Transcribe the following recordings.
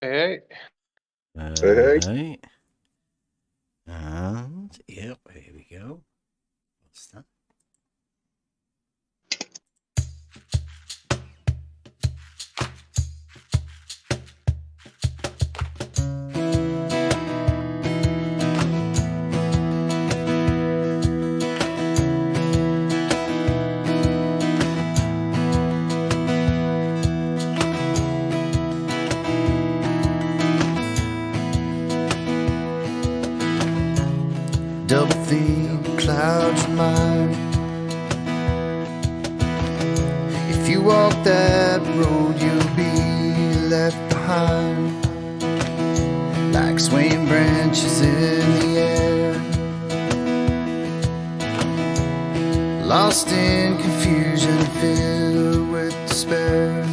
Hey, Hey. Right. And, yep, here we go. What's that? Double theme clouds your mind. If you walk that road, you'll be left behind, like swaying branches in the air, lost in confusion, filled with despair.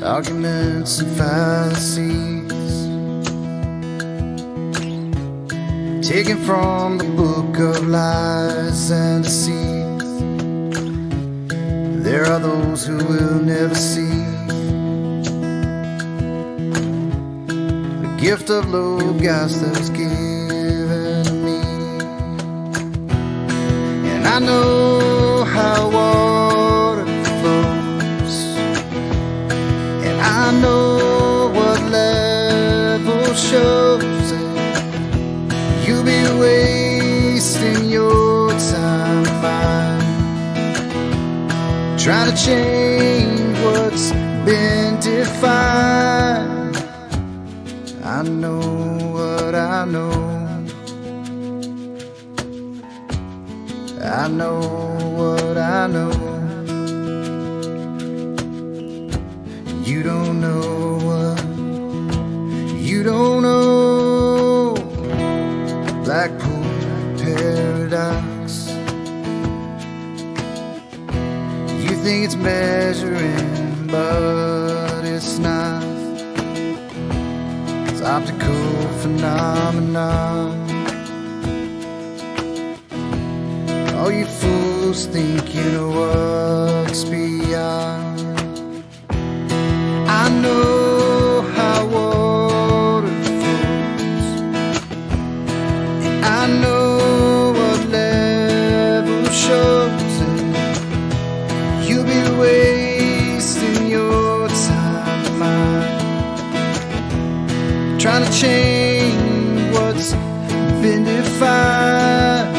Arguments and fallacies, taken from the book of lies and deceit. There are those who will never see the gift of Logos that was given to me. And I know how water flows, and I know what level shows it. You'll be wasting your time trying to change what's been defined. I know what I know. I know what I know. You don't know what you don't know. Blackpool paradox. You think it's measuring, but it's not. It's optical phenomenon. All you fools think you know what's beyond. I know how water flows, and I know what level shows it. You'll be wasting your time trying to change what's been defined.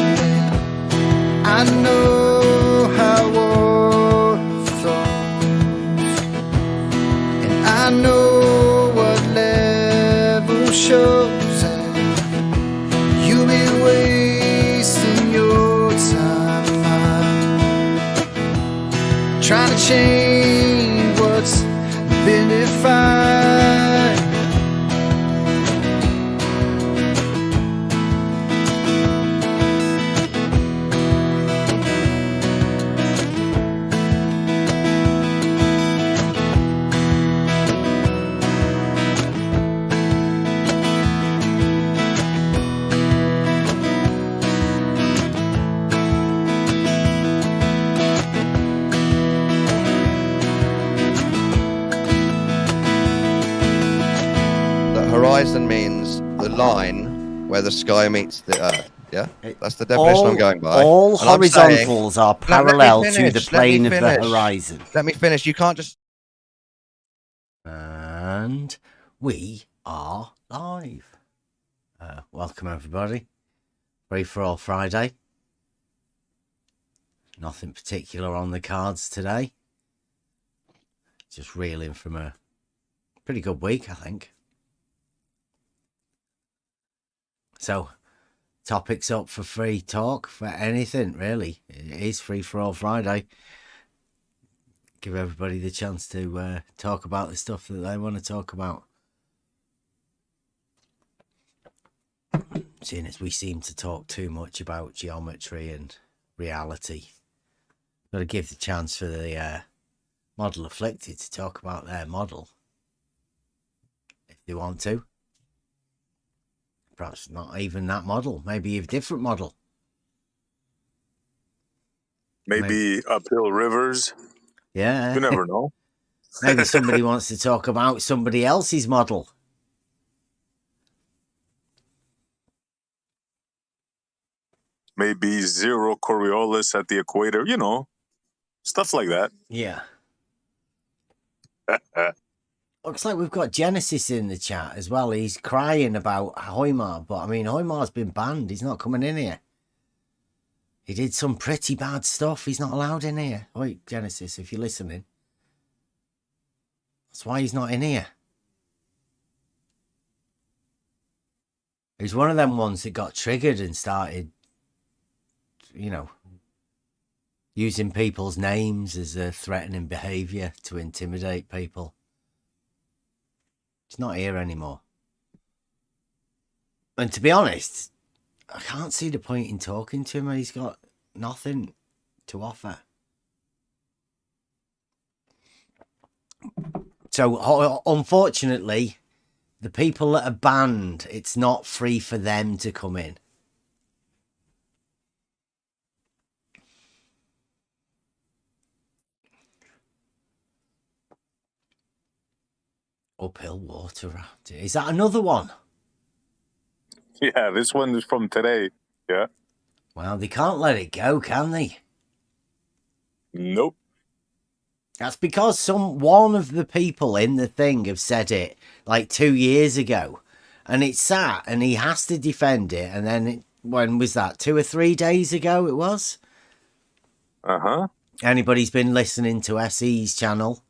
I know how water flows, and I know what level shows it. You'll be wasting your time trying to change what's been defined. Horizon means the line where the sky meets the earth. Yeah, that's the definition I'm going by. All And I'm saying- horizontals are Let me parallel to finish, the let me plane of the finish. horizon. Let me finish. You can't just. And we are live. Welcome, everybody. Free for All Friday. Nothing particular on the cards today. Just reeling from a pretty good week, I think. So, topics up for free talk for anything, really. It is Free for All Friday. Give everybody the chance to talk about the stuff that they want to talk about. Seeing as we seem to talk too much about geometry and reality, got to give the chance for the Model Afflicted to talk about their model if they want to. perhaps not even that model. Maybe a different model. Maybe uphill rivers. Yeah. You never know. Maybe somebody wants to talk about somebody else's model. Maybe zero Coriolis at the equator. You know, stuff like that. Yeah. Looks like we've got Genesis in the chat as well. He's crying about Hoymar, but I mean, Hoymar's been banned. He's not coming in here. He did some pretty bad stuff. He's not allowed in here. Wait, Genesis, if you're listening. That's why he's not in here. He's one of them ones that got triggered and started, you know, using people's names as a threatening behaviour to intimidate people. He's not here anymore. And to be honest, I can't see the point in talking to him. He's got nothing to offer. So, unfortunately, the people that are banned, it's not free for them to come in. Uphill water raft. Is that another one? Yeah, this one is from today. Yeah. Well, they can't let it go, can they? Nope. That's because one of the people in the thing have said it like 2 years ago, and it's sat, and he has to defend it. And then when was that? 2 or 3 days ago it was. Anybody's been listening to SE's channel?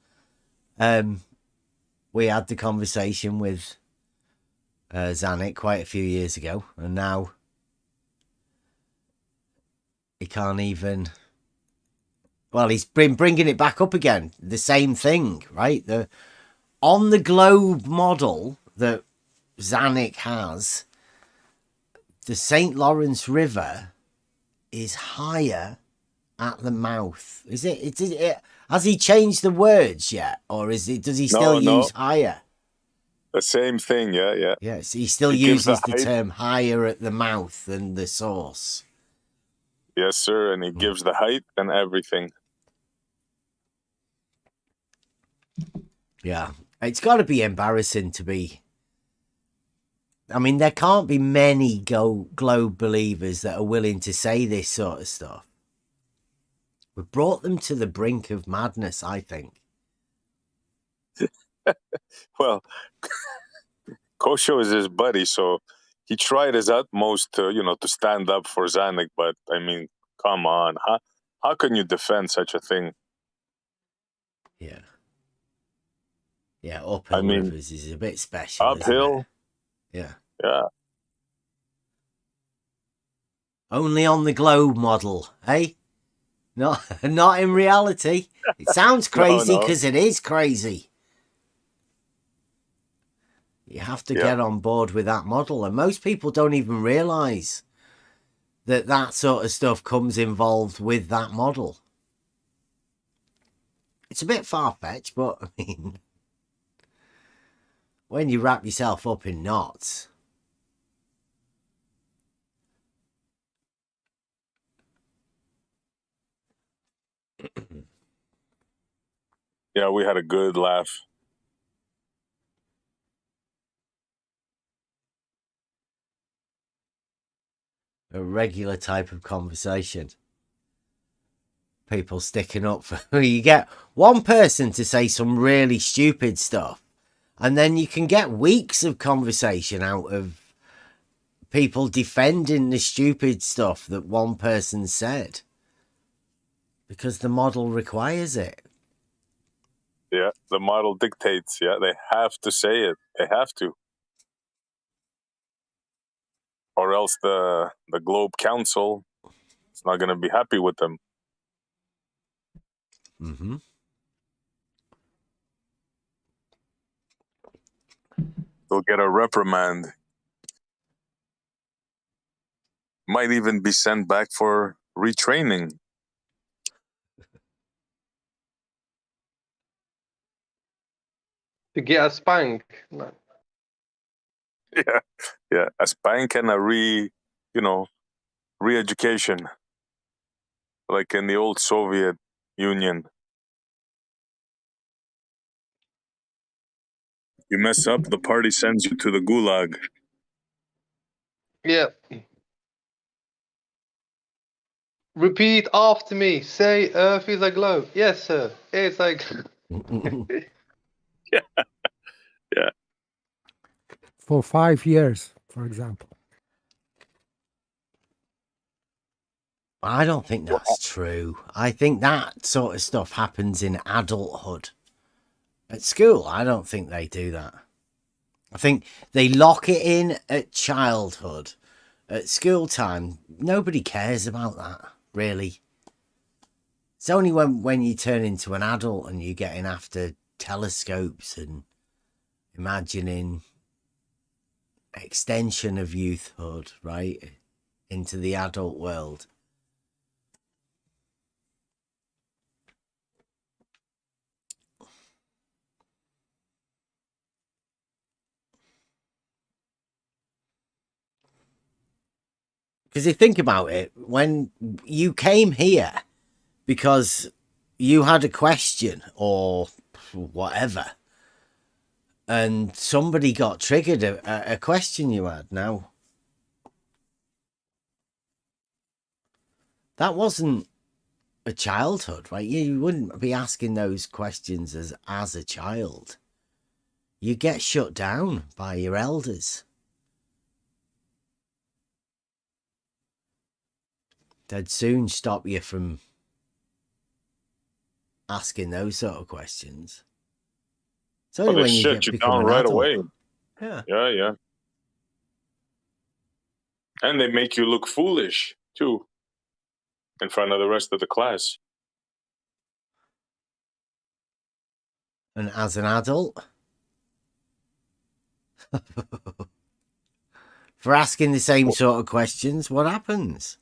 We had the conversation with Zanuck quite a few years ago, and now he can't even. Well, he's been bringing it back up again. The same thing, right? On the globe model that Zanuck has, the St. Lawrence River is higher at the mouth. Is it? Has he changed the words yet, or does he still use higher? The same thing, yeah. Yes, he still uses the term higher at the mouth than the source. Yes, sir, and he gives the height and everything. Yeah, it's got to be embarrassing to be. I mean, there can't be many globe believers that are willing to say this sort of stuff. We've brought them to the brink of madness, I think. Well, Kosho is his buddy, so he tried his utmost to, to stand up for Zanuck, but I mean, come on, how can you defend such a thing? Yeah. Yeah, uphill rivers is a bit special. Uphill? Yeah. Yeah. Only on the globe model, eh? Not in reality. It sounds crazy because it is crazy. You have to get on board with that model, and most people don't even realise that sort of stuff comes involved with that model. It's a bit far-fetched, but I mean, when you wrap yourself up in knots. Yeah, we had a good laugh. A regular type of conversation. People sticking up for you get one person to say some really stupid stuff, and then you can get weeks of conversation out of people defending the stupid stuff that one person said because the model requires it. Yeah, the model dictates. Yeah, they have to say it. They have to. Or else the Globe Council is not going to be happy with them. Mm-hmm. They'll get a reprimand. Might even be sent back for retraining. To get a spank. No. Yeah. A spank and a re-education, like in the old Soviet Union. You mess up, the party sends you to the gulag. Yeah. Repeat after me. Say Earth is a globe. Yes, sir. It's like. Yeah. For 5 years, for example. I don't think that's true. I think that sort of stuff happens in adulthood. At school, I don't think they do that. I think they lock it in at childhood. At school time, nobody cares about that, really. It's only when you turn into an adult and you're getting after telescopes and imagining extension of youthhood, right, into the adult world. Because you think about it, when you came here because you had a question or whatever, and somebody got triggered a question you had. Now, that wasn't a childhood, right? You wouldn't be asking those questions as a child. You get shut down by your elders. They'd soon stop you from asking those sort of questions. It's only They when you shut you become down an right adult. away. Yeah. Yeah. And they make you look foolish, too, in front of the rest of the class. And as an adult, for asking the same sort of questions, what happens?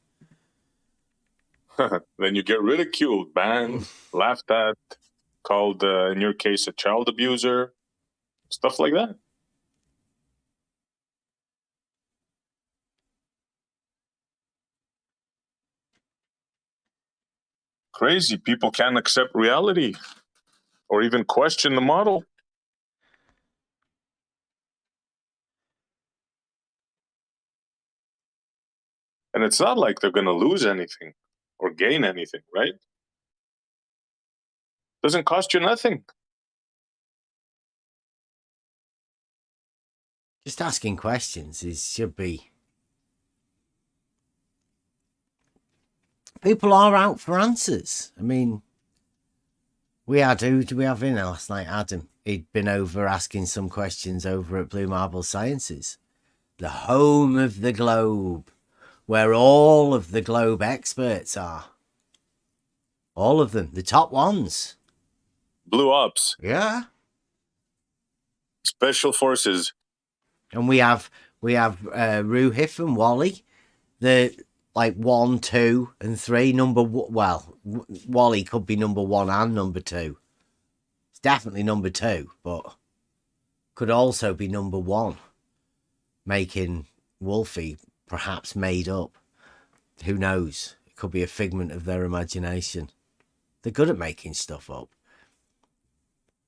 Then you get ridiculed, banned, laughed at, called, in your case, a child abuser, stuff like that. Crazy. People can't accept reality or even question the model. And it's not like they're going to lose anything or gain anything, right? Doesn't cost you nothing. Just asking questions should be. People are out for answers. I mean, we had, who did we have in there last night? Adam. He'd been over asking some questions over at Blue Marble Sciences, the home of the globe, where all of the globe experts are. All of them, the top ones. Blue Ops. Yeah. Special Forces. And we have Ruhif and Wally, the like 1, 2, and 3. Wally could be number 1 and number 2. It's definitely number 2, but could also be number 1, making Wolfie perhaps made up. Who knows? It could be a figment of their imagination. They're good at making stuff up.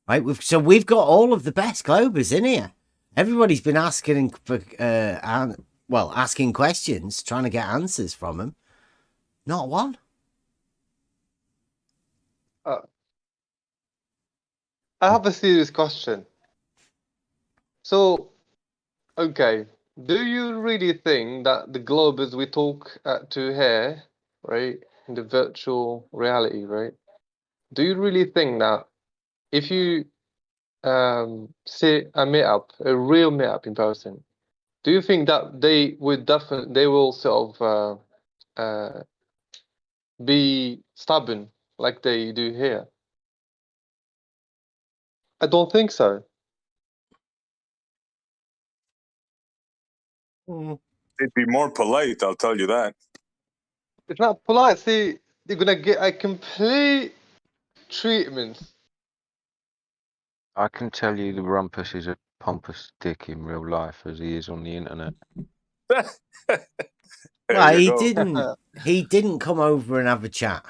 Right? We've got all of the best Globers in here. Everybody's been asking asking questions, trying to get answers from them. Not one. I have a serious question. So, okay, do you really think that the Globers we talk to here, right, in the virtual reality, right? Do you really think that if you see a real meetup in person, do you think that they will sort of be stubborn like they do here? I don't think so. They'd be more polite, I'll tell you that. It's not polite. See, they're gonna get a complete treatment. I can tell you the Rumpus is a pompous dick in real life as he is on the internet. There Well, you he go. didn't. He didn't come over and have a chat.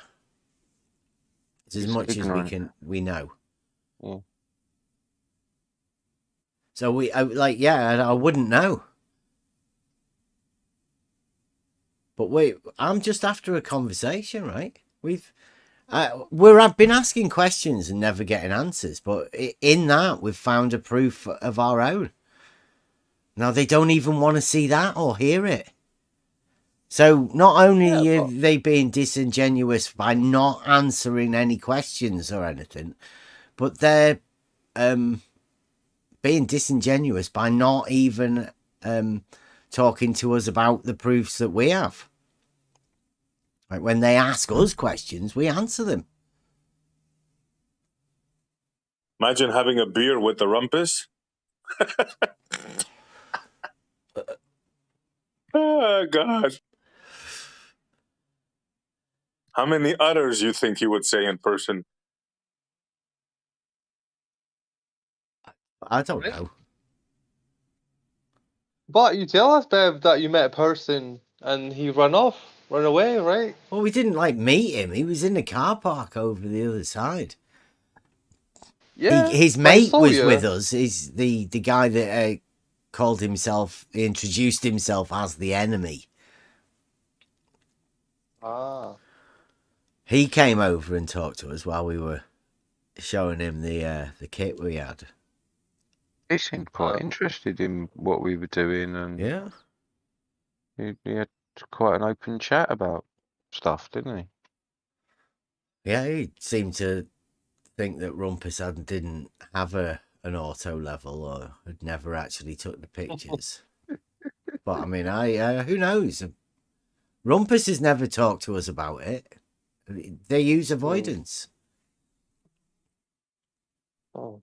It's as He's much ignorant. as we know. Yeah. So I wouldn't know. But wait, I'm just after a conversation, right? I've been asking questions and never getting answers, but in that we've found a proof of our own. Now they don't even want to see that or hear it. So not only are they being disingenuous by not answering any questions or anything, but they're being disingenuous by not even talking to us about the proofs that we have. Like when they ask us questions, we answer them. Imagine having a beer with the rumpus. Oh, God. How many others you think he would say in person? I don't know. But you tell us, Bev, that you met a person and he run away, right? Well, we didn't meet him. He was in the car park over the other side. Yeah. His but he mate saw was you. with us. He's the guy that introduced himself as the enemy. Ah. He came over and talked to us while we were showing him the kit we had. He seemed quite interested in what we were doing, and Yeah. he had quite an open chat about stuff, didn't he? Yeah, he seemed to think that Rumpus didn't have an auto level or had never actually took the pictures. But I mean, who knows? Rumpus has never talked to us about it. They use avoidance. Oh.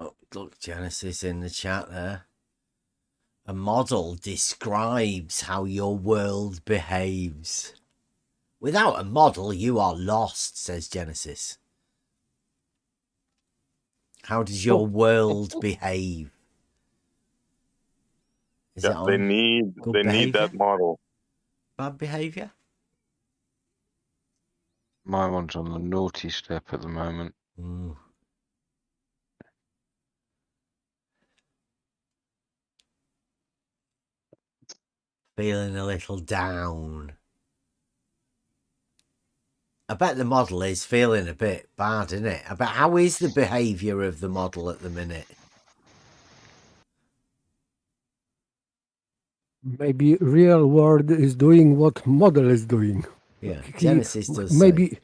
Oh, look, Genesis in the chat there. A model describes how your world behaves. Without a model, you are lost, says Genesis. How does your world behave? Is it Yeah, they on need good that behaviour? model. Bad behaviour? My one's on the naughty step at the moment. Mm. Feeling a little down. I bet the model is feeling a bit bad, isn't it? But how is the behaviour of the model at the minute? Maybe real world is doing what model is doing. Yeah, Genesis does Maybe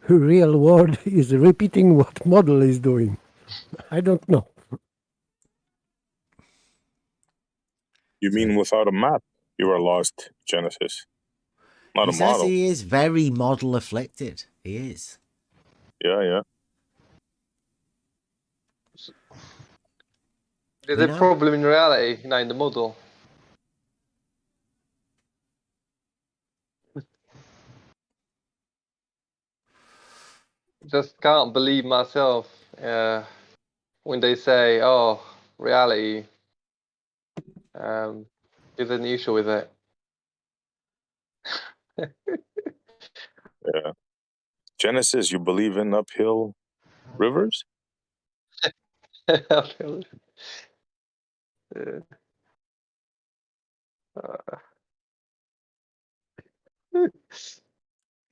real world is repeating what model is doing. I don't know. You mean without a map, you are lost, Genesis. Not He a says model. he is very model afflicted. He is. Yeah. There's We a know. problem in reality, not in the model. Just can't believe myself when they say, "Oh, reality." There's an issue with it. Yeah. Genesis, you believe in uphill rivers? Yeah.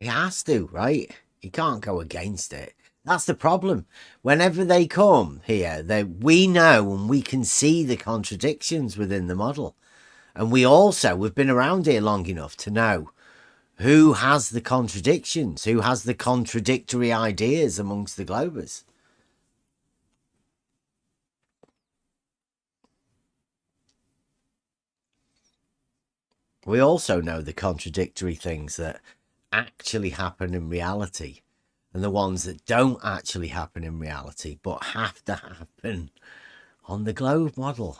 He has to, right? He can't go against it. That's the problem. Whenever they come here, we know and we can see the contradictions within the model. And we've been around here long enough to know who has the contradictions, who has the contradictory ideas amongst the Globers. We also know the contradictory things that actually happen in reality and the ones that don't actually happen in reality but have to happen on the globe model.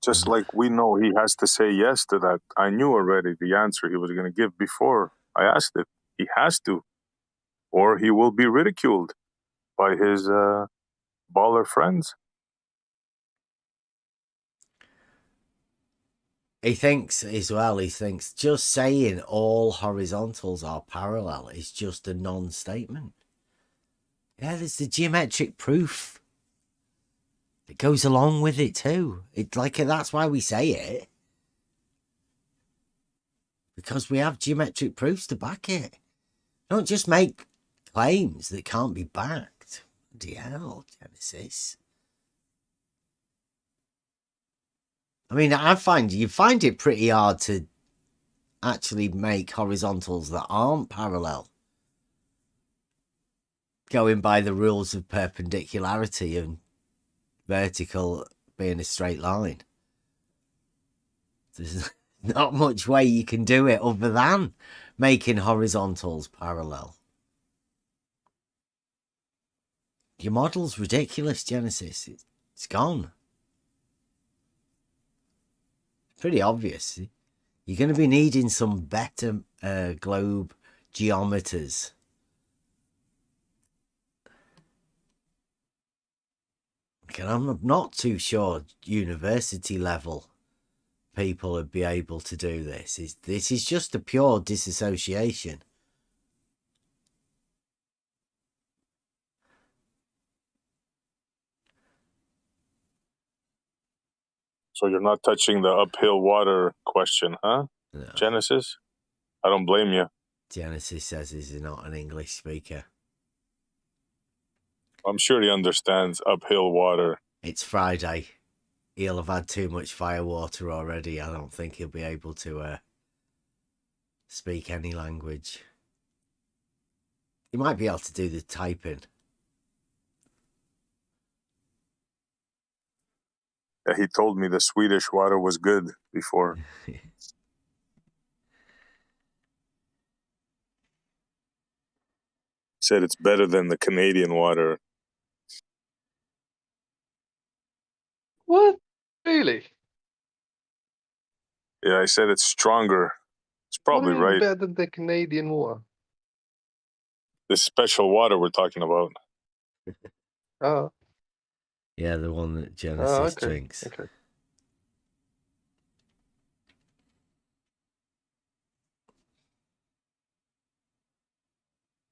Just like we know he has to say yes to that. I knew already the answer he was going to give before I asked it. He has to, or he will be ridiculed by his baller friends. He thinks as well, he thinks just saying all horizontals are parallel is just a non-statement. Yeah, there's the geometric proof that goes along with it too. It's like, that's why we say it. Because we have geometric proofs to back it. Don't just make claims that can't be backed. Bloody hell, Genesis. I mean, you find it pretty hard to actually make horizontals that aren't parallel. Going by the rules of perpendicularity and vertical being a straight line. There's not much way you can do it other than making horizontals parallel. Your model's ridiculous, Genesis. It's gone. Pretty obvious. You're going to be needing some better globe geometers. And I'm not too sure university level people would be able to do this. This is just a pure disassociation. So you're not touching the uphill water question, huh? No. Genesis? I don't blame you. Genesis says he's not an English speaker. I'm sure he understands uphill water. It's Friday. He'll have had too much fire water already. I don't think he'll be able to speak any language. He might be able to do the typing. Yeah, he told me the Swedish water was good before. Said it's better than the Canadian water. What? Really? Yeah, I said it's stronger. It's probably What do you mean right. better than the Canadian water? This special water we're talking about. Oh. Yeah, the one that Genesis drinks. Okay.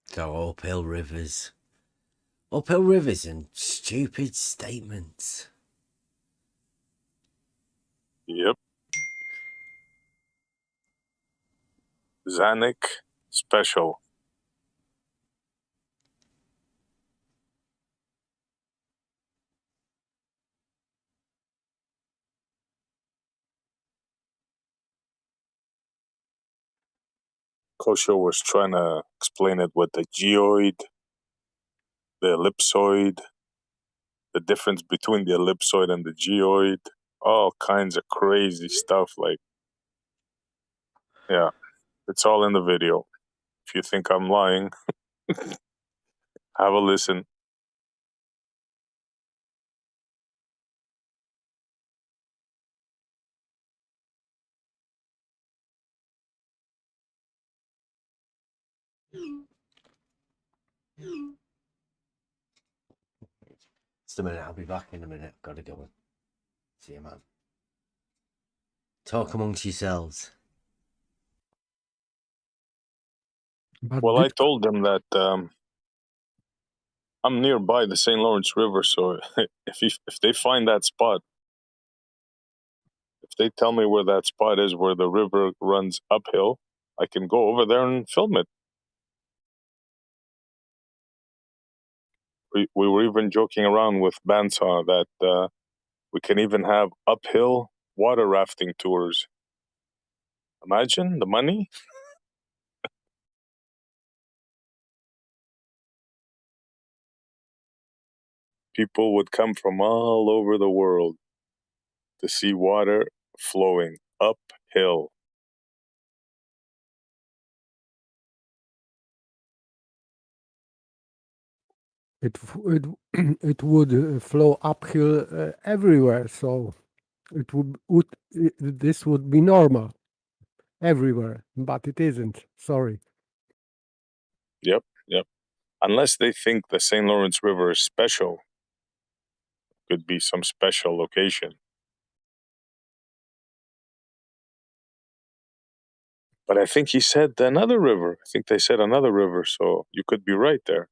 So uphill rivers. Uphill rivers and stupid statements. Yep. Zanuck special. Kosho was trying to explain it with the geoid, the ellipsoid, the difference between the ellipsoid and the geoid, all kinds of crazy stuff. Like, yeah, it's all in the video. If you think I'm lying, have a listen. Just a minute, I'll be back in a minute. Gotta go and see you, man. Talk amongst yourselves. But Well, I told them that I'm nearby the St. Lawrence River, so if they find that spot, if they tell me where that spot is, where the river runs uphill, I can go over there and film it. We were even joking around with Bandsaw that we can even have uphill water rafting tours. Imagine the money. People would come from all over the world to see water flowing uphill. it would flow uphill everywhere. So this would be normal everywhere, but it isn't. Sorry. Yep. Unless they think the St. Lawrence River is special, could be some special location. But I think he said another river. I think they said another river, so you could be right there.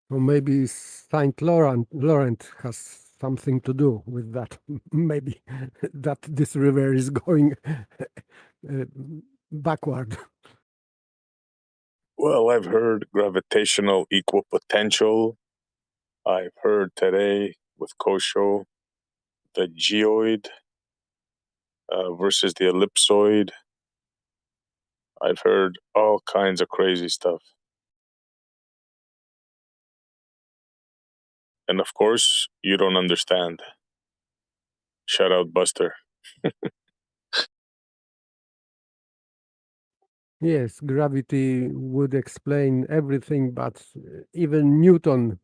Or maybe Saint Laurent has something to do with that. Maybe that this river is going backward. Well, I've heard gravitational equipotential. I've heard today with Kosho the geoid versus the ellipsoid. I've heard all kinds of crazy stuff. And of course, you don't understand. Shout out, Buster. Yes, gravity would explain everything, but even Newton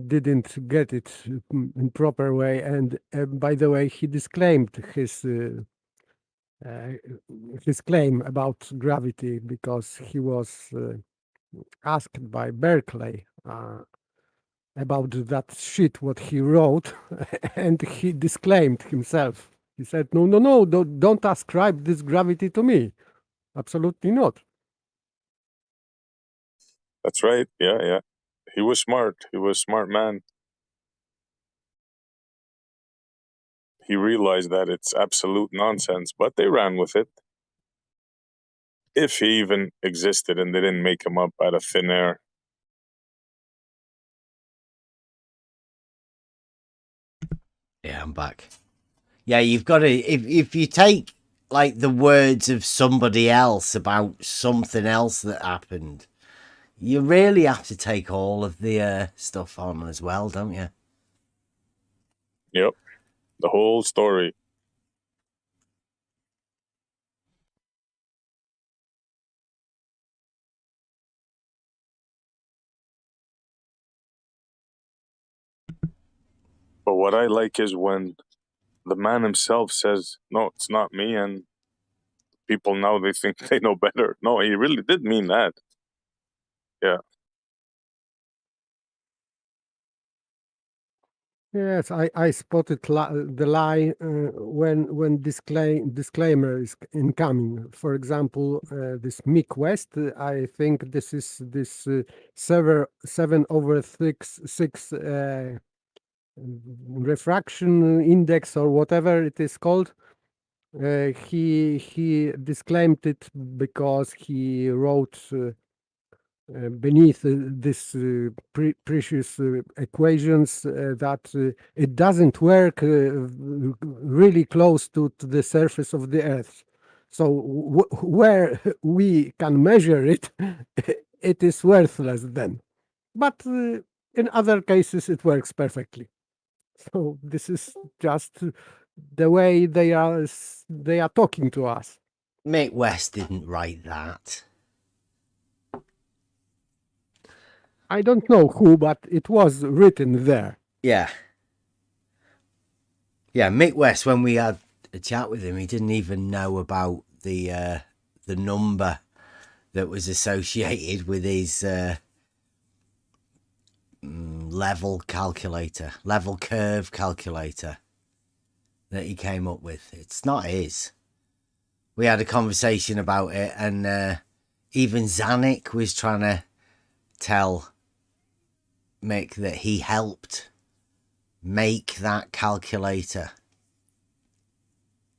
didn't get it in proper way. And by the way, he disclaimed his claim about gravity because he was asked by Berkeley about that shit what he wrote, and he disclaimed himself. He said, "No, don't ascribe this gravity to me. Absolutely not." That's right. Yeah. He was smart. He was a smart man. He realized that it's absolute nonsense, but they ran with it. If he even existed and they didn't make him up out of thin air. Yeah, I'm back. Yeah, you've got to, if you take like the words of somebody else about something else that happened, you really have to take all of the stuff on as well, don't you? Yep. The whole story. But what I like is when the man himself says, no, it's not me, and people now they think they know better. No, he really did mean that. Yeah. Yes, I spotted the lie when disclaimer is incoming. For example, this Mick West. I think this is this 7/6 refraction index or whatever it is called. He disclaimed it because he wrote beneath this precious equations that it doesn't work really close to the surface of the earth. So where we can measure it, it is worthless then. But in other cases, it works perfectly. So this is just the way they are talking to us. Mick West didn't write that. I don't know who, but it was written there. Yeah. Yeah, Mick West, when we had a chat with him, he didn't even know about the number that was associated with his level curve calculator that he came up with. It's not his. We had a conversation about it, and even Zanuck was trying to tell Mick that he helped make that calculator.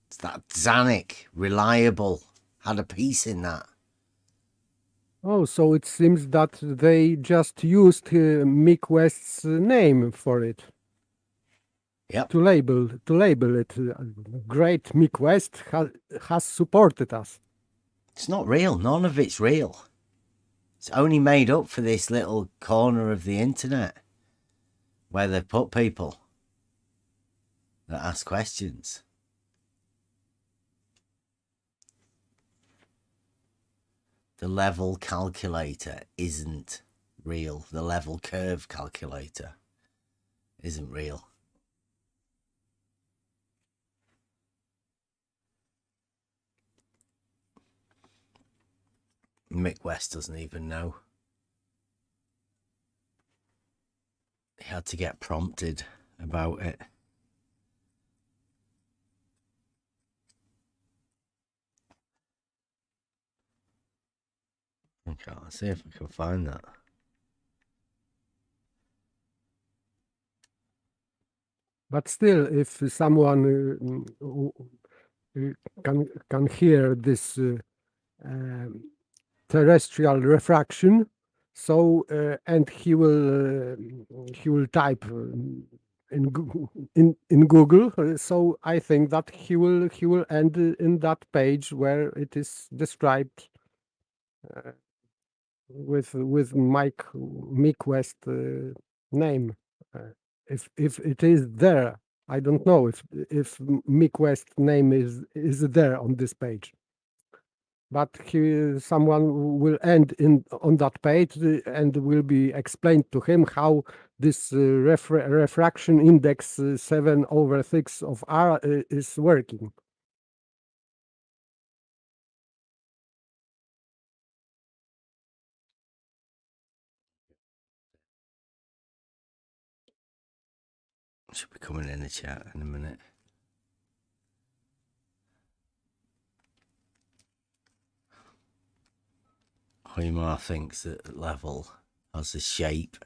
It's that Zanuck, reliable, had a piece in that. Oh, so it seems that they just used Mick West's name for it. Yep. To label it. Great Mick West has supported us. It's not real. None of it's real. It's only made up for this little corner of the internet where they put people that ask questions. The level calculator isn't real. The level curve calculator isn't real. Mick West doesn't even know. He had to get prompted about it. Okay, let's see if I can find that. But still, if someone can hear this terrestrial refraction, so and he will type in Google. So I think that he will end in that page where it is described with Mick West name. If it is there, I don't know if Mick West name is there on this page. But someone will end on that page and will be explained to him how this refraction index 7/6 of R is working. Should be coming in the chat in a minute. Hoymar thinks that level has a shape.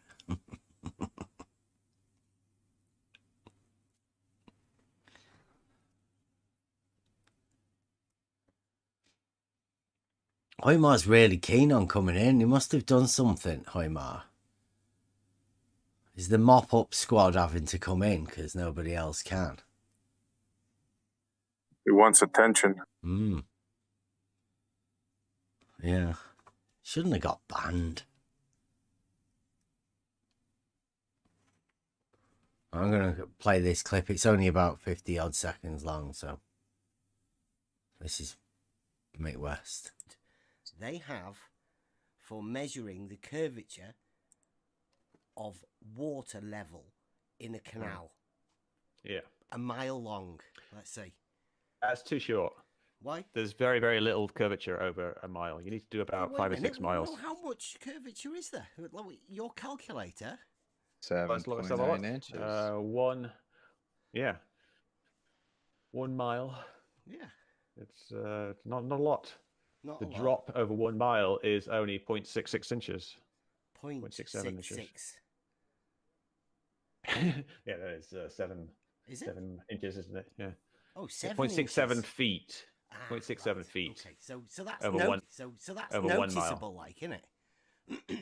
Hoymar's really keen on coming in. He must have done something, Hoymar. Is the mop-up squad having to come in because nobody else can? He wants attention. Yeah. Shouldn't have got banned. I'm going to play this clip. It's only about 50 odd seconds long, so this is Mick West. They have for measuring the curvature of water level in a canal. Yeah. A mile long, let's see. That's too short. Why? There's very, very little curvature over a mile. You need to do about 5 or 6 miles. Well, how much curvature is there? Your calculator. 7.9 inches. 1 mile. Yeah. It's not a lot. Not the a lot. drop over 1 mile is only 0.66 inches. 0.67 inches. Yeah, that is 7. Is it? 7 inches, isn't it? Yeah. Oh, 7 0.67 inches. feet. Ah, 0.67 right. feet. Okay, so that's over one. So that's over 1 noticeable, mile. like, isn't it?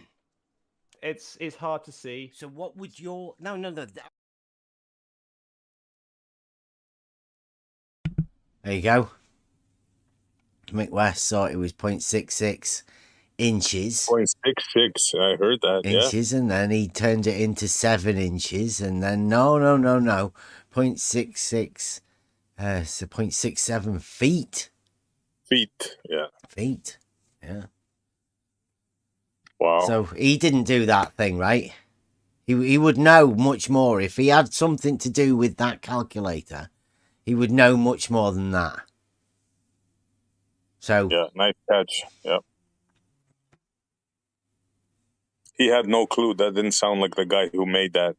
It's hard to see. So what would your no. There you go. Mick West thought it was 0.66 inches. 0.66. I heard that. Inches, and then he turned it into 7 inches, and then no. 0.66. So 0.67 feet. Feet. Yeah. Feet. Yeah. Wow. So he didn't do that thing, right? He would know much more if he had something to do with that calculator. He would know much more than that. So yeah, nice catch. Yeah. He had no clue. That didn't sound like the guy who made that.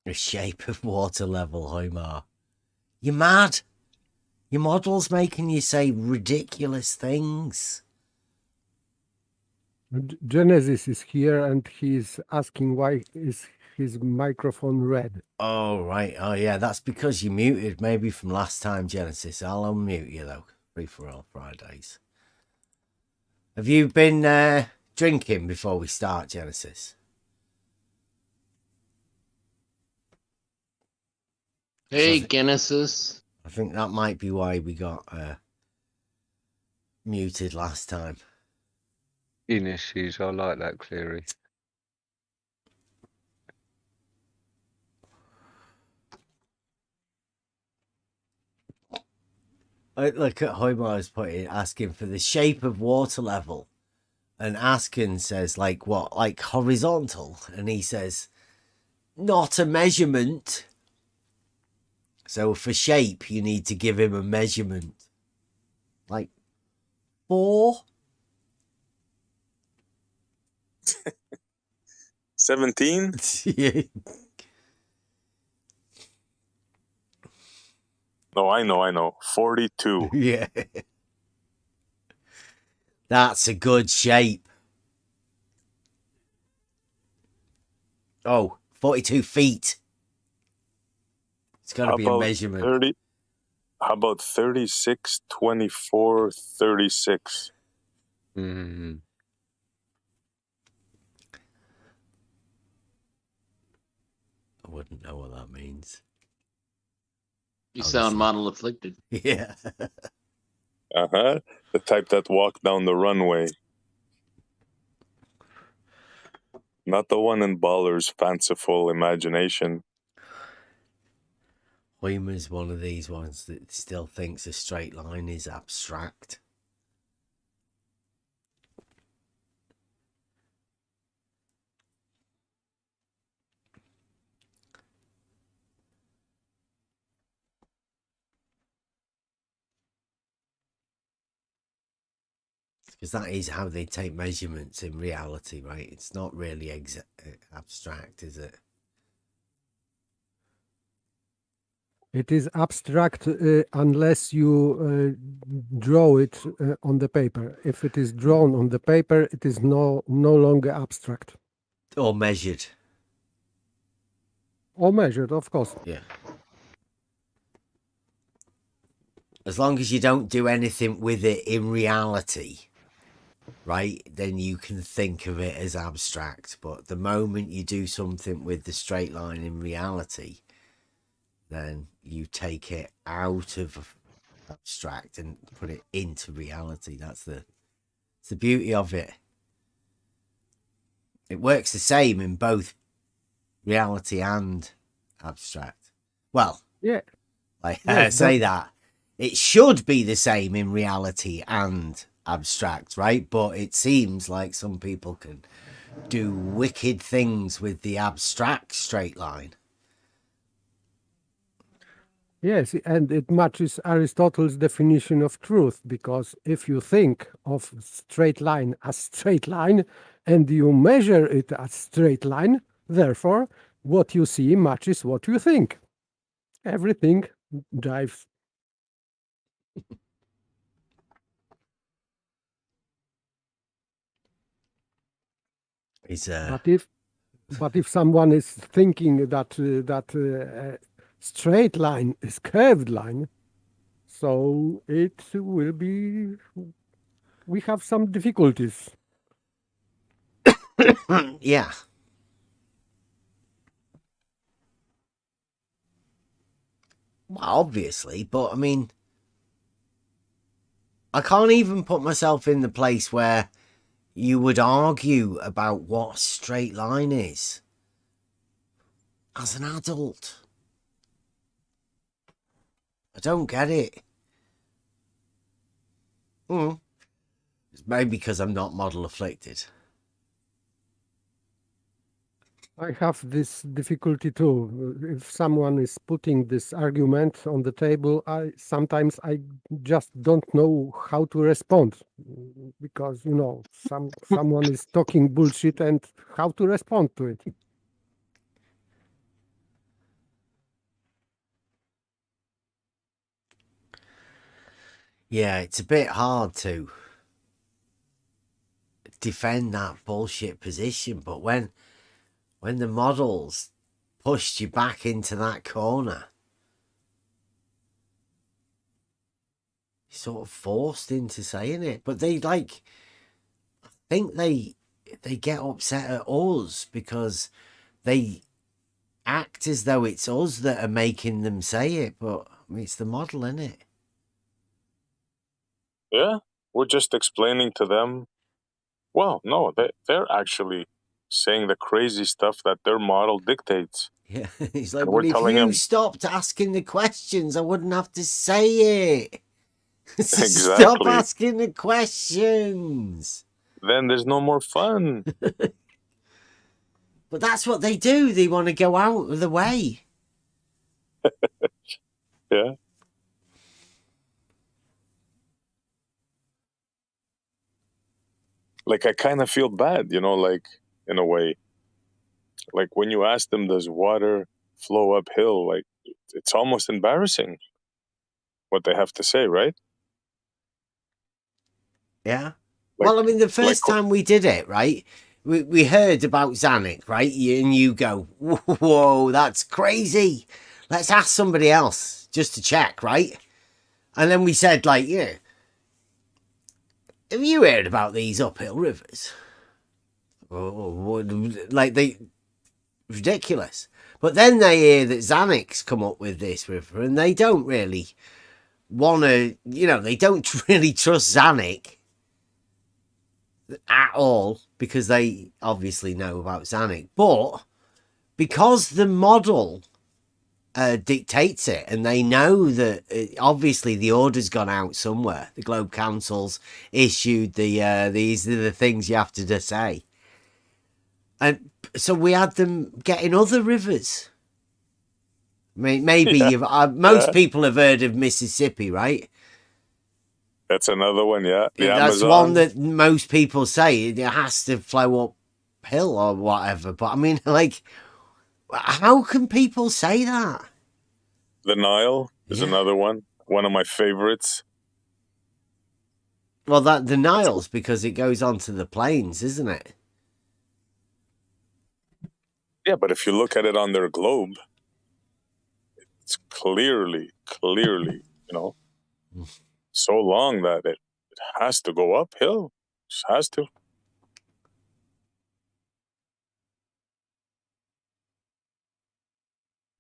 The shape of water level, Hoymar. You mad? Your model's making you say ridiculous things. Genesis is here and he's asking why is his microphone red. Oh, right. Oh, yeah. That's because you muted maybe from last time, Genesis. I'll unmute you, though. Free for all Fridays. Have you been drinking before we start, Genesis? Hey, Genesis. I think that might be why we got muted last time. Issues. I like that, Cleary. I look at Hoymar's asking for the shape of water level, and Askin says like what, like horizontal, and he says not a measurement. So for shape, you need to give him a measurement, like 4. 17? Yeah. No, I know. 42. Yeah. That's a good shape. Oh, 42 feet. It's got to be a measurement. 30? How about 36, 24, 36? Mm. I wouldn't know what that means. You sound model afflicted. Yeah. Uh-huh. The type that walked down the runway. Not the one in Baller's fanciful imagination. Hoymer's one of these ones that still thinks a straight line is abstract. Because that is how they take measurements in reality, right? It's not really abstract, is it? It is abstract unless you draw it on the paper. If it is drawn on the paper, it is no longer abstract. Or measured. Or measured, of course. Yeah. As long as you don't do anything with it in reality, right, then you can think of it as abstract. But the moment you do something with the straight line in reality, then you take it out of abstract and put it into reality. That's the beauty of it. It works the same in both reality and abstract. Well, yeah, I say that. It should be the same in reality and abstract, right? But it seems like some people can do wicked things with the abstract straight line. Yes, and it matches Aristotle's definition of truth, because if you think of straight line as straight line and you measure it as straight line, therefore what you see matches what you think. Everything jives. But if someone is thinking that straight line is curved line, so it will be, we have some difficulties. Yeah. Well, obviously, but I mean, I can't even put myself in the place where you would argue about what a straight line is as an adult. I don't get it. It's maybe because I'm not model afflicted. I have this difficulty too. If someone is putting this argument on the table, sometimes I just don't know how to respond, because someone is talking bullshit and how to respond to it. Yeah, it's a bit hard to defend that bullshit position, but when the models pushed you back into that corner, you're sort of forced into saying it. But they I think they get upset at us because they act as though it's us that are making them say it, but I mean, it's the model, isn't it? Yeah, we're just explaining to them. Well, no, they're actually saying the crazy stuff that their model dictates. Yeah, he's like, well, if you stopped asking the questions, I wouldn't have to say it. Stop Exactly. asking the questions. Then there's no more fun. But that's what they do. They want to go out of the way. Yeah. Like, I kind of feel bad, like, in a way. Like, when you ask them, does water flow uphill? Like, it's almost embarrassing what they have to say, right? Yeah. Like, Well, I mean, the first time we did it, right? We heard about Zanuck, right? And you go, whoa, that's crazy. Let's ask somebody else just to check, right? And then we said, like, have you heard about these uphill rivers? Oh, like, ridiculous. But then they hear that Zanuck's come up with this river, and they don't really want to, they don't really trust Zanuck at all, because they obviously know about Zanuck. But because the model dictates it, and they know that obviously the order's gone out somewhere, the Globe Council's issued these are the things you have to say, and so we had them getting other rivers. Maybe most people have heard of Mississippi, right? That's another one, yeah. That's Amazon. one that most people say it has to flow uphill or whatever. But I mean, like, how can people say that? The Nile is another one of my favorites. Well, the Nile's because it goes onto the plains, isn't it? Yeah, but if you look at it on their globe, it's clearly, so long that it has to go uphill. It just has to.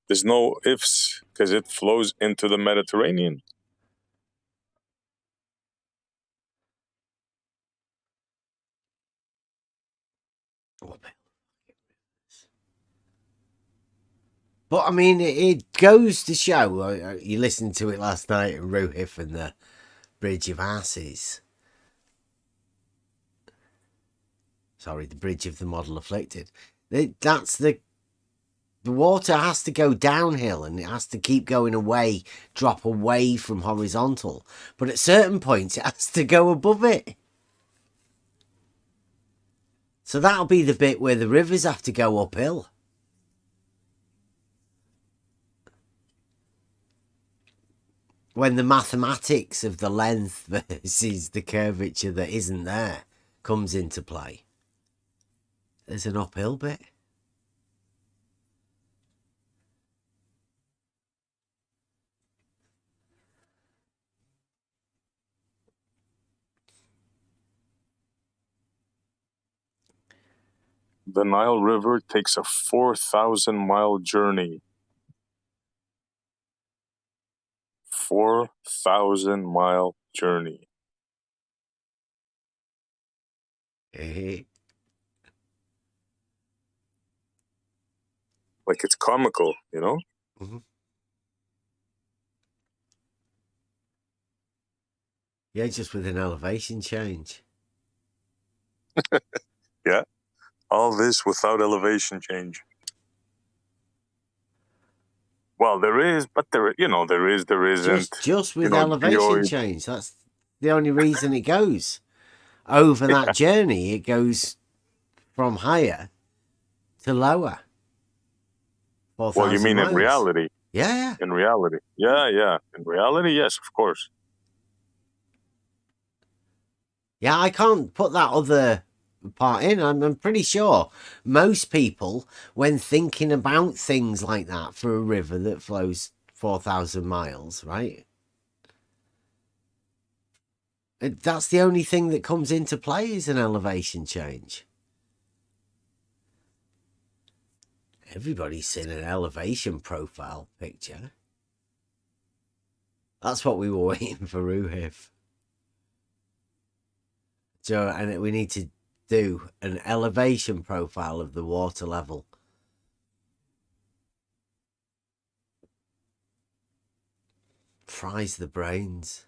There's no ifs, because it flows into the Mediterranean. But I mean, it goes to show. You listened to it last night at Ruhif and the Bridge of Asses. Sorry, the Bridge of the Model Afflicted. That's the water has to go downhill, and it has to keep going away, drop away from horizontal. But at certain points, it has to go above it. So that'll be the bit where the rivers have to go uphill. When the mathematics of the length versus the curvature that isn't there comes into play, there's an uphill bit. The Nile River takes a 4,000-mile journey. 4,000-mile journey. Hey. Like, it's comical, Mm-hmm. Yeah, just with an elevation change. Yeah. All this without elevation change. Well, there is, but there isn't. Just with elevation change. That's the only reason it goes over that journey. It goes from higher to lower. Well, you mean miles. in reality? Yeah. In reality. Yeah. In reality, yes, of course. Yeah, I can't put that other part in. I'm pretty sure most people, when thinking about things like that for a river that flows 4,000 miles, right? That's the only thing that comes into play is an elevation change. Everybody's seen an elevation profile picture. That's what we were waiting for Ruhif. So, and we need to do an elevation profile of the water level. Fries the brains.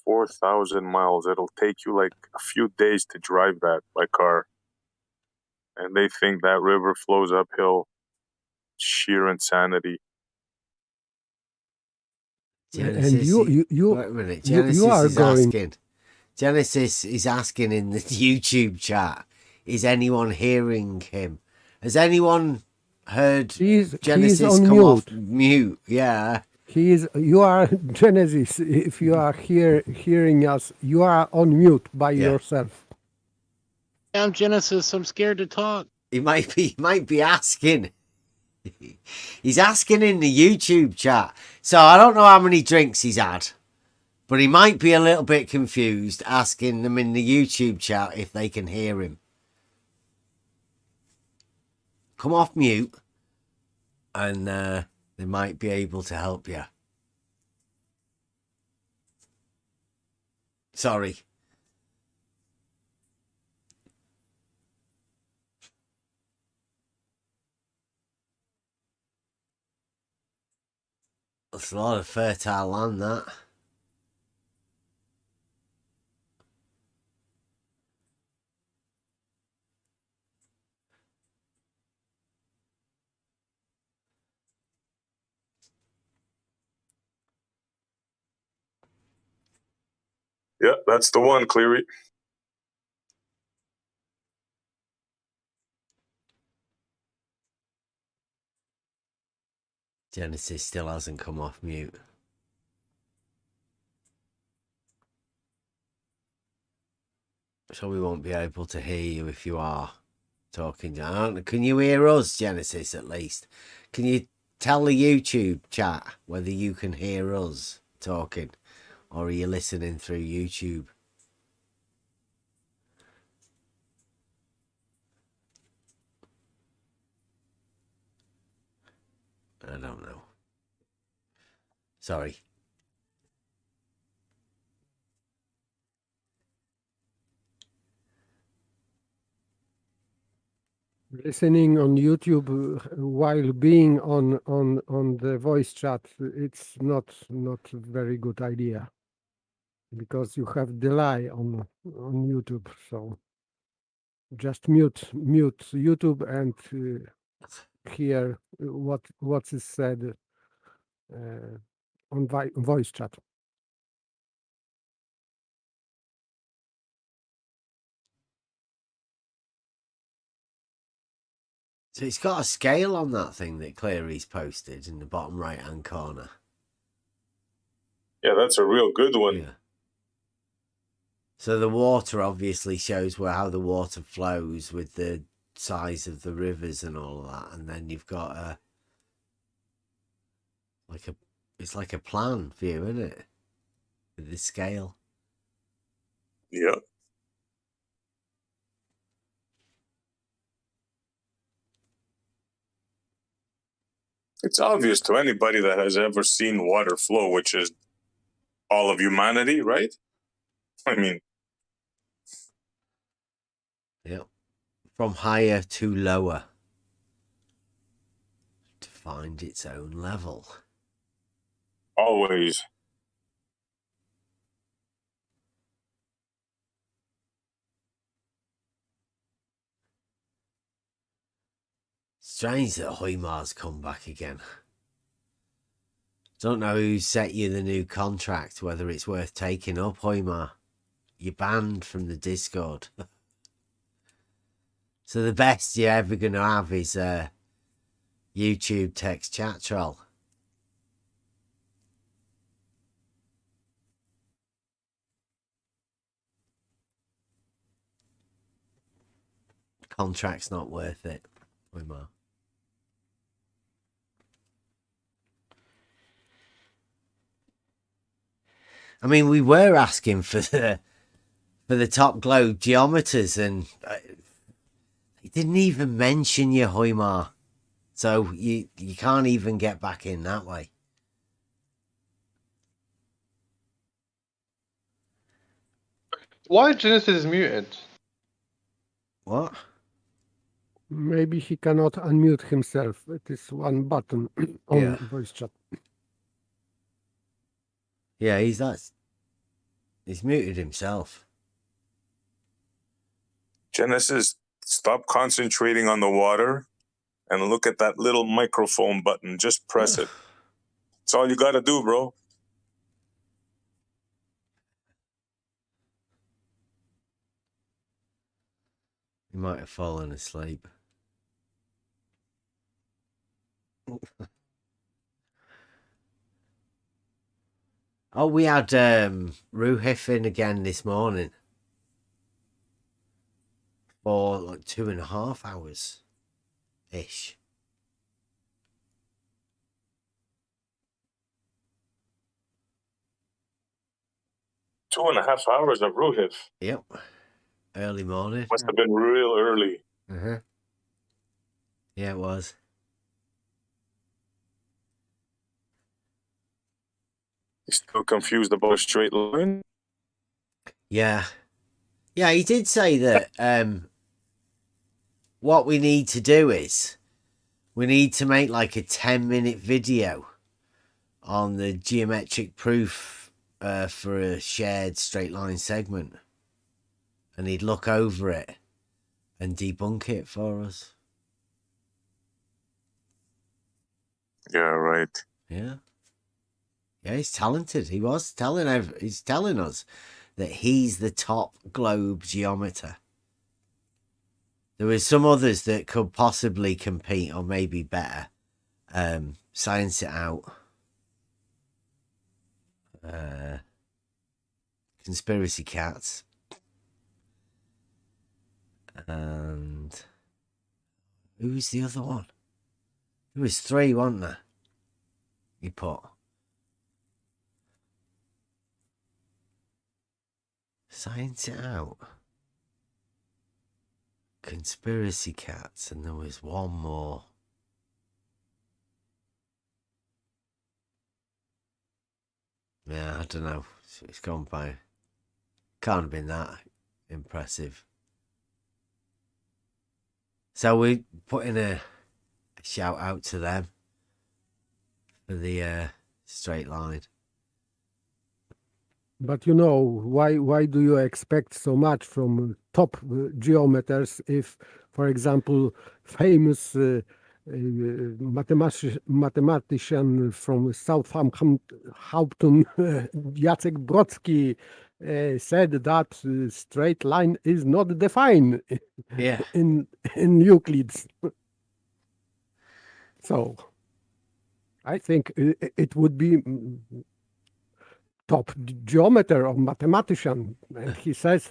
4,000 miles. It'll take you like a few days to drive that by car. And they think that river flows uphill. Sheer insanity. Genesis, And you wait a minute. Genesis are is going. asking. Genesis is asking in the YouTube chat, is anyone hearing him? Has anyone heard Genesis on come mute. off mute? Yeah. You are Genesis. If you are hearing us, you are on mute by Yeah. yourself. I'm Genesis. I'm scared to talk. He might be asking. He's asking in the YouTube chat. So I don't know how many drinks he's had, but he might be a little bit confused, asking them in the YouTube chat if they can hear him. Come off mute, and they might be able to help you. Sorry. That's a lot of fertile land, that. Yeah, that's the one, Cleary. Genesis still hasn't come off mute. So we won't be able to hear you if you are talking. Can you hear us, Genesis, at least? Can you tell the YouTube chat whether you can hear us talking, or are you listening through YouTube? I don't know. Sorry. Listening on YouTube while being on the voice chat, it's not a very good idea, because you have delay on YouTube. So just mute YouTube and hear what is said on voice chat. So it's got a scale on that thing that Cleary's posted in the bottom right hand corner. Yeah, that's a real good one. Yeah. So the water obviously shows how the water flows with the size of the rivers and all of that, and then you've got it's like a plan view, isn't it? With the scale. Yeah. It's obvious to anybody that has ever seen water flow, which is all of humanity, right? I mean, yeah. From higher to lower to find its own level. always. Strange that Hoymar's come back again. Don't know who set you the new contract, whether it's worth taking up, Hoymar. You're banned from the Discord. So the best you're ever going to have is YouTube text chat troll. Contract's not worth it, Hoymar. I mean, we were asking for the top globe geometers, and he didn't even mention you, Hoymar. So you can't even get back in that way. Why Genesis is muted? What? Maybe he cannot unmute himself. It is one button on voice chat. Yeah, he's that. He's muted himself. Genesis, stop concentrating on the water and look at that little microphone button. Just press it. That's all you got to do, bro. He might have fallen asleep. Oh, we had Ruhif in again this morning for like 2.5 hours ish. Two and a half hours of Ruhif. Yep. Early morning. Must have been real early. Uh-huh. Yeah, it was. You still confused about a straight line? Yeah. Yeah, he did say that what we need to do is we need to make like a 10-minute video on the geometric proof for a shared straight line segment. And he'd look over it and debunk it for us. Yeah, right. Yeah. Yeah, he's talented. He's telling us that he's the top globe geometer. There were some others that could possibly compete or maybe better. Science It Out. Conspiracy Cats. And who was the other one? There was 3, wasn't there? You put Science It Out, Conspiracy Cats, and there was one more. Yeah, I don't know. It's gone by. Can't have been that impressive. So we put in a shout out to them for the straight line. But you know, why do you expect so much from top geometers if, for example, famous mathematician from Southampton, Jacek Brodsky, said that straight line is not defined in Euclid's. So I think it would be top geometer or mathematician, and he says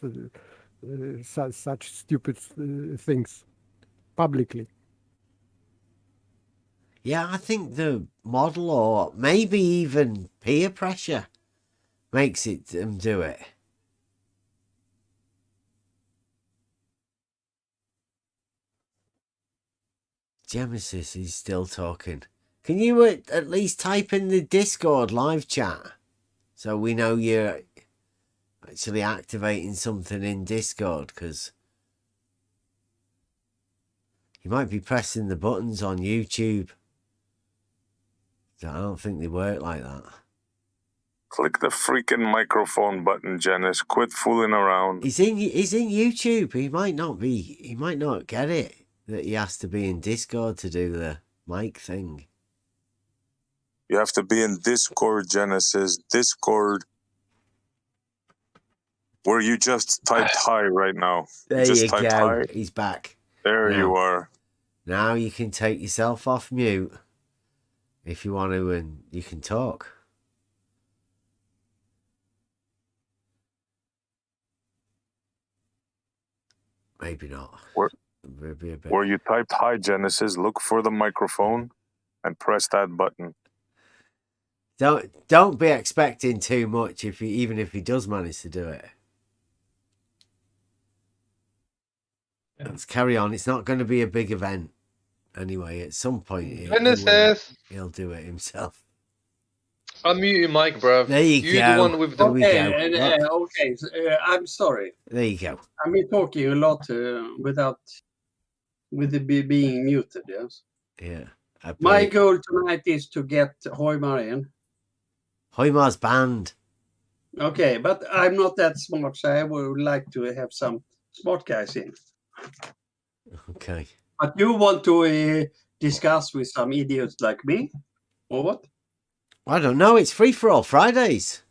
such stupid things publicly. Yeah, I think the model or maybe even peer pressure makes it do it. Genesis is still talking. Can you at least type in the Discord live chat so we know you're actually activating something in Discord? Because you might be pressing the buttons on YouTube. I don't think they work like that. Click the freaking microphone button, Janice. Quit fooling around. He's in YouTube. He might not get it that he has to be in Discord to do the mic thing. You have to be in Discord, Genesis. Discord. Where you just typed hi right now. There you go. Hi. He's back. There you are. Now you can take yourself off mute if you want to, and you can talk. Maybe not. Where you typed hi, Genesis, look for the microphone and press that button. Don't be expecting too much even if he does manage to do it. Yeah. Let's carry on. It's not going to be a big event anyway. At some point, he'll do it himself. Unmute your mic, bro. There you go. You're the one with the... Okay, I'm sorry. There you go. I've been talking a lot with it being muted, yes? Yeah. My goal tonight is to get Hoymar in. Hoymar's banned. Okay, but I'm not that smart, so I would like to have some smart guys in. Okay. But you want to discuss with some idiots like me, or what? I don't know. It's free for all Fridays.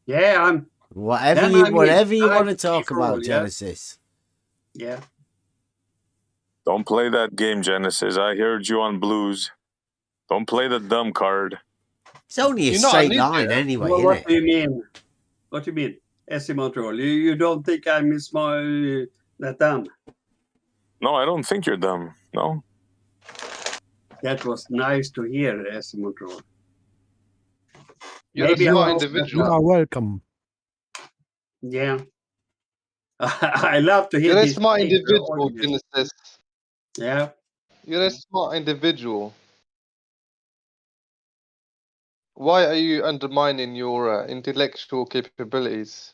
Yeah, I'm. Whatever Then you I'm whatever in. you want I'm to talk free for all, about, yeah. Genesis. Yeah. Don't play that game, Genesis. I heard you on Blues. Don't play the dumb card. It's only a You're not straight an line idiot. anyway, Well, isn't what it? do you mean? What do you mean? SC Montreal. You don't think I'm smart, that dumb? No, I don't think you're dumb. No. That was nice to hear, SC Montreal. You're Maybe a I smart was You individual. are welcome. Yeah. I love to hear You're a this smart paper individual, argument. Genesis. Yeah. You're a smart individual. Why are you undermining your intellectual capabilities?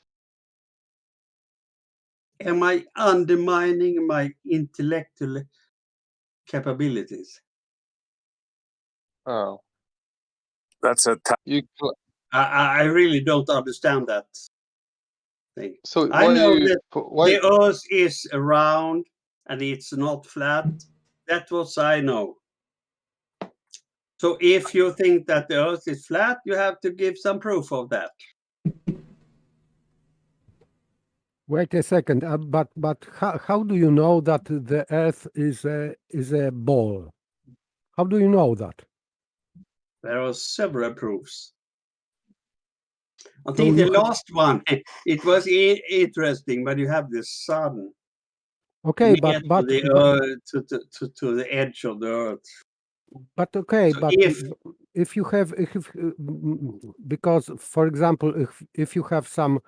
Am I undermining my intellectual capabilities? Oh, That's a you. I really don't understand that thing. So I why know you? that Why? the Earth is round and it's not flat. That's what I know. So if you think that the Earth is flat, you have to give some proof of that. Wait a second, but how do you know that the Earth is a ball? How do you know that? There are several proofs. I So think the you have- last one, it was interesting, but you have the sun Okay, near but to the Earth, to the edge of the Earth. but okay, So but if if you have because for example, if you have some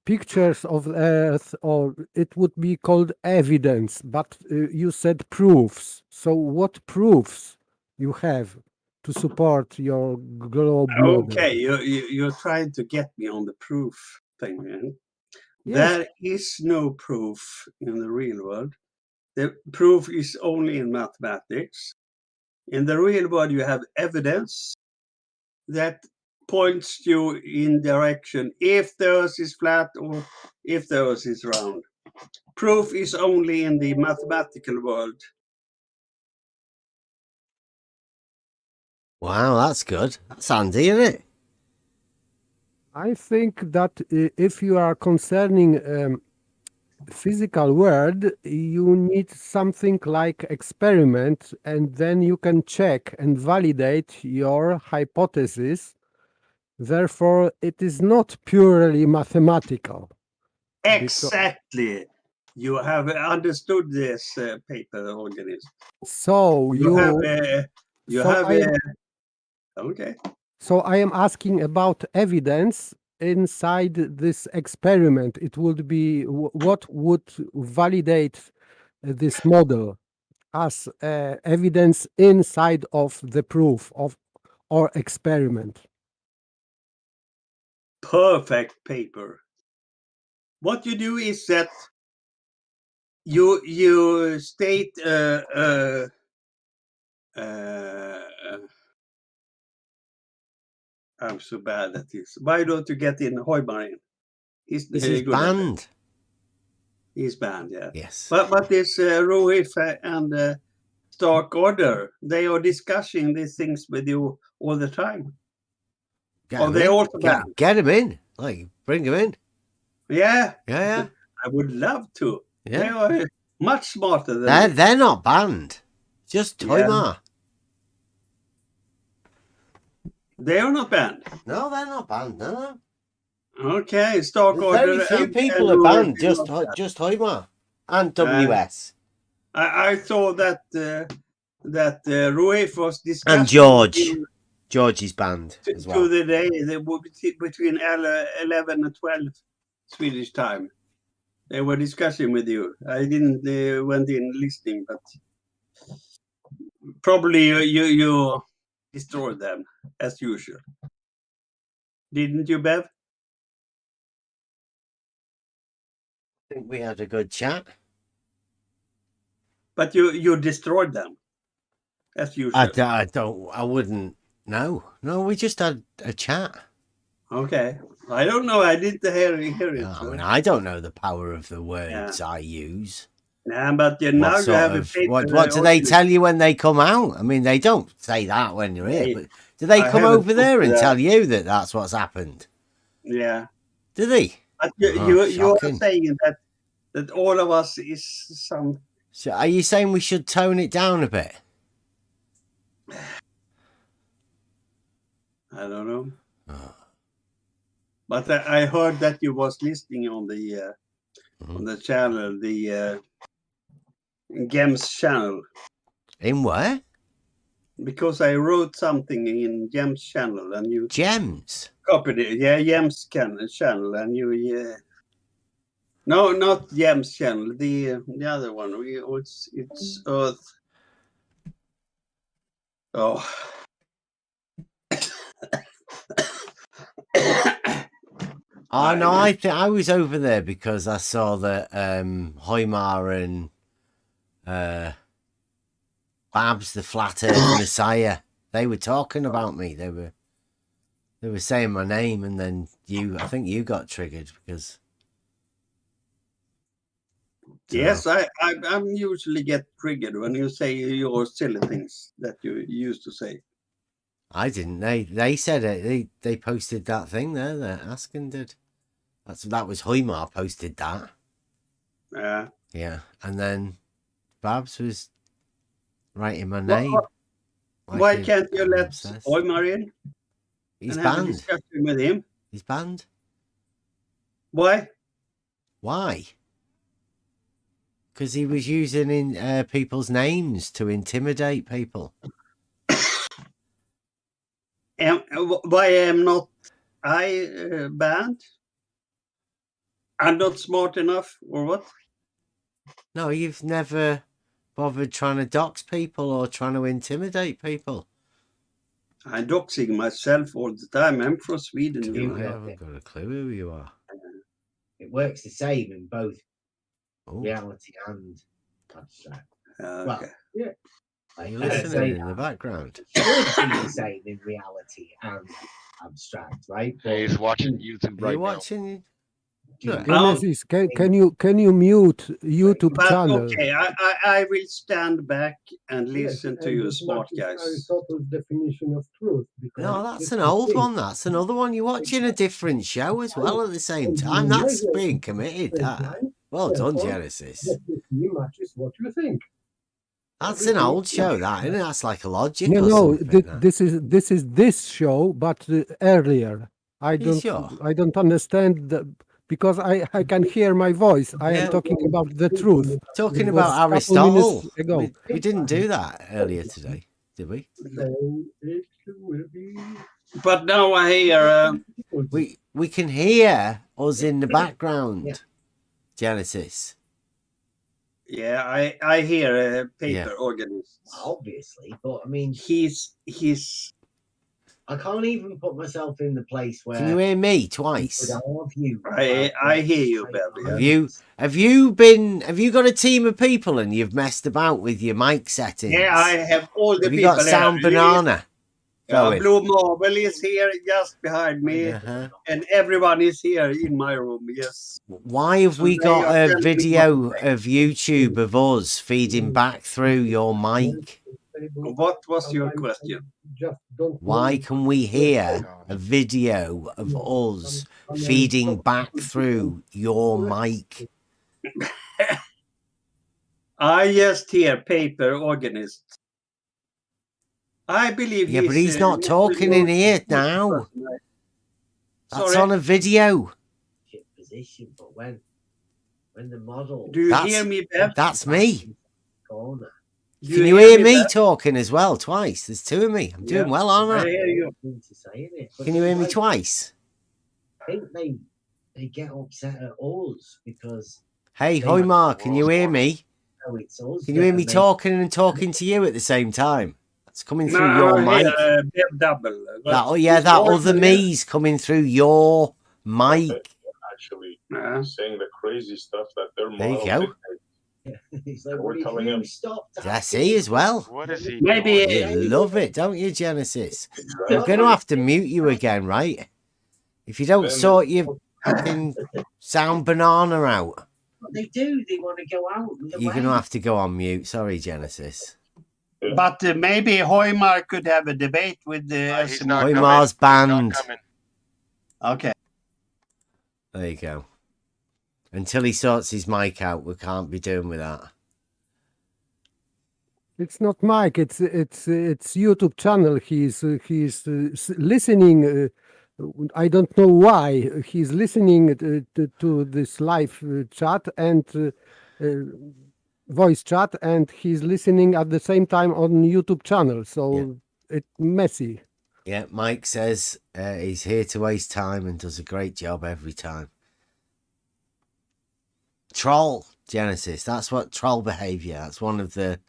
pictures of the Earth, or it would be called evidence, but you said proofs. So what proofs you have to support your globe model? okay, you're trying to get me on the proof thing. Eh? Yes. There is no proof in the real world. The proof is only in mathematics. In the real world, you have evidence that points you in direction if the Earth is flat or if the Earth is round. Proof is only in the mathematical world. Wow, that's good. That's handy, isn't it? I think that if you are concerning physical world, you need something like experiment, and then you can check and validate your hypothesis. Therefore, it is not purely mathematical. Exactly. You have understood this paper, organism. So okay. So I am asking about evidence inside this experiment. It would be what would validate this model as evidence inside of the proof of or experiment. Perfect paper. What you do is that you state I'm so bad at this. Why don't you get in Hoymarin? He's He's good at that. banned. He's banned, yeah. Yes. But this Rohif and Stark Order, they are discussing these things with you all the time. Get Are him they in. also banned? Get him in. Like, bring him in. Yeah. Yeah. I would love to. Yeah. They are much smarter than me. They're not banned. Just Toymar. They are not banned. No, they're not banned. No. Okay, Stark Order. Very few people are banned. Just Toymar and WS. I thought that Rohif was discussing. And George. George is banned as well. To the day they were between 11 and 12 Swedish time. They were discussing with you. I didn't went in listening, but probably you destroyed them as usual. Didn't you, Bev? I think we had a good chat. But you destroyed them as usual. I wouldn't. No, we just had a chat. Okay. I don't know. I didn't hear it. Yeah, I mean, I don't know the power of the words I use. Yeah, but now What you sort have a of paper. what do they tell you when they come out? I mean, they don't say that when you're here, but do they I come haven't over there looked and at tell you that that's what's happened? Yeah. Do they? But Oh, you are shocking. saying that all of us is some. So are you saying we should tone it down a bit? I don't know. But I heard that you was listening on the channel, the Gems channel. In where? Because I wrote something in Gems channel and you Gems. copied it. Yeah, Gems channel and you no, not Gems channel. The other one. It's Earth. Oh. Oh no, I was over there because I saw that Hoymar and Babs the Flat Earth Messiah, they were talking about me. They were saying my name, and then I think you got triggered because. Yes, I'm usually get triggered when you say your silly things that you used to say. I didn't. They said it. They posted that thing there that Askin did. That was Hoymar posted that. Yeah. Yeah, and then Babs was writing my name. Why can't you let Hoymar in? He's and have a banned. discussion with him? He's banned. Why? Why? Because he was using people's names to intimidate people. Why am not I banned? I'm not smart enough, or what? No, you've never bothered trying to dox people or trying to intimidate people. I'm doxing myself all the time. I'm from Sweden. I haven't got a clue who you are. It works the same in both reality and abstract. Okay. Well, yeah. Are you listening in the background? It should be the same in reality and abstract, right? He's watching YouTube right Are you now. watching? Genesis, can you mute YouTube But channel? okay, I will stand back and listen to you, smart guys. Aristotle definition of truth. No, that's an old one. That's another one. You're watching a different show as well at the same time. That's being committed. Well done, Genesis. Matches what you think. That's an old show, that, isn't it? That's like a Logic. No, this is this show, but earlier. I don't understand because I can hear my voice. I am talking about the truth. Talking about Aristotle. We didn't do that earlier today, did we? But now I hear. We can hear us in the background, Genesis. Yeah, I hear a paper organist. Obviously, but I mean, he's. I can't even put myself in the place where. Can you hear me twice? I hear you, Beverly. Have you got a team of people and you've messed about with your mic settings? Yeah, I have all the have people. You got Sound Banana? Blue Marble is here just behind me, and everyone is here in my room. Yes. Why have we got a video of YouTube of us feeding back through your mic? What was your question? Why can we hear a video of us feeding back through your mic? I just hear paper organist. I believe. Yeah, but he's not talking in here now. That's on a video. Position, but when the model. Do you hear me, Bev? That's me. Corner. Can you hear me talking as well twice? There's two of me. I'm doing well, aren't I? I hear you. Can you hear me twice? I think they get upset at us because. Hey, Hoymar, can you hear me? Can you hear me talking and talking to you at the same time? That's coming through your mic. Double. That other me's coming through your mic. Actually, saying the crazy stuff that they're. There you go. Like, we're telling him. That's he as well. What is he? Maybe you love it, don't you, Genesis? I'm going to have to mute you again, right? If you don't Then- sort your fucking sound banana out, What they do, they want to go out. you're going to have to go on mute. Sorry, Genesis. But maybe Hoymar could have a debate with the He's not coming. Hoymar's He's not banned. coming. Okay. There you go. Until he sorts his mic out, we can't be doing with that. It's not Mike. It's YouTube channel. He's listening. I don't know why he's listening to this live chat and voice chat, and he's listening at the same time on YouTube channel. So it's messy. Yeah, Mike says he's here to waste time and does a great job every time. Troll, Genesis. That's what troll behavior. That's one of the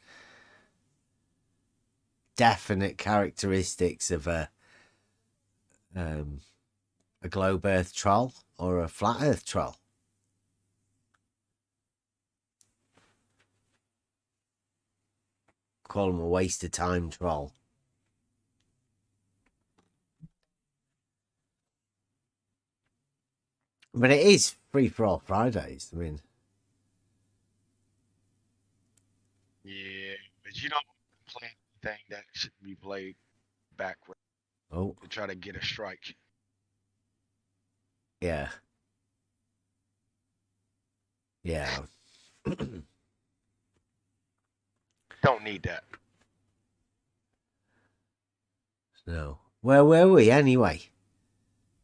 definite characteristics of a globe earth troll or a flat earth troll. Call him a waste of time troll. But it is free for all Fridays. I mean, Yeah, but you don't play anything that should be played backward oh to try to get a strike. yeah, yeah. Don't need that. No, where were we anyway?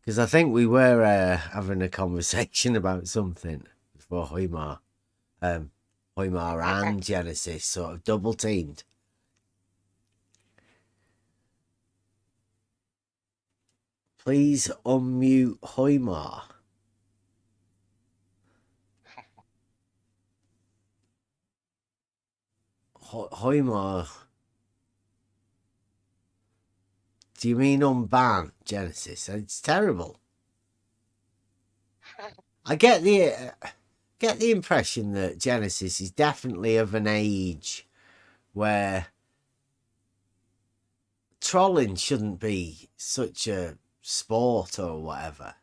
Because I think we were having a conversation about something before Hoymar and Genesis sort of double teamed. Please unmute Hoymar. Hoymar. Do you mean unban, Genesis? It's terrible. I get the impression that Genesis is definitely of an age where trolling shouldn't be such a sport or whatever.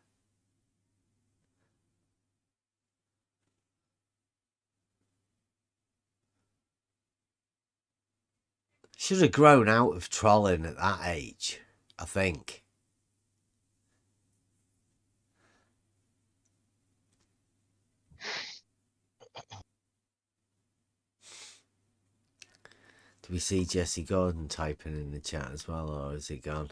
Should have grown out of trolling at that age, I think. Do we see Jesse Gordon typing in the chat as well, or is he gone?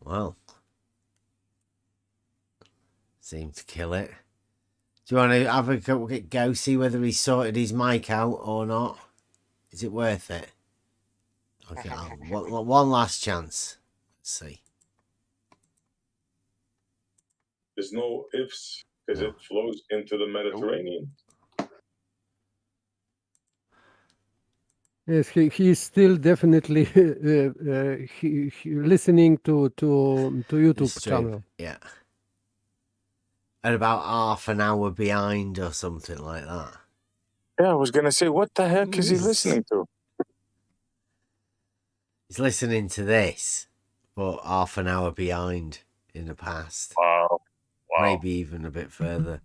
Well, seemed to kill it. Do you want to have a go see whether he's sorted his mic out or not? Is it worth it? Okay, one last chance. Let's see. There's no ifs because it flows into the Mediterranean. Yes, he's still definitely he listening to YouTube channel. Yeah. At about half an hour behind or something like that. Yeah, I was gonna say, what the heck is he listening to? He's listening to this, but half an hour behind in the past. Wow. Maybe even a bit further.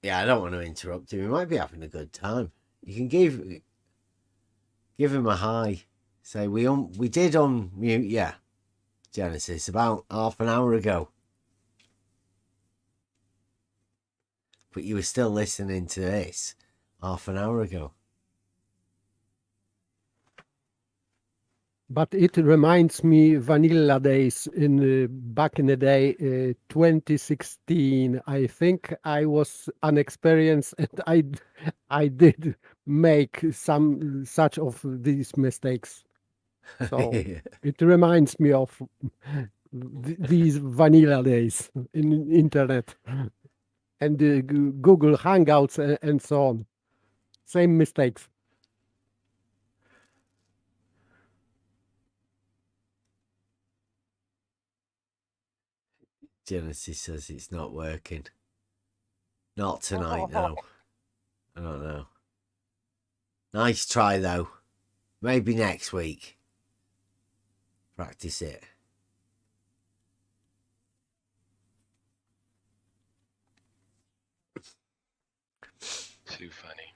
Yeah, I don't want to interrupt him. He might be having a good time. You can give him a hi. Say we did unmute, yeah, Genesis, about half an hour ago. But you were still listening to this half an hour ago. But it reminds me vanilla days in back in the day, 2016. I think I was unexperienced, and I did make some such of these mistakes. So it reminds me of these vanilla days in internet and Google Hangouts and so on. Same mistakes. Genesis says it's not working. Not tonight, no. I don't know. Nice try, though. Maybe next week. Practice it. Too funny.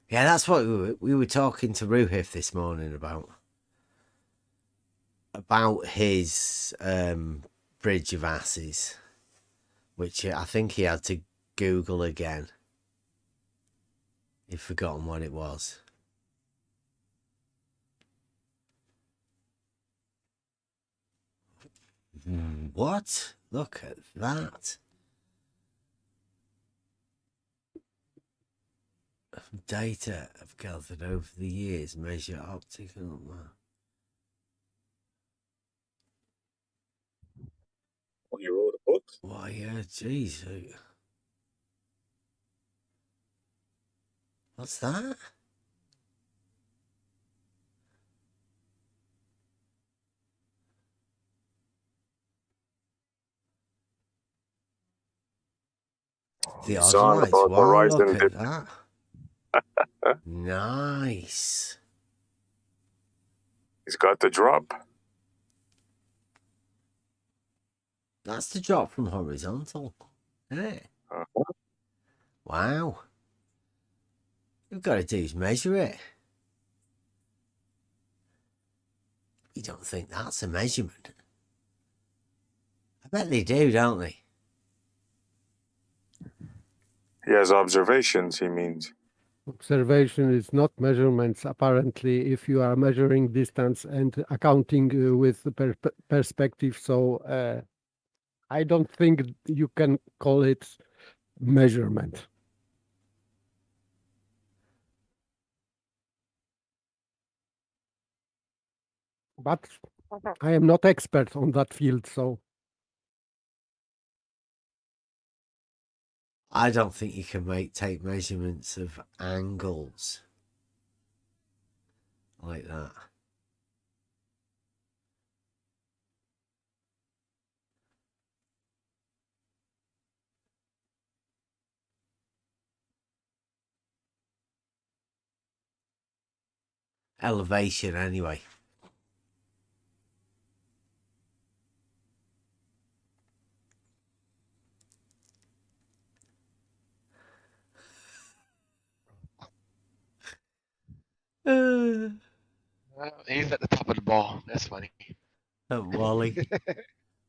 Yeah, that's what we were talking to Ruhif this morning about. About his Bridge of Asses, which I think he had to Google again. He'd forgotten what it was. What? Look at that. Data I've gathered over the years measure optical. Oh, you wrote a book? Why, yeah, geez. What's that? The Song Oddites. about Wow, Horizon look at did. that. Nice. He's got the drop. That's the drop from Horizontal, isn't it? Wow. We've got to do is measure it. You don't think that's a measurement? I bet they do, don't they? He has observations, he means. Observation is not measurements, apparently, if you are measuring distance and accounting with the perspective. So I don't think you can call it measurement. But I am not expert on that field, so. I don't think you can take measurements of angles like that. Elevation, anyway. He's at the top of the ball. That's funny. Wally.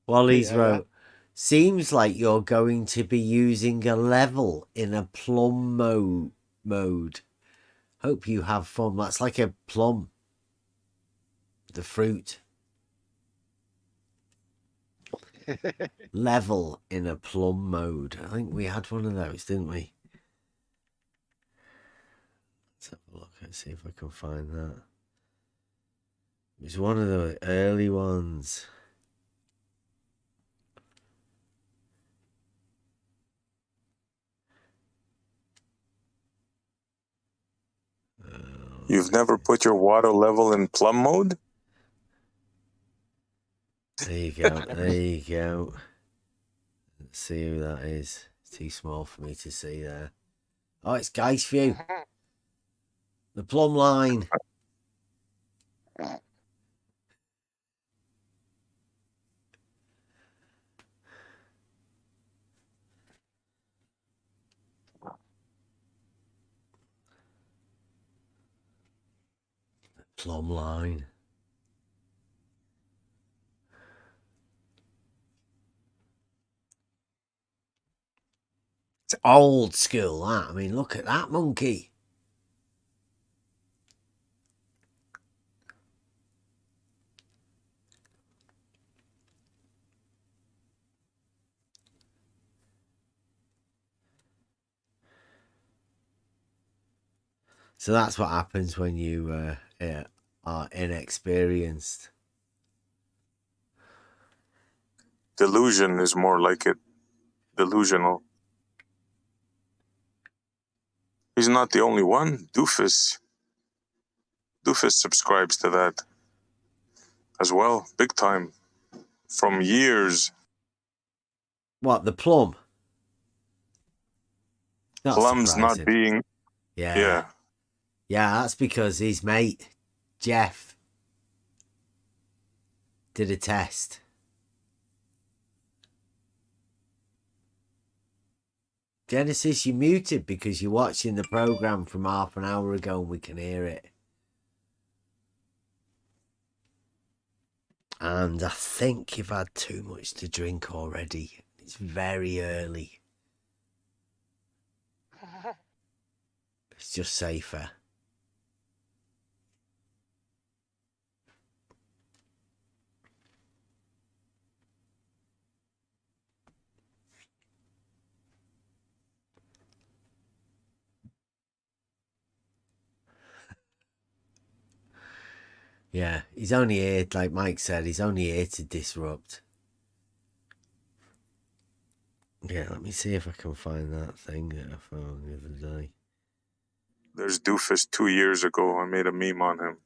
Wally's Yeah. wrote, seems like you're going to be using a level in a plum mode. Hope you have fun. That's like a plum. The fruit. Level in a plum mode. I think we had one of those, didn't we? Let's have a look and see if I can find that. It was one of the early ones. You've never put your water level in plum mode? There you go. There you go. Let's see who that is. It's too small for me to see there. Oh, it's Geist View. The plumb line. Plumb line. It's old school, that. I mean, look at that monkey. So that's what happens when you are inexperienced. Delusion is more like it. Delusional. He's not the only one. Doofus subscribes to that as well, big time, from years. What, the plum? Not Plum's not surprising. being. Yeah, that's because his mate Jeff did a test. Genesis, you muted because you're watching the program from half an hour ago and we can hear it. And I think you've had too much to drink already. It's very early. It's just safer. Yeah, he's only here, like Mike said, he's only here to disrupt. Yeah, let me see if I can find that thing that I found the other day. There's Doofus 2 years ago. I made a meme on him.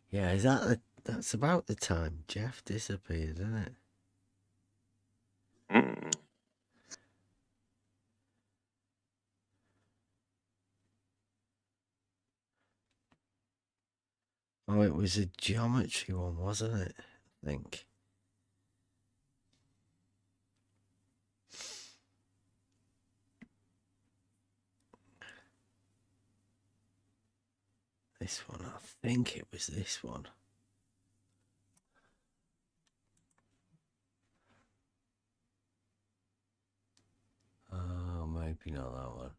Yeah, that's about the time Jeff disappeared, isn't it? Oh, it was a geometry one, wasn't it? I think. This one, I think it was this one. Oh, maybe not that one.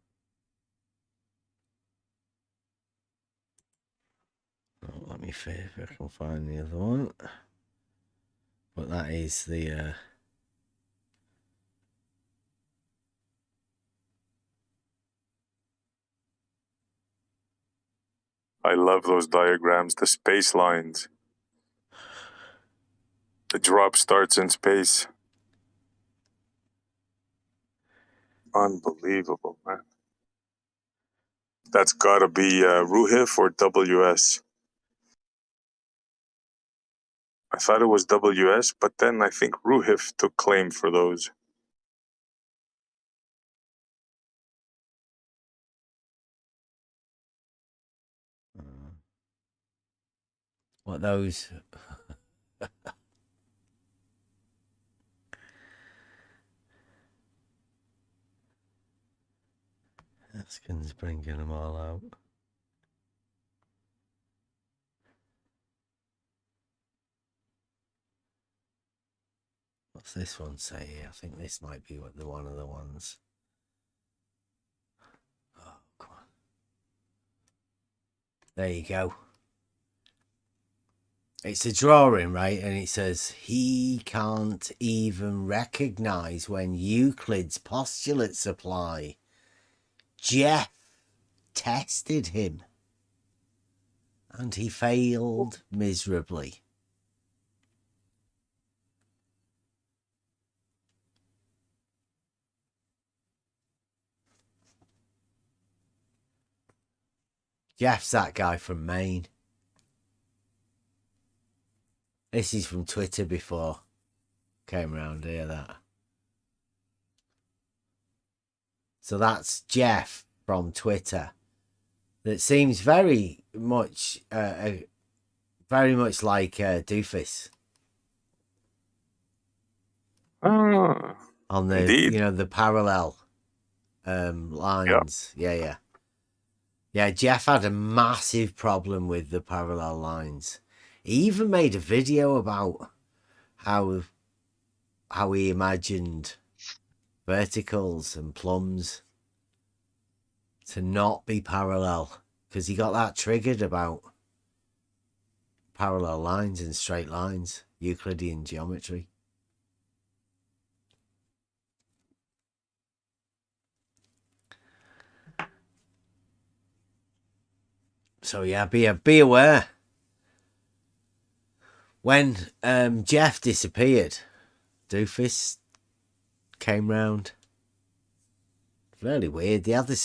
Oh, let me see if I can find the other one. But that is the... I love those diagrams, the space lines. The drop starts in space. Unbelievable, man. That's gotta be Ruhif or WS. I thought it was WS, but then I think Ruhif took claim for those. What those... Eskin's bringing them all out. What's this one say here? I think this might be one of the ones. Oh, come on. There you go. It's a drawing, right? And it says, he can't even recognize when Euclid's postulates apply. Jeff tested him. And he failed miserably. Jeff's that guy from Maine. This is from Twitter before. Came around here, that. So that's Jeff from Twitter. That seems very much like Doofus. On the indeed. The parallel lines. Yeah, Jeff had a massive problem with the parallel lines. He even made a video about how he imagined verticals and plums to not be parallel, because he got that triggered about parallel lines and straight lines, Euclidean geometry. So yeah, be aware. When Jeff disappeared, Doofus came round. Really weird. They had the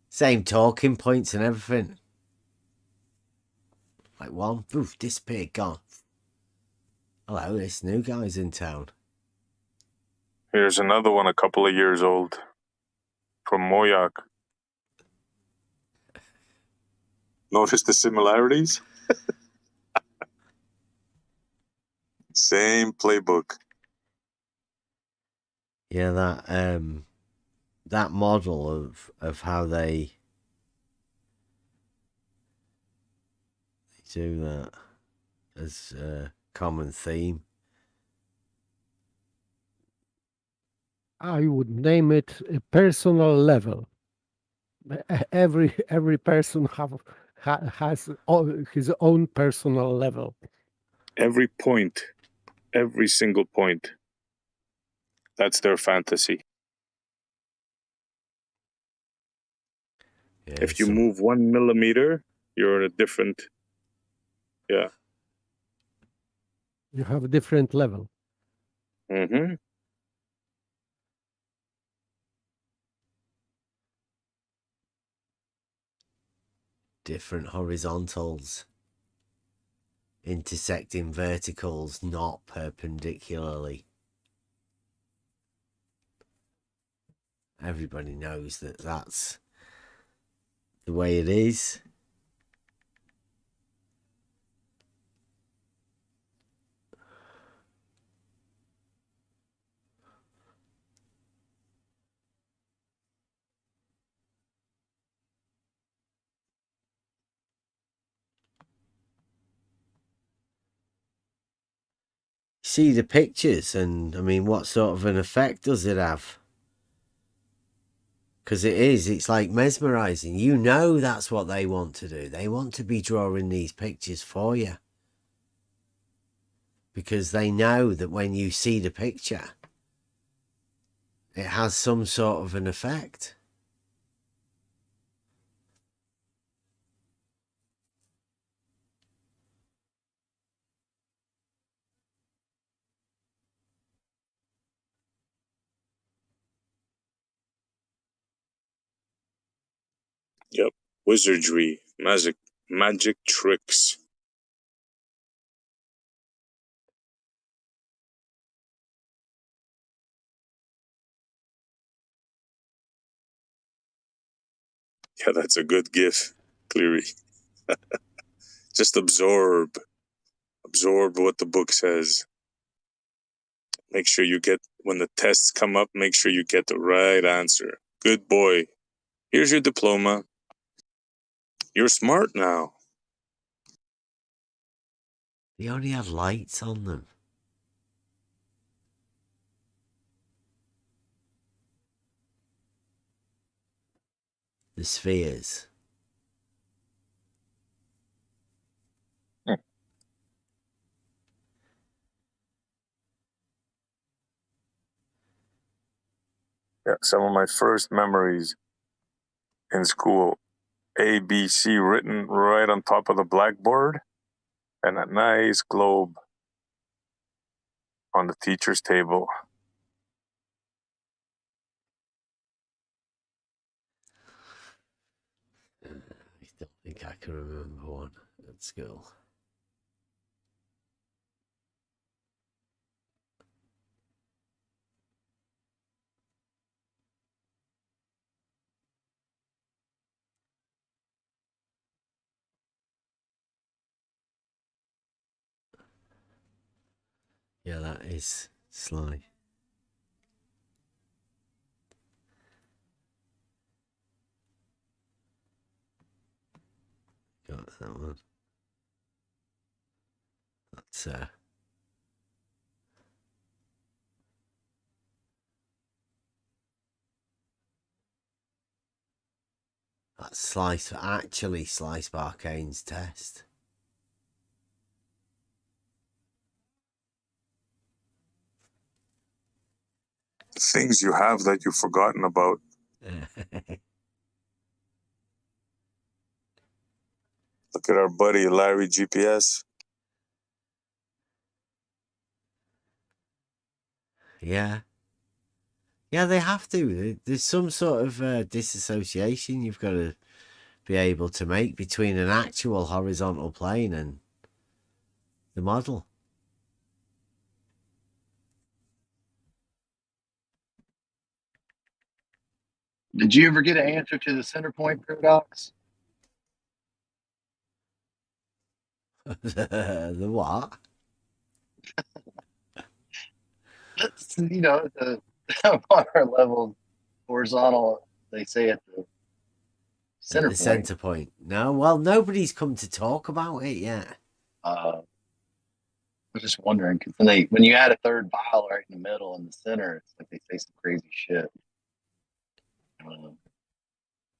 same talking points and everything. Like one, poof, disappeared, gone. Hello, this new guy's in town. Here's another one a couple of years old from Moyak. Notice the similarities? Same playbook. Yeah, that model of how they do that as a common theme. I would name it a personal level. Every person has his own personal level. Every point, every single point, that's their fantasy. Yeah, if you move 1 millimeter, you're at a different, yeah. You have a different level. Mm-hmm. Different horizontals intersecting verticals, not perpendicularly. Everybody knows that that's the way it is. See the pictures, and I mean, what sort of an effect does it have? Because it's like mesmerizing. You know that's what they want to do. They want to be drawing these pictures for you. Because they know that when you see the picture, it has some sort of an effect. Yep. Wizardry, magic tricks. Yeah, that's a good gif, Cleary. Just absorb what the book says. Make sure you get, when the tests come up, make sure you get the right answer. Good boy. Here's your diploma. You're smart now. They only have lights on them. The spheres. Yeah, some of my first memories in school, ABC written right on top of the blackboard, and a nice globe on the teacher's table. I don't think I can remember one at school. Yeah, that is sly. Got that one. That's that's actually Slice Barkane's test. Things you have that you've forgotten about. Look at our buddy Larry GPS. Yeah. Yeah, they have to. There's some sort of disassociation you've got to be able to make between an actual horizontal plane and the model. Did you ever get an answer to the center point paradox? The what? You know, the water level horizontal, they say at the center point. Center point. No, well, nobody's come to talk about it yet. I was just wondering, because when you add a third vowel right in the middle in the center, it's like they say some crazy shit.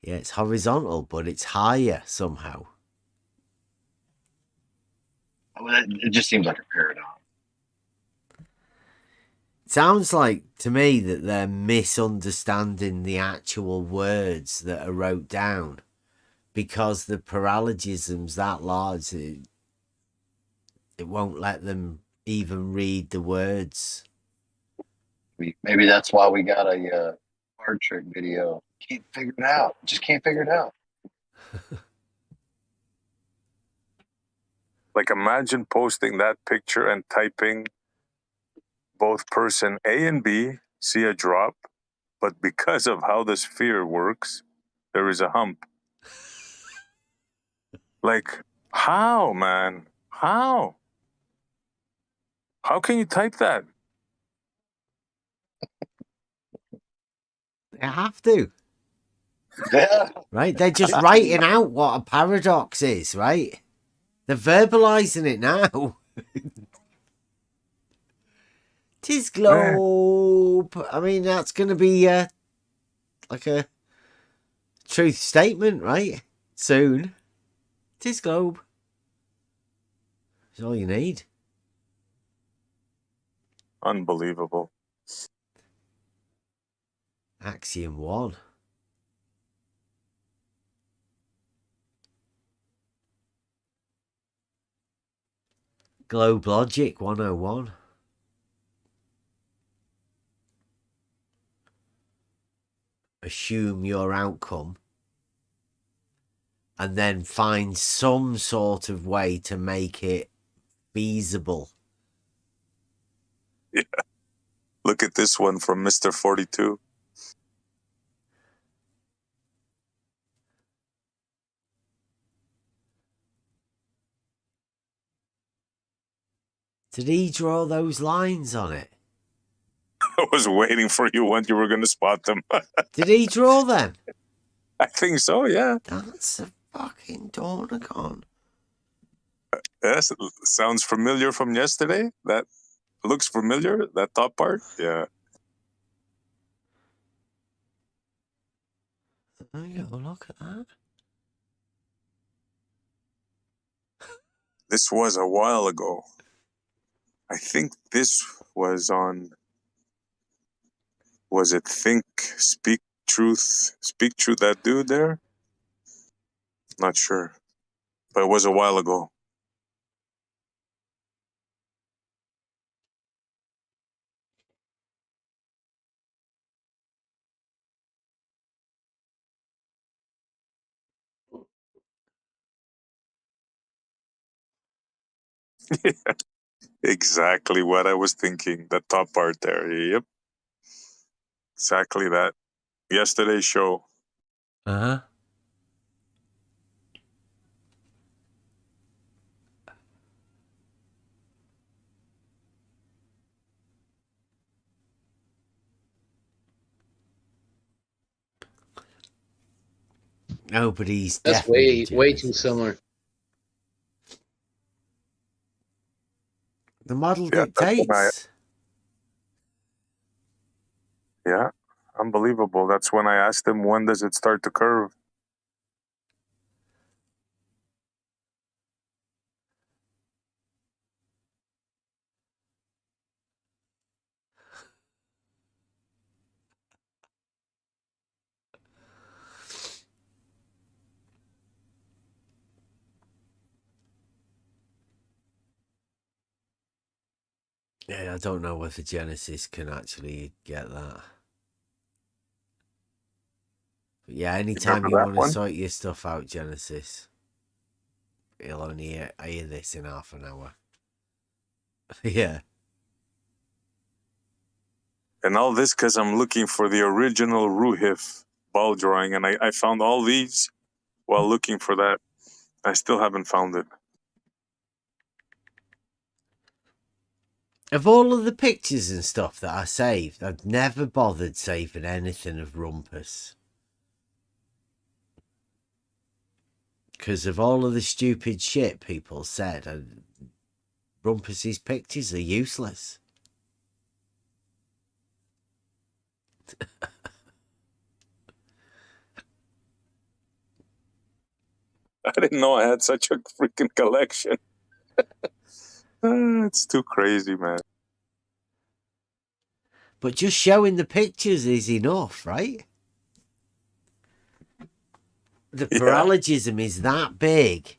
Yeah, it's horizontal, but it's higher somehow. It just seems like a paradox. It sounds like to me that they're misunderstanding the actual words that are wrote down, because the paralogism's that large, it won't let them even read the words. Maybe that's why we got a card trick video. Can't figure it out. Just can't figure it out. Like, imagine posting that picture and typing both person A and B see a drop, but because of how the sphere works, there is a hump. Like, how, man? How? How can you type that? They have to. Yeah. Right? They're just writing out what a paradox is, right? They're verbalizing it now. 'Tis globe. I mean, that's going to be like a truth statement, right? Soon. 'Tis globe. That's all you need. Unbelievable. Axiom 1. Globe Logic 101. Assume your outcome and then find some sort of way to make it feasible. Yeah. Look at this one from Mr. 42. Did he draw those lines on it? I was waiting for you when you were going to spot them. Did he draw them? I think so, yeah. That's a fucking Dornicon. Yes, sounds familiar from yesterday. That looks familiar, that top part. Yeah. Oh, yeah, look at that. This was a while ago. I think this was on... Was it Think, Speak Truth, that dude there? Not sure. But it was a while ago. Exactly what I was thinking. The top part there. Yep. Exactly that. Yesterday's show. Uh-huh. Nobody's That's definitely way too similar. The model Yeah, dictates. Yeah, unbelievable. That's when I asked him, when does it start to curve? Yeah, I don't know whether Genesis can actually get that. But yeah, anytime you want to sort your stuff out, Genesis, you'll only hear this in half an hour. Yeah. And all this because I'm looking for the original Ruhif ball drawing, and I found all these while looking for that. I still haven't found it. Of all of the pictures and stuff that I saved, I've never bothered saving anything of Rumpus. Because of all of the stupid shit people said, Rumpus's pictures are useless. I didn't know I had such a freaking collection. It's too crazy, man. But just showing the pictures is enough, right? The paralogism is that big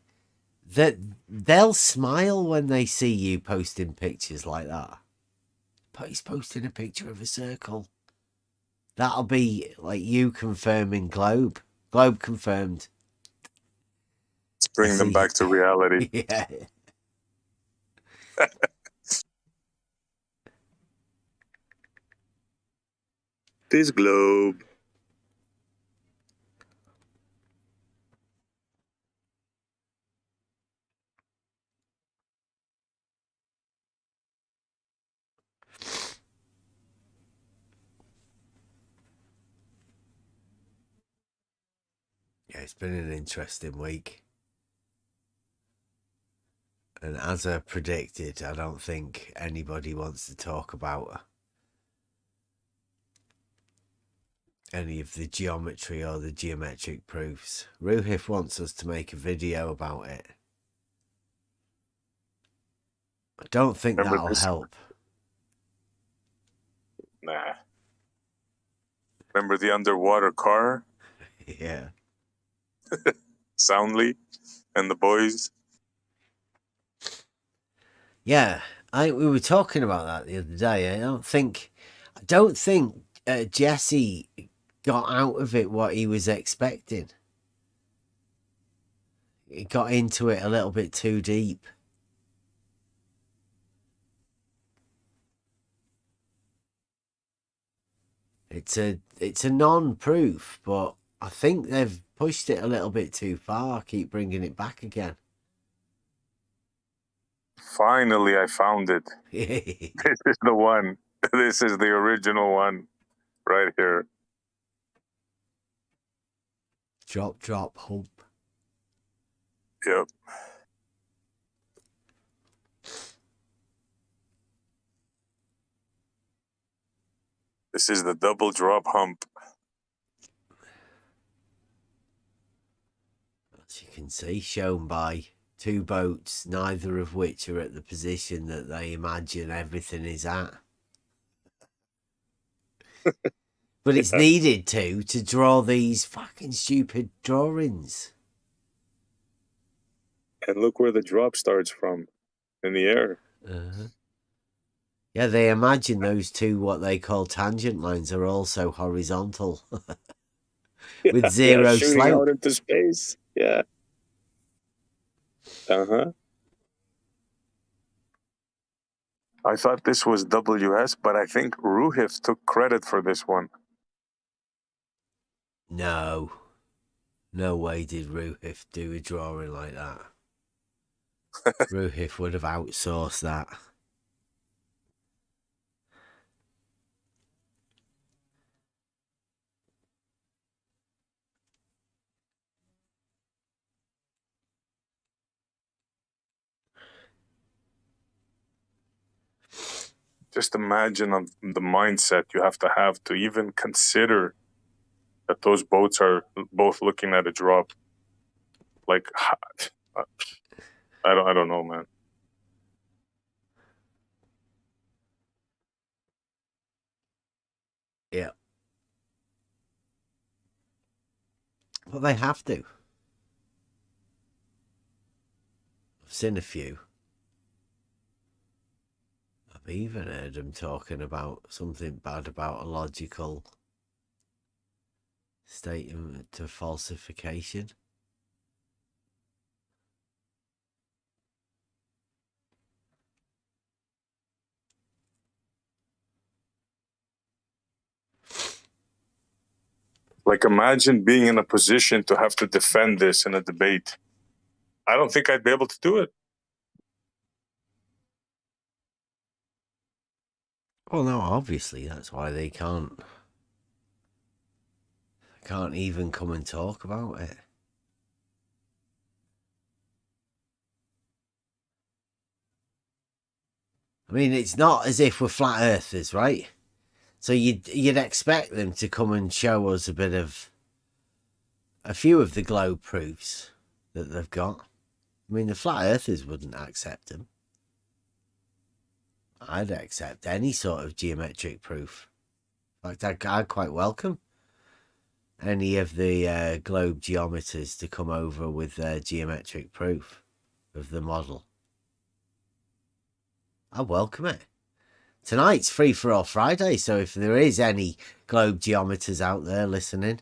that they'll smile when they see you posting pictures like that. But he's posting a picture of a circle. That'll be like you confirming Globe. Globe confirmed. Let's bring them back to reality. Yeah. This Globe. Yeah, it's been an interesting week. And as I predicted, I don't think anybody wants to talk about any of the geometry or the geometric proofs. Ruhif wants us to make a video about it. I don't think that'll help. Nah. Remember the underwater car? Yeah. Soundly and the boys. Yeah, we were talking about that the other day. I don't think Jesse got out of it what he was expecting. He got into it a little bit too deep. It's a non-proof, but I think they've pushed it a little bit too far. Keep bringing it back again. Finally, I found it. This is the one. This is the original one right here. Drop, hump. Yep. This is the double drop hump. As you can see, shown by two boats, neither of which are at the position that they imagine everything is at. But it's needed to draw these fucking stupid drawings. And look where the drop starts from, in the air. Yeah, they imagine those two, what they call tangent lines, are also horizontal. With zero shooting slope. Out into space. Yeah. I thought this was WS, but I think Ruhif took credit for this one. No way did Ruhif do a drawing like that. Ruhif would have outsourced that. Just imagine the mindset you have to even consider that those boats are both looking at a drop. Like, I don't know, man. Yeah. Well, they have to. I've seen a few. I've even heard them talking about something bad about a logical statement to falsification. Like, imagine being in a position to have to defend this in a debate. I don't think I'd be able to do it. Well, no, obviously that's why they can't even come and talk about it. I mean, it's not as if we're flat earthers, right? So you'd expect them to come and show us a few of the globe proofs that they've got. I mean, the flat earthers wouldn't accept them. I'd accept any sort of geometric proof. In fact, I'd quite welcome any of the globe geometers to come over with their geometric proof of the model. I welcome it. Tonight's Free for All Friday, so if there is any globe geometers out there listening,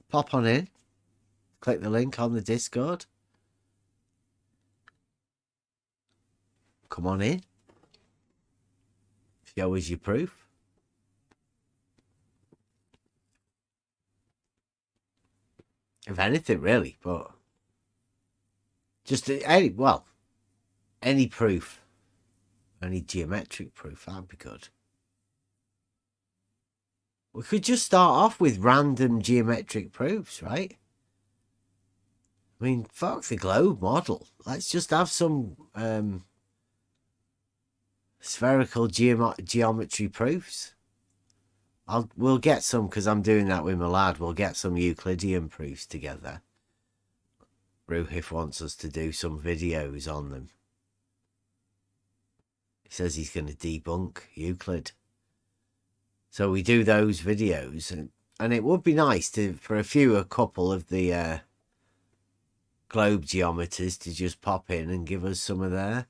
pop on in, click the link on the Discord. Come on in. Show us your proof. If anything, really, but just any proof, any geometric proof, that'd be good. We could just start off with random geometric proofs, right? I mean, fuck the globe model. Let's just have some spherical geometry proofs. We'll get some, because I'm doing that with my lad. We'll get some Euclidean proofs together. Ruhif wants us to do some videos on them. He says he's going to debunk Euclid. So we do those videos, and it would be nice for a couple of the globe geometers to just pop in and give us some of their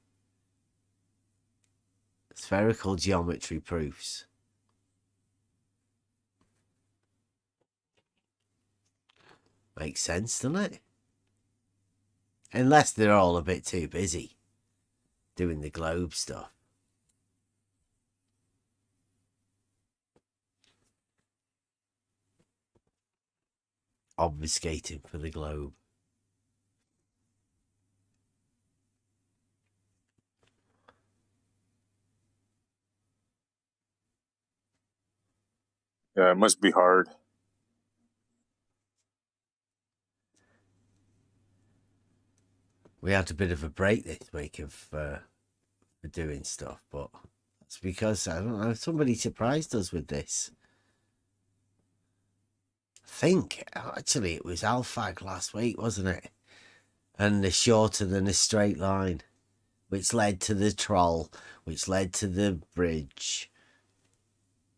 spherical geometry proofs. Makes sense, doesn't it? Unless they're all a bit too busy doing the globe stuff. Obfuscating for the globe. Yeah, it must be hard. We had a bit of a break this week for doing stuff, but that's because, I don't know, somebody surprised us with this. I think, actually, it was Alphag last week, wasn't it? And the shorter than a straight line, which led to the troll, which led to the bridge,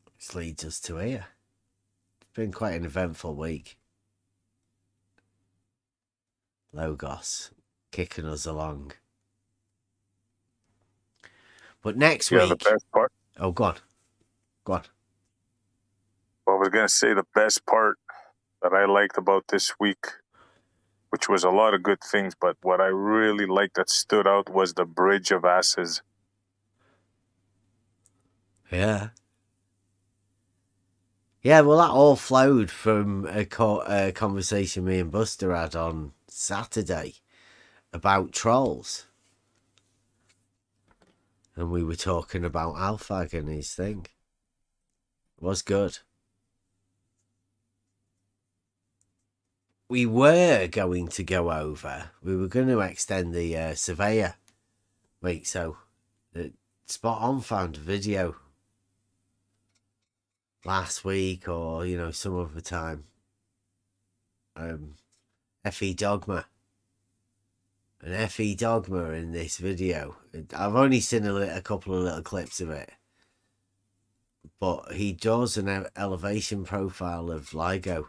which leads us to here. It's been quite an eventful week. Logos kicking us along. But next week... the best part. Oh, go on. Go on. Well, I was going to say the best part that I liked about this week, which was a lot of good things, but what I really liked that stood out was the Bridge of Asses. Yeah. Yeah, well, that all flowed from a conversation me and Buster had on Saturday about trolls. And we were talking about Alphag and his thing. It was good. We were going to go over. We were going to extend the Surveyor week. So Spot On found a video last week or, some other time. FE Dogma. And FE Dogma in this video. I've only seen a couple of little clips of it. But he does an elevation profile of LIGO.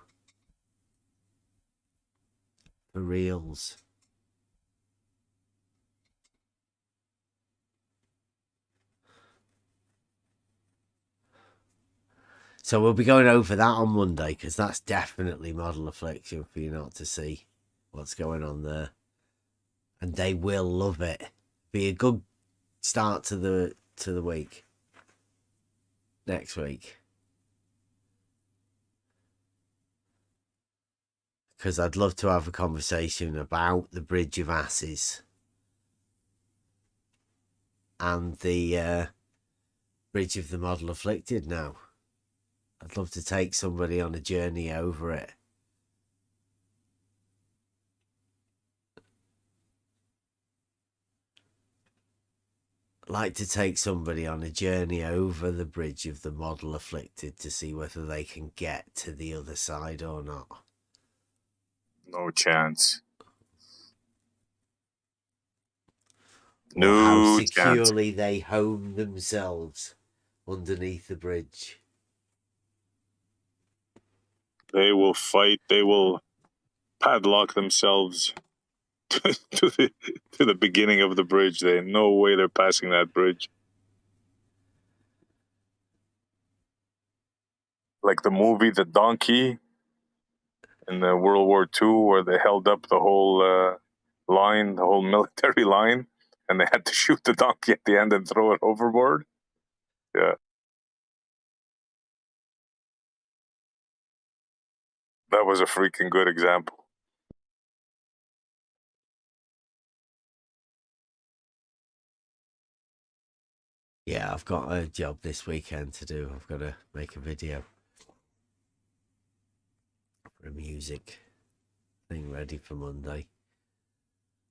For reals. So we'll be going over that on Monday, because that's definitely Model Affliction for you not to see what's going on there. And they will love it. Be a good start to the week. Next week. because I'd love to have a conversation about the Bridge of Asses and the Bridge of the Model Afflicted now. I'd love to take somebody on a journey over it. I'd like to take somebody on a journey over the Bridge of the Model Afflicted to see whether they can get to the other side or not. No chance. Or No how chance. securely they home themselves underneath the bridge. They will fight. They will padlock themselves to the beginning of the bridge. There ain't no way they're passing that bridge. Like the movie The Donkey in the World War II, where they held up the whole line, the whole military line, and they had to shoot the donkey at the end and throw it overboard. Yeah. That was a freaking good example. Yeah, I've got a job this weekend to do. I've got to make a video for a music thing ready for Monday.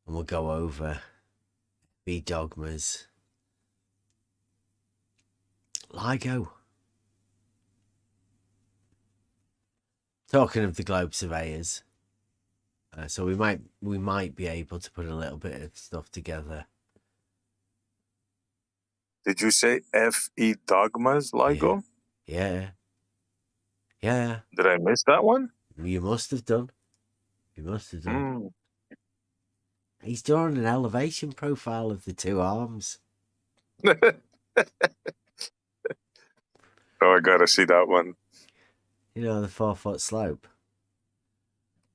And we'll go over B Dogmas, LIGO. Talking of the Globe Surveyors, so we might be able to put a little bit of stuff together. Did you say F.E. Dogmas, LIGO? Yeah. Did I miss that one? You must have done. He's drawing an elevation profile of the two arms. Oh, I gotta see that one. You know, the 4-foot slope.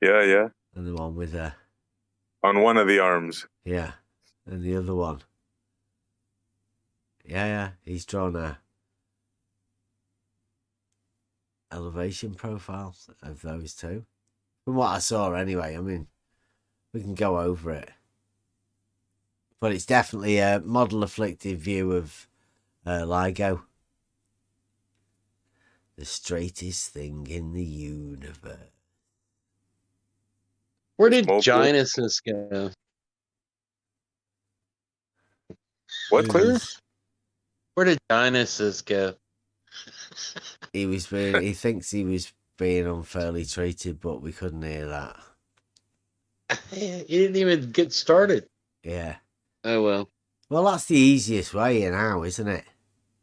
Yeah. And the one with a... On one of the arms. Yeah. And the other one. Yeah. He's drawn a elevation profile of those two. From what I saw anyway. I mean, we can go over it. But it's definitely a model afflicted view of LIGO. The straightest thing in the universe. Where did Ginuses go? What, Clear? Where did Ginuses go? He thinks he was being unfairly treated, but we couldn't hear that. He didn't even get started. Yeah. Oh, well. Well, that's the easiest way now, isn't it?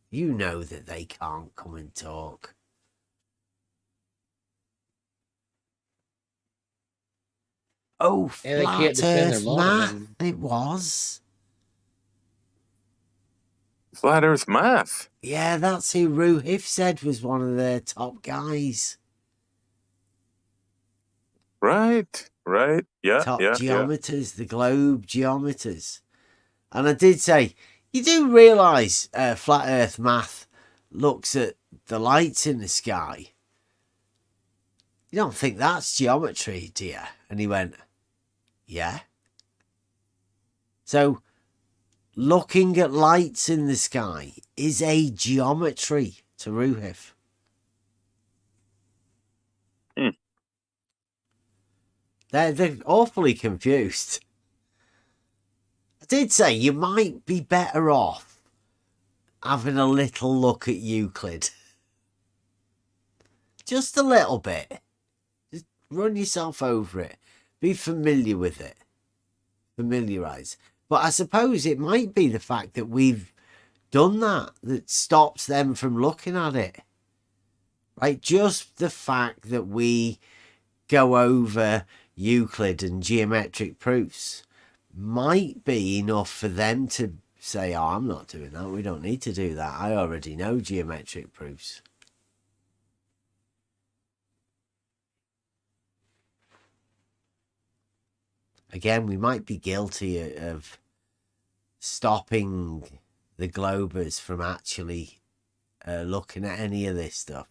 You know that they can't come and talk. Oh, Yeah, they Flat can't defend their Earth model. Math, it was. Flat Earth Math? Yeah, that's who Ruhif said was one of their top guys. Right. Yeah, top yeah. geometers, the globe geometers. And I did say, you do realise Flat Earth Math looks at the lights in the sky. You don't think that's geometry, do you? And he went, yeah. So, looking at lights in the sky is a geometry to Ruhif. They're awfully confused. I did say you might be better off having a little look at Euclid. Just a little bit. Just run yourself over it. Be familiar with it. Familiarise. But I suppose it might be the fact that we've done that stops them from looking at it. Right? Just the fact that we go over Euclid and geometric proofs might be enough for them to say, oh, I'm not doing that. We don't need to do that. I already know geometric proofs. Again, we might be guilty of stopping the Globers from actually looking at any of this stuff.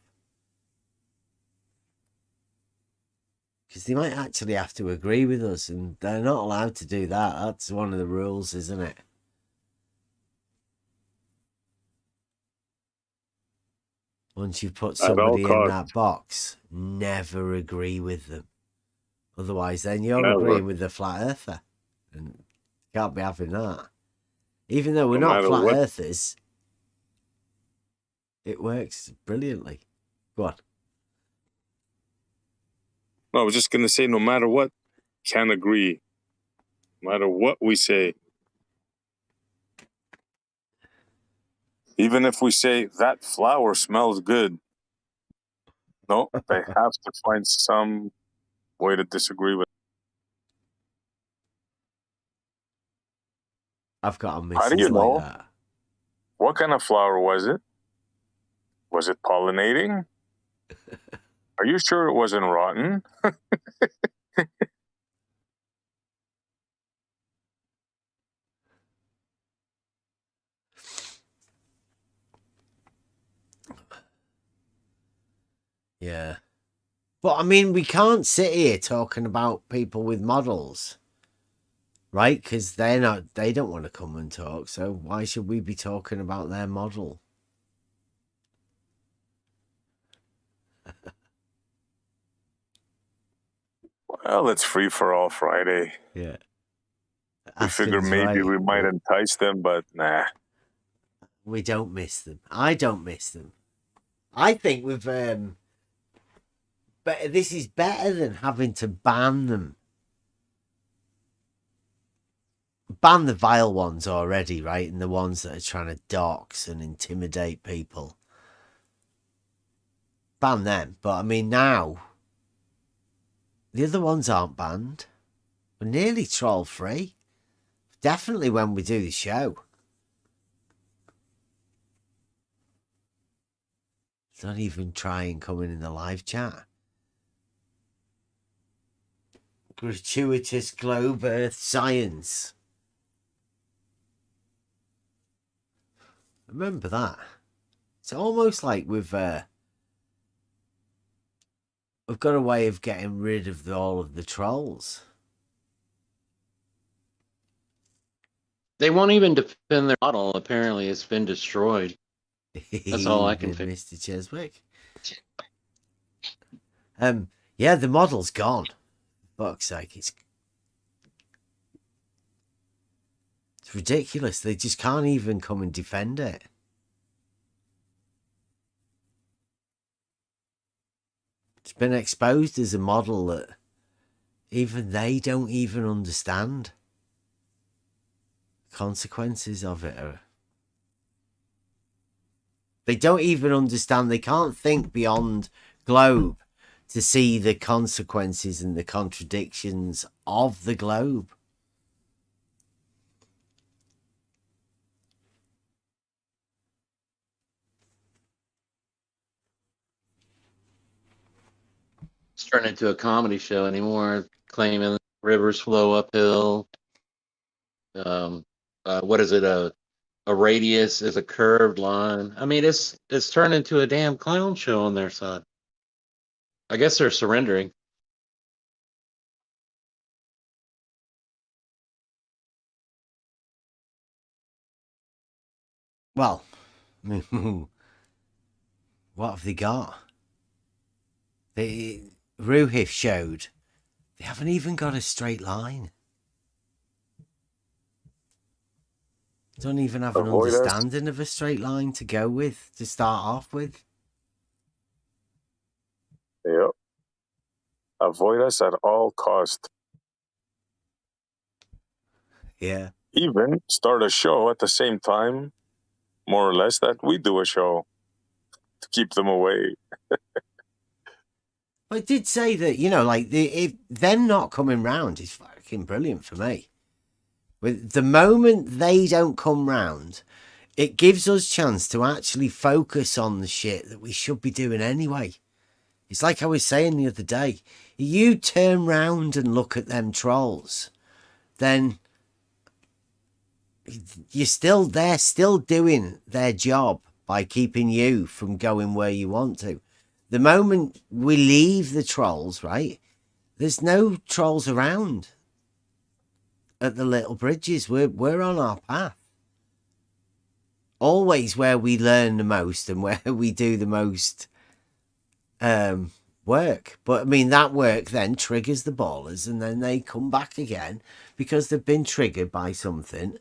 Because they might actually have to agree with us, and they're not allowed to do that. That's one of the rules, isn't it? Once you've put somebody in that box, never agree with them. Otherwise, then you're agreeing with the flat earther. And can't be having that. Even though we're not flat earthers, it works brilliantly. Go on. No, I was just gonna say, no matter what, can't agree. No matter what we say. Even if we say that flower smells good. No, they have to find some way to disagree with. I've got a missus How do you know? like that. What kind of flower was it? Was it pollinating? Are you sure it wasn't rotten? Yeah. But I mean, we can't sit here talking about people with models, right? Because they don't want to come and talk. So why should we be talking about their model? Well, it's free for all Friday. Yeah. We figure maybe we might entice them, but nah. We don't miss them. I don't miss them. I think we've but this is better than having to ban them. Ban the vile ones already, right? And the ones that are trying to dox and intimidate people. Ban them. But I mean, now, the other ones aren't banned. We're nearly troll free. Definitely when we do the show. Don't even try and come in the live chat. Gratuitous globe earth science. Remember that. It's almost like we've got a way of getting rid of all of the trolls. They won't even defend their model. Apparently, it's been destroyed. That's all I can figure. Mr. Cheswick. Yeah, the model's gone. Fuck's sake, it's ridiculous. They just can't even come and defend it. It's been exposed as a model that even they don't even understand. The consequences of it are... They don't even understand. They can't think beyond globe to see the consequences and the contradictions of the globe. It's turned into a comedy show anymore, claiming rivers flow uphill. What is it? A radius is a curved line. I mean, it's turned into a damn clown show on their side. I guess they're surrendering. Well, what have they got? Ruhif showed they haven't even got a straight line. Don't even have an understanding of a straight line to go with, to start off with. Yep. Avoid us at all cost. Yeah. Even start a show at the same time, more or less, that we do a show to keep them away. I did say that, you know, like if them not coming round is fucking brilliant for me. With the moment they don't come round, it gives us chance to actually focus on the shit that we should be doing anyway. It's like I was saying the other day. You turn round and look at them trolls, then they're still doing their job by keeping you from going where you want to. The moment we leave the trolls, right, There's no trolls around at the little bridges. We're on our path. Always where we learn the most and where we do the most work. But I mean, that work then triggers the ballers, and then they come back again because they've been triggered by something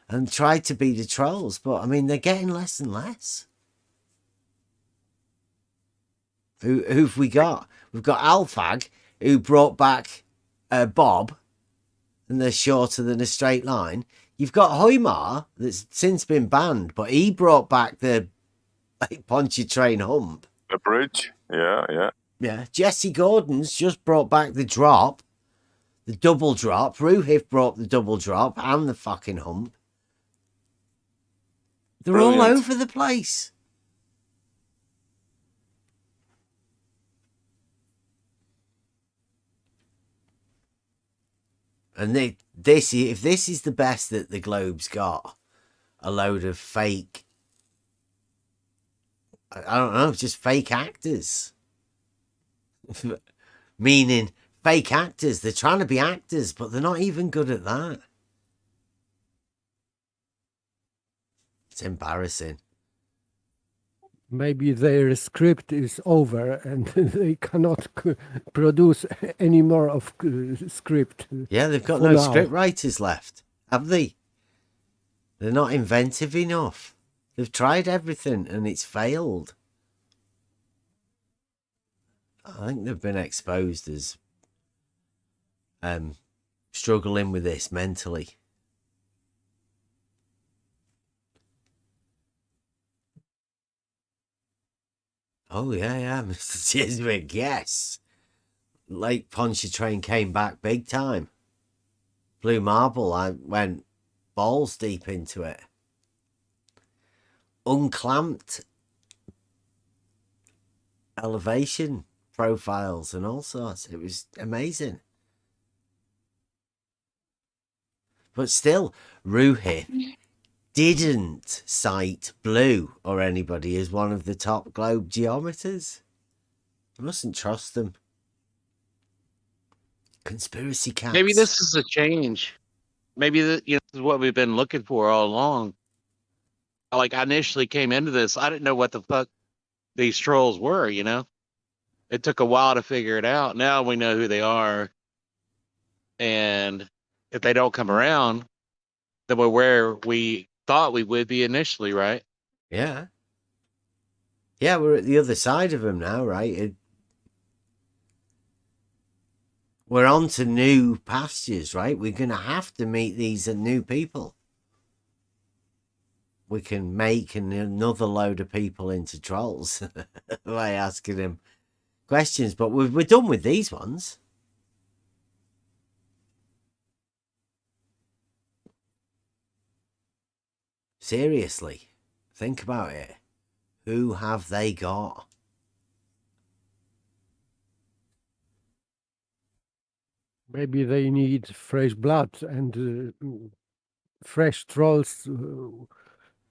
and try to be the trolls. But I mean, they're getting less and less. Who've we got? We've got Alphag, who brought back Bob, and they're shorter than a straight line. You've got Hoymar, that's since been banned, but he brought back the Pontchartrain hump. The bridge, yeah. Yeah, Jesse Gordon's just brought back the drop, the double drop. Ruhif brought the double drop and the fucking hump. They're all over the place. And if this is the best that the Globe's got, a load of fake, I don't know, just fake actors. Meaning fake actors. They're trying to be actors, but they're not even good at that. It's embarrassing. Maybe their script is over and they cannot produce any more of script. Yeah, they've got no script writers left, have they? They're not inventive enough. They've tried everything and it's failed. I think they've been exposed as struggling with this mentally. Oh, yeah, Mr. Chiswick, yes. Lake Pontchartrain came back big time. Blue Marble, I went balls deep into it. Unclamped elevation profiles and all sorts. It was amazing. But still, Ruhif didn't cite Blue or anybody as one of the top globe geometers. I mustn't trust them. Conspiracy cats. Maybe this is a change. Maybe this is what we've been looking for all along. Like, I initially came into this, I didn't know what the fuck these trolls were, you know? It took a while to figure it out. Now we know who they are. And if they don't come around, then we're where we thought we would be initially, right? Yeah. Yeah, we're at the other side of them now, right? We're on to new pastures, right? We're going to have to meet these new people. We can make another load of people into trolls by asking them questions, but we're done with these ones. Seriously, think about it. Who have they got? Maybe they need fresh blood and fresh trolls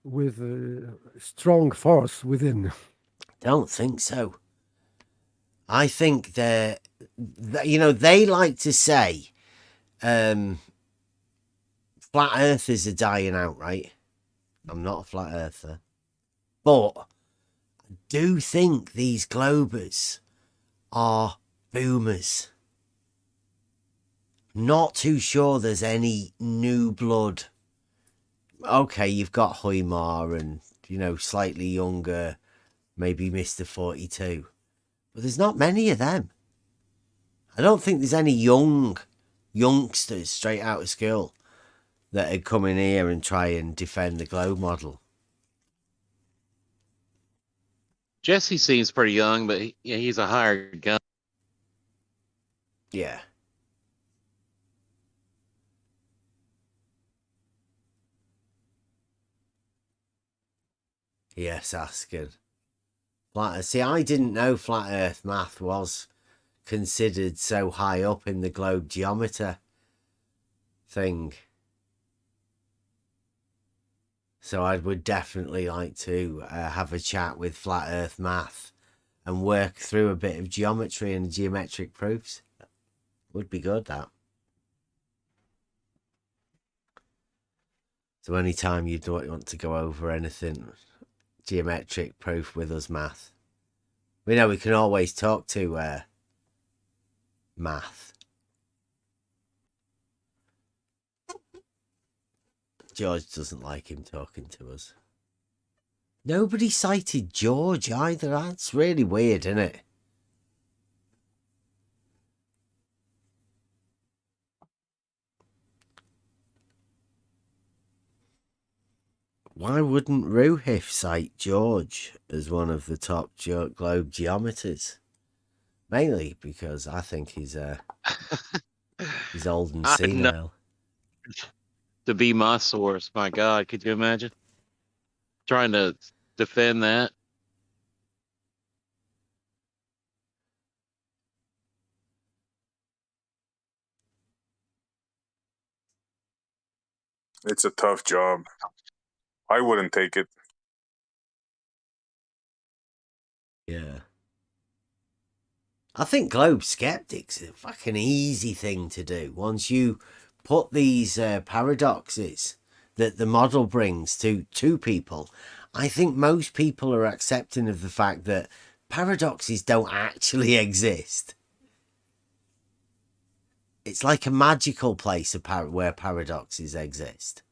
with strong force within. Don't think so. I think they like to say flat earthers are dying out, right? I'm not a flat earther. But I do think these globers are boomers. Not too sure there's any new blood. Okay, you've got Hoymar and, slightly younger, maybe Mr. 42. But there's not many of them. I don't think there's any youngsters straight out of school that would come in here and try and defend the globe model. Jesse seems pretty young, but he's a hired gun. Yeah. Yes, asking. See, I didn't know flat earth math was considered so high up in the globe geometer thing. So I would definitely like to have a chat with flat earth math and work through a bit of geometry and geometric proofs. Would be good, that. So anytime you don't want to go over anything geometric proof with us, Math, we know we can always talk to Math. George doesn't like him talking to us. Nobody cited George either. That's really weird, isn't it? Why wouldn't Ruhif cite George as one of the top globe geometers? Mainly because I think he's old and senile. To be my source, my God, could you imagine? Trying to defend that. It's a tough job. I wouldn't take it. Yeah. I think Globe Skeptics is a fucking easy thing to do. Once you put these paradoxes that the model brings to people, I think most people are accepting of the fact that paradoxes don't actually exist. It's like a magical place where paradoxes exist.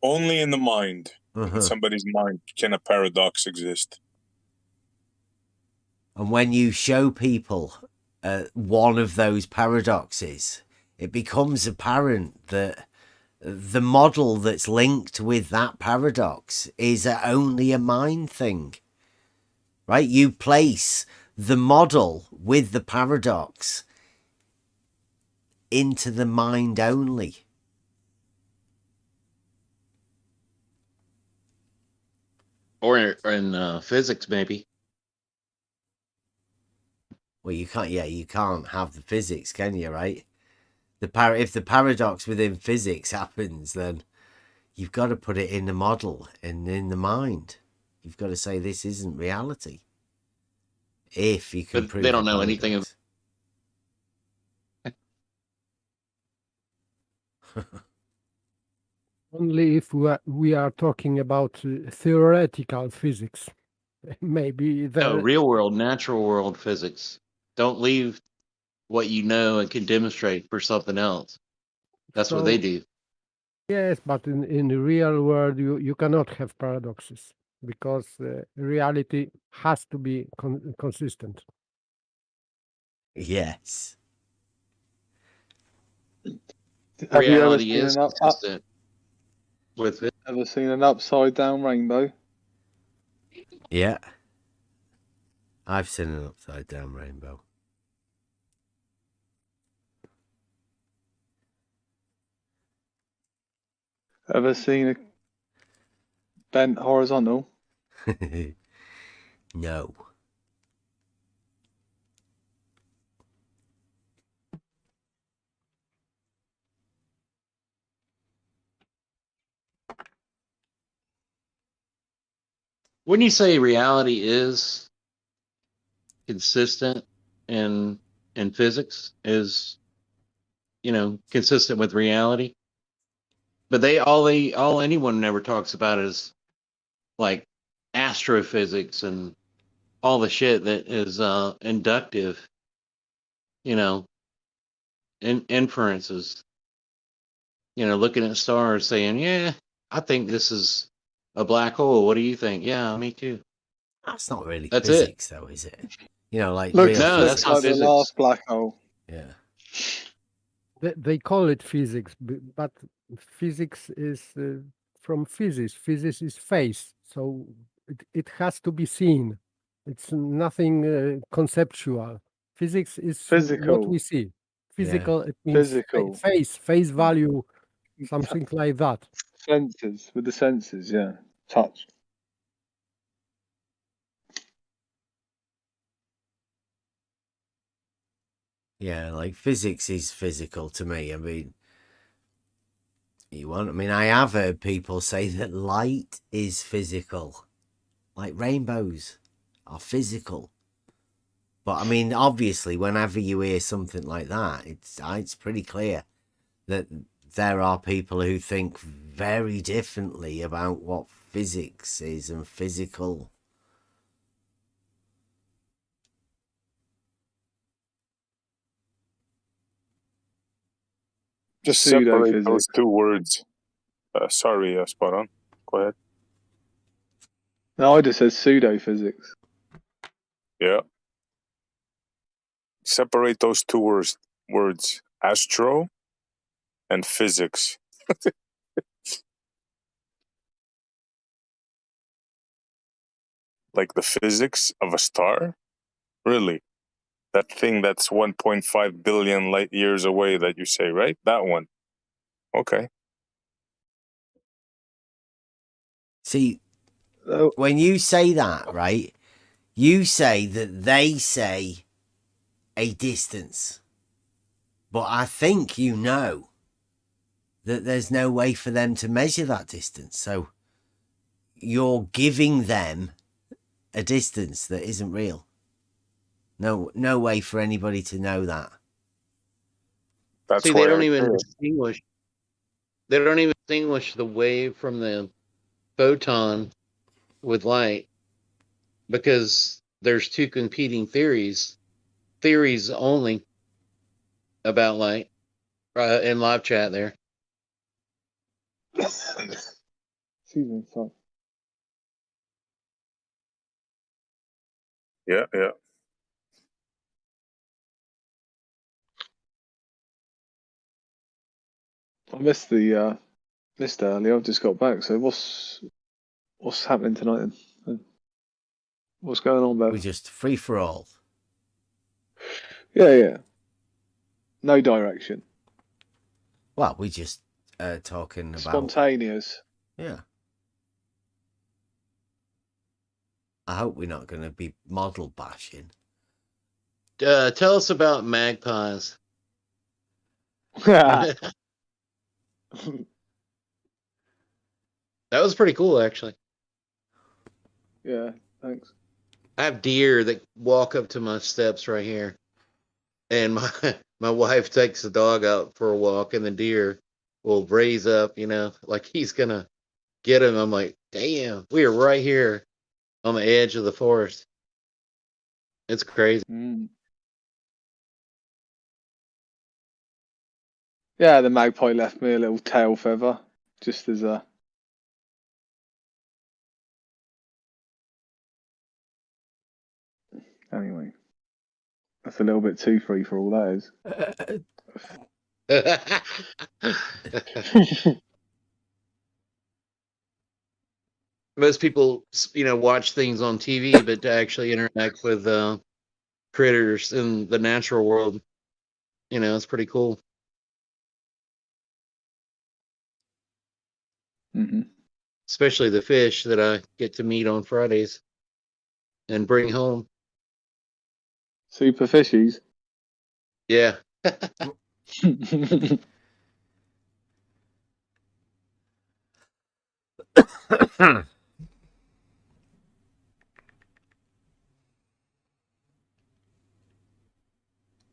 Only in the mind, in somebody's mind, can a paradox exist. And when you show people one of those paradoxes, it becomes apparent that the model that's linked with that paradox is only a mind thing. Right? You place the model with the paradox into the mind only. Or in physics, maybe. Well, you can't. Yeah, you can't have the physics, can you? Right? If the paradox within physics happens, then you've got to put it in the model and in the mind. You've got to say this isn't reality. If you can prove they don't know anything of. Only if we are talking about theoretical physics. Maybe No, real world, natural world physics. Don't leave what you know and can demonstrate for something else. That's what they do. Yes, but in the real world, you cannot have paradoxes because reality has to be consistent. Yes. Have you ever Reality seen is an consistent with it. ever seen an upside down rainbow? Yeah. I've seen an upside down rainbow. Ever seen a bent horizontal? No. When you say reality is consistent in physics, is consistent with reality, but all anyone ever talks about is like astrophysics and all the shit that is inductive, inferences. Looking at stars, saying, "Yeah, I think this is a black hole. What do you think?" "Yeah, me too." That's not really That's physics, though, is it? Like Look, real no, that's physics. not like the physics. last black hole. Yeah. They call it physics, but physics is from physics. Physics is phase, so it has to be seen. It's nothing conceptual. Physics is Physical. what we see. Yeah. Physical, it means Physical. face value, something like that. Senses, with the senses, yeah. Touch. Yeah, like physics is physical to me. I mean, I have heard people say that light is physical. Like rainbows are physical. But I mean, obviously, whenever you hear something like that, it's pretty clear that there are people who think very differently about what physics is and physical. Just separate Pseudo-physics. those two words. Sorry, spot on. Go ahead. No, I just said pseudo-physics. Yeah. Separate those two words, astro and physics. Like the physics of a star? Really? That thing that's 1.5 billion light years away that you say, right? That one. Okay. See, when you say that, right, you say that they say a distance. But I think you know that there's no way for them to measure that distance. So you're giving them a distance that isn't real. No way for anybody to know that. That's See, why they don't I even say it. distinguish. They don't even distinguish the wave from the photon with light, because there's two competing theories only about light in live chat there. Season 5. Yeah. I missed the missed earlier. I've just got back. So what's happening tonight then? What's going on, Bev? We're just free for all. Yeah. No direction. Well, we just talking about Spontaneous. Yeah. I hope we're not going to be model bashing. Tell us about magpies. Yeah. That was pretty cool, actually. Yeah, thanks. I have deer that walk up to my steps right here, and my wife takes the dog out for a walk, and the deer will raise up, like he's gonna get him. I'm like, damn, we are right here on the edge of the forest. It's crazy. Yeah, the magpie left me a little tail feather, just as a. Anyway, that's a little bit too free for all that is. Most people, watch things on TV, but to actually interact with critters in the natural world, it's pretty cool. Mm-hmm. Especially the fish that I get to meet on Fridays and bring home. Super fishies. Yeah.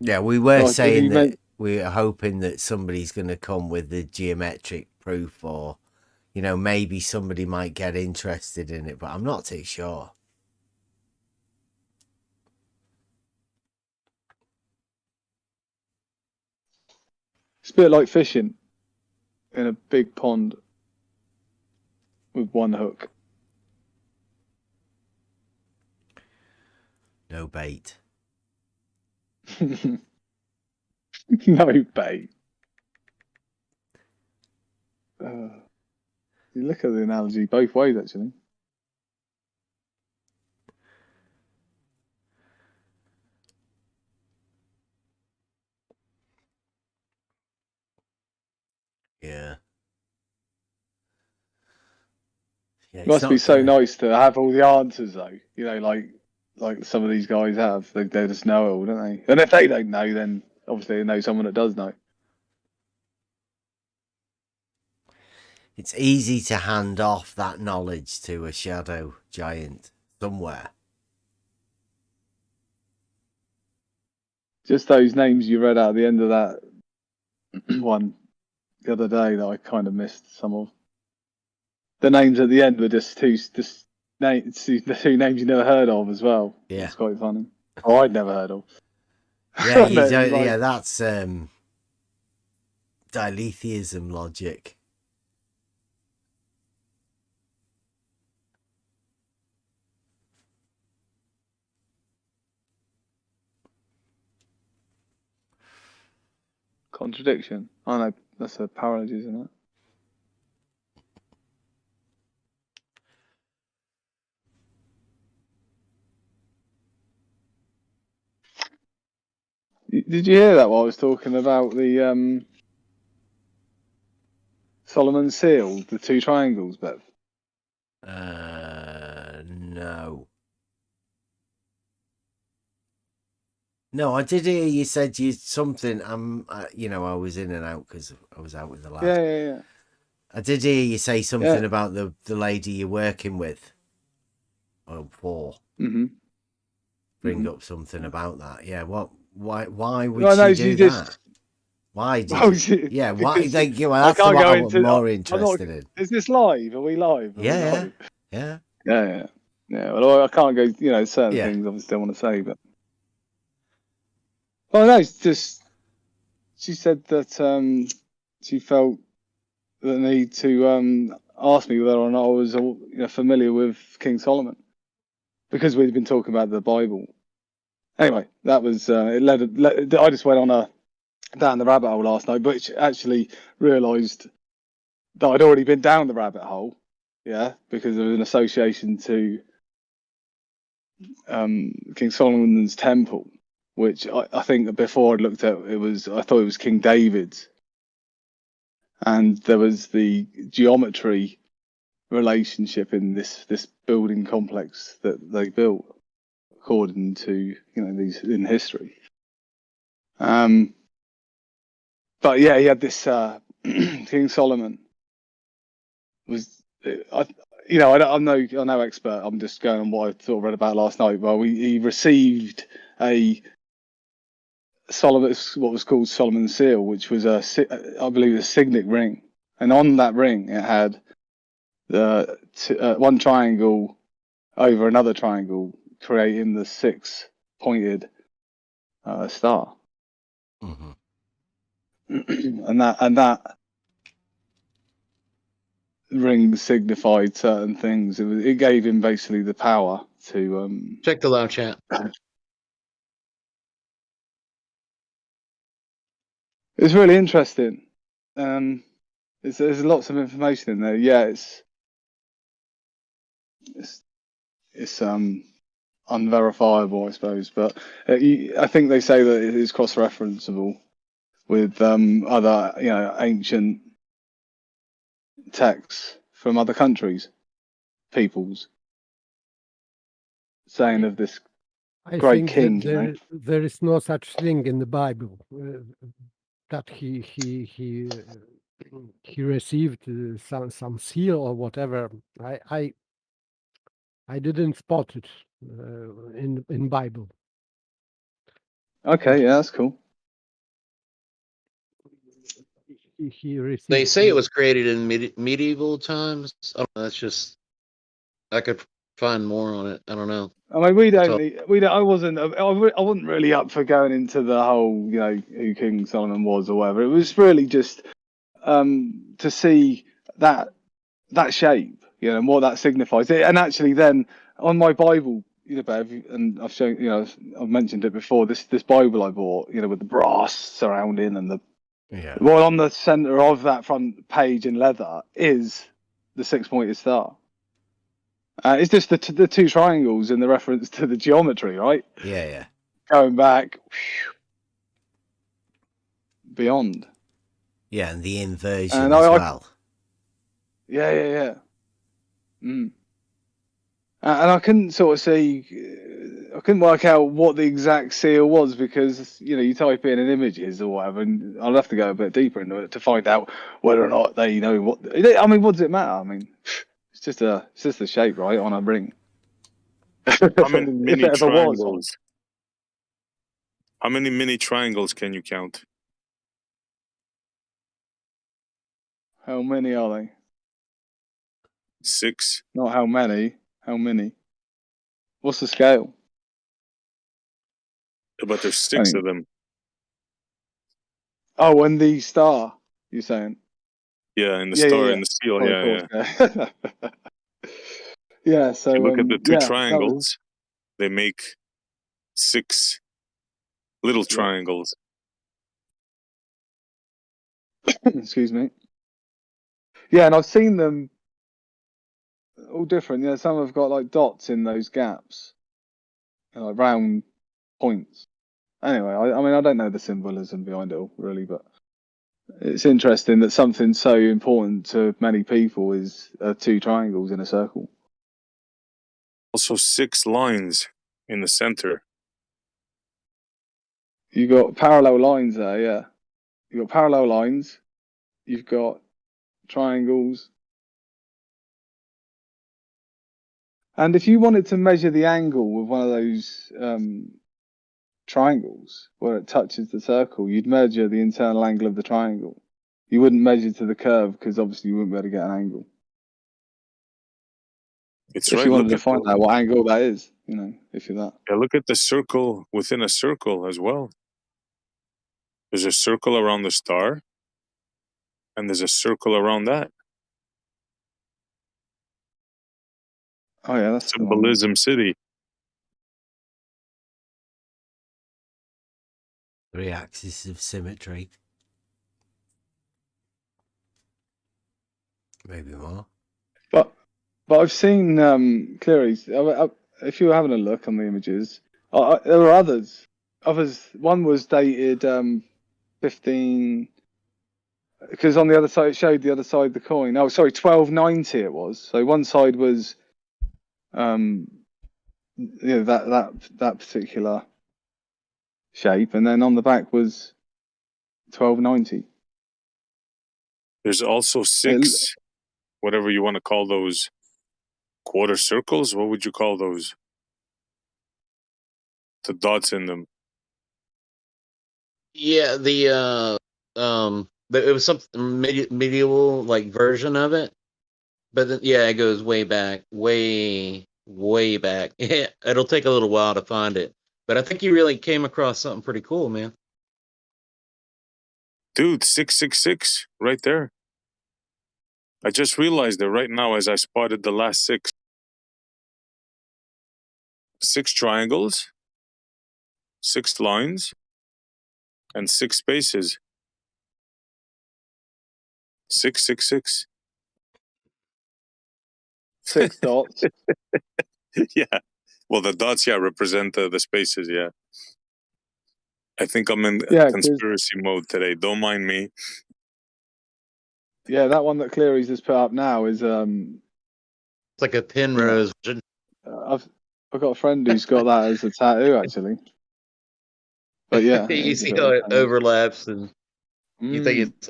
Yeah, we were saying that we were hoping that somebody's going to come with the geometric proof, or, maybe somebody might get interested in it, but I'm not too sure. It's a bit like fishing in a big pond with one hook. No bait. No bait. You look at the analogy both ways, actually. Yeah. It must be so nice to have all the answers, though. Like some of these guys have. They just know it all, don't they? And if they don't know, then obviously they know someone that does know. It's easy to hand off that knowledge to a shadow giant somewhere. Just those names you read out at the end of that one the other day that I kind of missed some of. The names at the end were just two names you never heard of as well. Yeah, it's quite funny. Oh, I'd never heard of. Yeah, you don't, yeah, that's diletheism logic. Contradiction. Oh no, that's a paralogy, isn't it? Did you hear that while I was talking about the Solomon seal, the two triangles, Bev? No. No, I did hear you said you something. You know, I was in and out because I was out with the lad. Yeah. I did hear you say something about the lady you're working with. Or for. Mm-hmm. Bring up something about that. Yeah. What? Why would she do that? Why did you? Yeah. Why? Thank you. Well, that's what I'm more interested in. Is this live? Are we live? Yeah. Well, I can't go. You know, certain things obviously I want to say, but. Well, no, it's just she said that she felt the need to ask me whether or not I was familiar with King Solomon, because we'd been talking about the Bible. Anyway, that was it. I just went on down the rabbit hole last night, but actually realised that I'd already been down the rabbit hole. Yeah, because there was an association to King Solomon's temple, which I think before I'd looked at I thought it was King David's, and there was the geometry relationship in this building complex that they built according to these in history. But yeah, he had this King Solomon was I'm no expert. I'm just going on what I sort of read about last night. Well, he received a what was called Solomon's seal, which was I believe a signet ring, and on that ring it had the one triangle over another triangle, creating the 6-pointed star. Mm-hmm. and that ring signified certain things. It gave him basically the power to check the live chat. It's really interesting. There's lots of information in there. Yeah, it's unverifiable, I suppose, but I think they say that it is cross-referenceable with other ancient texts from other countries, peoples, saying of this great king. There is no such thing in the Bible that he received some seal or whatever. I didn't spot it in Bible. Okay, yeah, that's cool. He received. They say it was created in medieval times. I don't know, that's just I could find more on it. I don't know. I mean, we don't. I wasn't really up for going into the whole, who King Solomon was or whatever. It was really just to see that shape, and what that signifies. And actually, then on my Bible, Bev, and I've shown, I've mentioned it before. This Bible I bought, with the brass surrounding and the well, on the center of that front page in leather is the 6-pointed star. It's just the two triangles in the reference to the geometry, right? Yeah. Going back beyond. Yeah, and the inversion as well. Yeah. And I couldn't sort of see, I couldn't work out what the exact seal was, because you type in an images or whatever, and I'll have to go a bit deeper into it to find out whether or not they know what. I mean, what does it matter? I mean, it's just a shape, right, on a ring. How many triangles? How many mini triangles can you count? How many are they? 6. Not how many. How many? What's the scale? But there's 6 Anyway. of them. Oh, and the star, you're saying? Yeah, in the star and the seal. Oh, Yeah, of course, yeah. Yeah, so If you look at the two yeah, that was- triangles, they make 6 little Yeah. triangles. Excuse me. Yeah, and I've seen them all different. Yeah, some have got like dots in those gaps, like round points. Anyway, I mean, I don't know the symbolism behind it all really, but it's interesting that something so important to many people is 2 triangles in a circle. Also 6 lines in the center. You got parallel lines there, yeah. You got parallel lines. You've got triangles. And if you wanted to measure the angle with one of those triangles where it touches the circle, you'd measure the internal angle of the triangle. You wouldn't measure to the curve because obviously you wouldn't be able to get an angle. It's if right. you wanted Look to find out what angle that is, you know, if you're that. Yeah, look at the circle within a circle as well. There's a circle around the star, and there's a circle around that. Oh yeah, that's Symbolism City. 3 axes of symmetry. Maybe more. But I've seen Cleary's. If you were having a look on the images, there were others. One was dated 15. Because on the other side, it showed the other side of the coin. Oh, sorry, 1290 it was. So one side was, that particular shape, and then on the back was 1290. There's also 6, whatever you want to call those, quarter circles. What would you call those? The dots in them. Yeah, it was something medieval like version of it, but then, yeah, it goes way back, way back. It'll take a little while to find it, but I think you really came across something pretty cool, man. Dude, 666 right there. I just realized it right now as I spotted the last 6. 6 triangles, 6 lines, and 6 spaces. 666. 6 dots. Yeah. Well, the dots, represent the spaces, I think I'm in conspiracy mode today. Don't mind me. Yeah, that one that Cleary's has put up now is it's like a Penrose. I've got a friend who's got that as a tattoo actually. But yeah, you see how it overlaps, and you think it's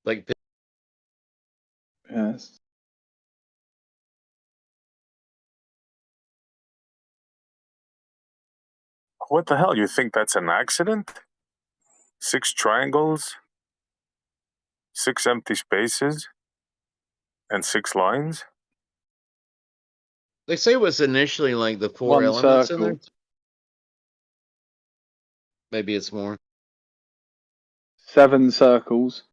like yes. What the hell? You think that's an accident? 6 triangles, 6 empty spaces, and 6 lines? They say it was initially like the 4 One elements circle. in there. Maybe it's more. 7 circles.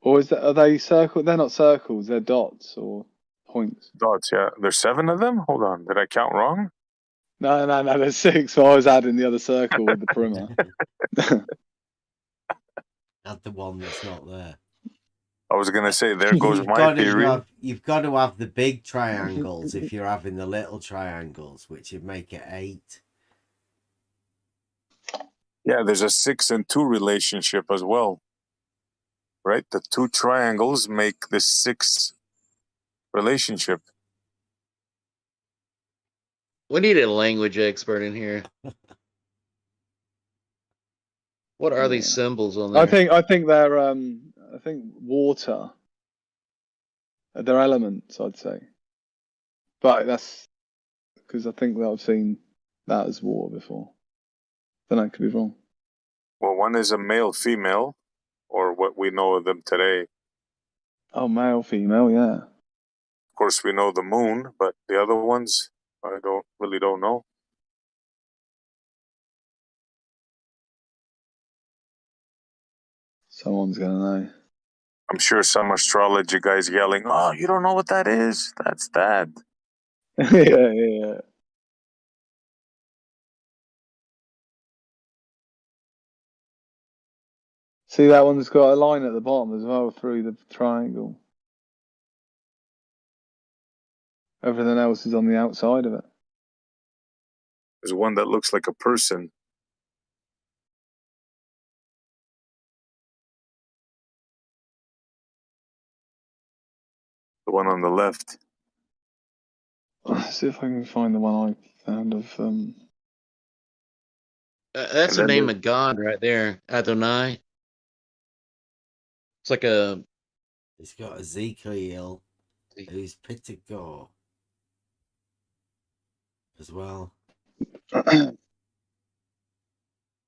Or are they circles? They're not circles, they're dots or points. Dots, yeah. There's 7 of them? Hold on. Did I count wrong? No, there's 6. So I was adding the other circle with the perimeter. Add the one that's not there. I was going to say, there goes my theory. You've got to have the big triangles if you're having the little triangles, which would make it 8. Yeah, there's a 6 and 2 relationship as well. Right? The 2 triangles make the 6 relationship. We need a language expert in here. What are these symbols on there? I think they're I think water. They're elements, I'd say. But that's because I think that I've seen that was water before. Then I could be wrong. Well, one is a male, female, or what we know of them today. Oh, male, female, yeah. Of course, we know the moon, but the other ones, I don't know. Someone's gonna know. I'm sure some astrology guy's yelling, "Oh, you don't know what that is? That's that." yeah. See, that one's got a line at the bottom as well through the triangle. Everything else is on the outside of it. There's one that looks like a person. The one on the left. Let's see if I can find the one I found of. That's the name of God right there, Adonai. It's like a. It's got Ezekiel, who's Pitagor as well. But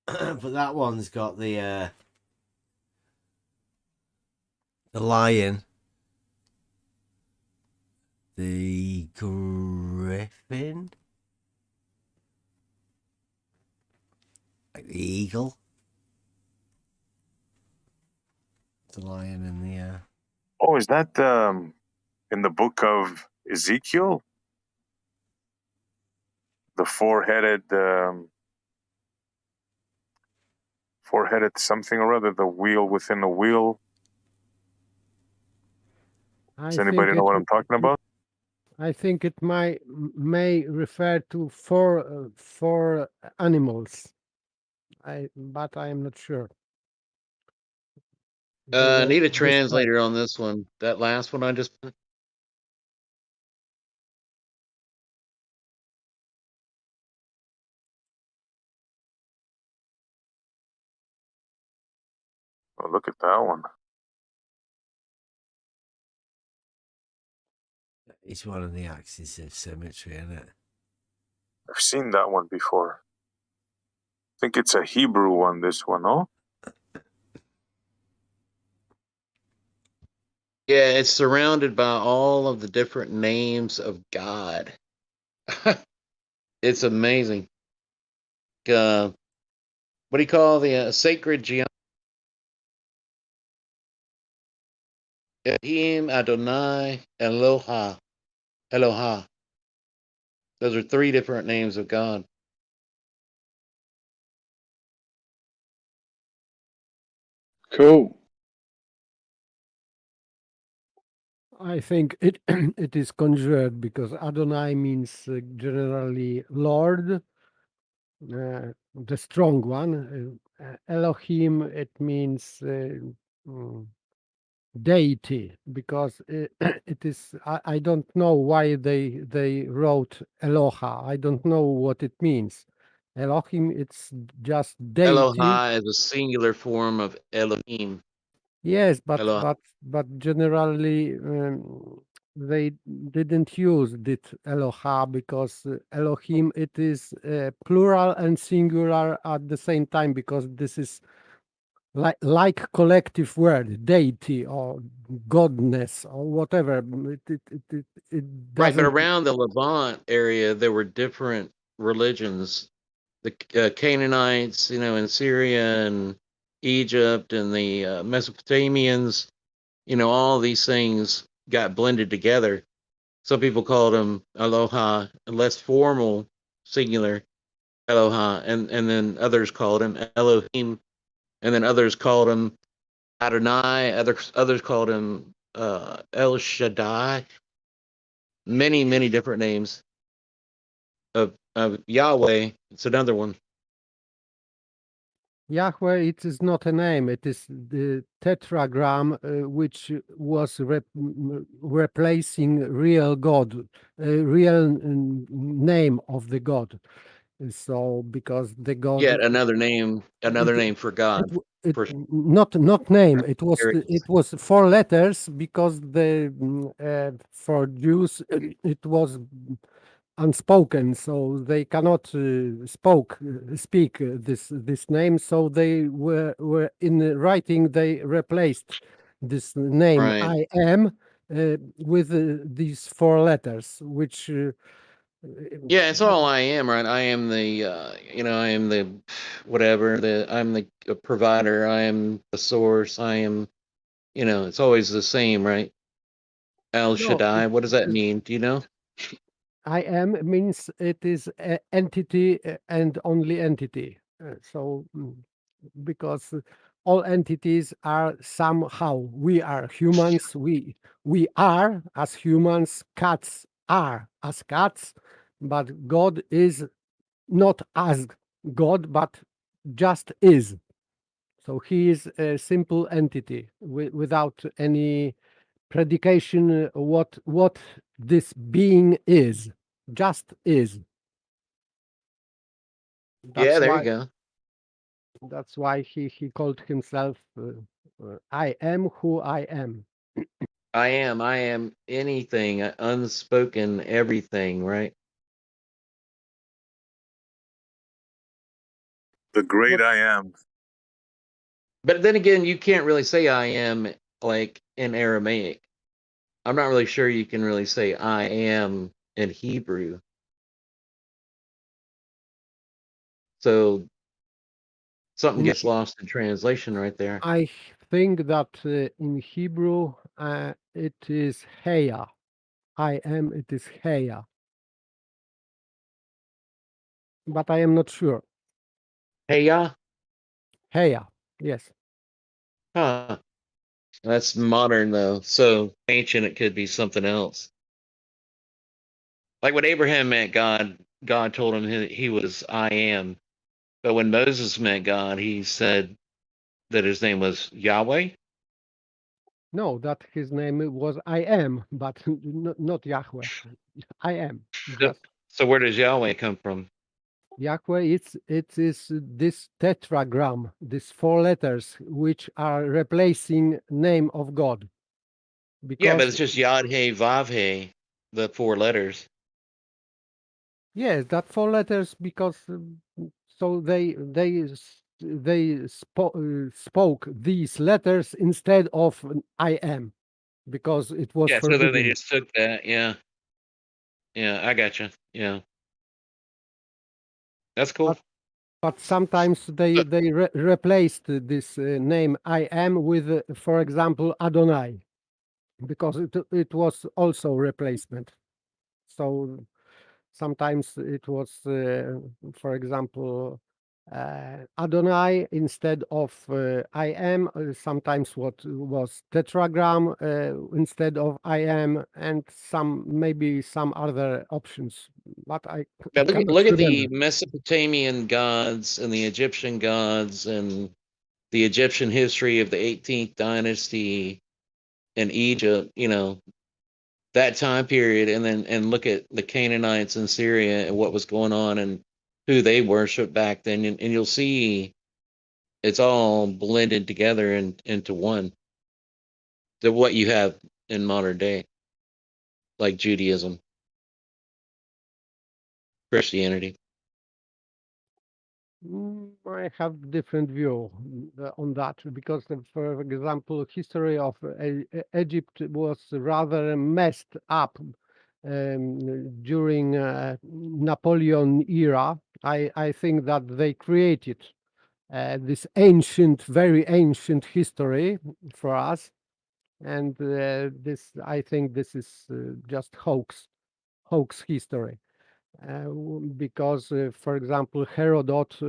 that one's got the lion, the griffin, like the eagle, the lion, and the. Oh, is that in the book of Ezekiel? The four-headed something or other, the wheel within the wheel. Does anybody know what I'm talking about? I think it may refer to four animals. But I am not sure. I need a translator on this one. That last one I just. Oh, look at that one. It's one of the axes of symmetry, isn't it? I've seen that one before. I think it's a Hebrew one, this one, no? Yeah, it's surrounded by all of the different names of God. It's amazing. What do you call the sacred geometry? Elohim, Adonai, Eloha. Eloha. Those are three different names of God. Cool. I think it it is conjured because Adonai means generally Lord, the strong one. Elohim, it means deity, because it is. I don't know why they wrote Eloha. I don't know what it means. Elohim, it's just deity. Eloha is a singular form of Elohim. Yes, but generally they didn't use it Eloha because Elohim, it is plural and singular at the same time, because this is like collective word, deity or godness or whatever. It Right, but doesn't. around the Levant area, there were different religions. The Canaanites, in Syria and Egypt, and the Mesopotamians, all these things got blended together. Some people called them Aloha, a less formal singular Eloha, and then others called him Elohim, and then others called him Adonai, others called him El Shaddai. Many, many different names of Yahweh. It's another one. Yahweh, it is not a name. It is the tetragram, which was replacing real God, real name of the God. So because the God, Yet another name for God. Not name. It was 4 letters because for Jews it was unspoken, so they cannot speak this name. So they were in the writing. They replaced this name Right. I am with these 4 letters, which Yeah, it's all I am, right? I am the, I am the whatever. I'm the provider. I am the source. I am, it's always the same, right? El No, Shaddai. What does that mean? Do you know? I am means it is a entity and only entity. Because all entities are somehow, we are humans, we are as humans, cats are as cats, but God is not as God, but just is. So he is a simple entity without any predication what this being is, just is. Yeah, there you Why go. that's why he called himself I am who I am. I am anything, unspoken everything, right? The great I am. But then again, you can't really say I am like in Aramaic. I'm not really sure you can really say I am in Hebrew. So something In, gets lost in translation right there. I think that in Hebrew it is Heya. I am, it is Heya. But I am not sure. Heya? Heya, yes. Huh. That's modern though. So ancient it could be something else. Like when Abraham met God, God told him he was I am. But when Moses met God, he said that his name was Yahweh. No, that his name was I am, but not Yahweh. I am. Just So where does Yahweh come from? Yahweh, it is this tetragram, these 4 letters, which are replacing name of God. Yeah, but Because it's just Yod He Vav He, the 4 letters. yes, that 4 letters because so they spoke these letters instead of I am, because it was Yeah, so then they forbidden. just took that. Yeah. Yeah, I gotcha. Yeah. That's cool. But sometimes they replaced this name I am with, for example, Adonai, because it was also replacement. So sometimes it was, for example, Adonai instead of I am. Sometimes what was tetragram instead of I am, and maybe some other options. But I Now cannot look at remember. the Mesopotamian gods and the Egyptian gods and the Egyptian history of the 18th dynasty in Egypt, that time period, and then look at the Canaanites in Syria and what was going on and who they worshiped back then, and you'll see it's all blended together into one. To what you have in modern day, like Judaism, Christianity. I have different view on that because, for example, history of Egypt was rather messed up during Napoleon era. I think that they created this ancient, very ancient history for us, and I think this is just hoax history. Because, for example, Herodot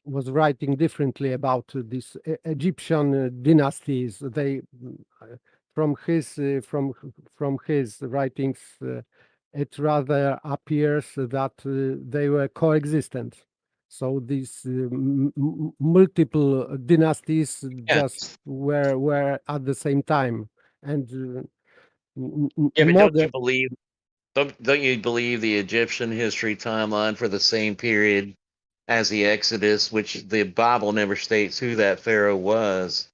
was writing differently about these Egyptian dynasties. They, from his writings, it rather appears that they were coexistent. So these multiple dynasties just were at the same time, and Yeah, but modern. don't you believe the Egyptian history timeline for the same period as the Exodus, which the Bible never states who that Pharaoh was,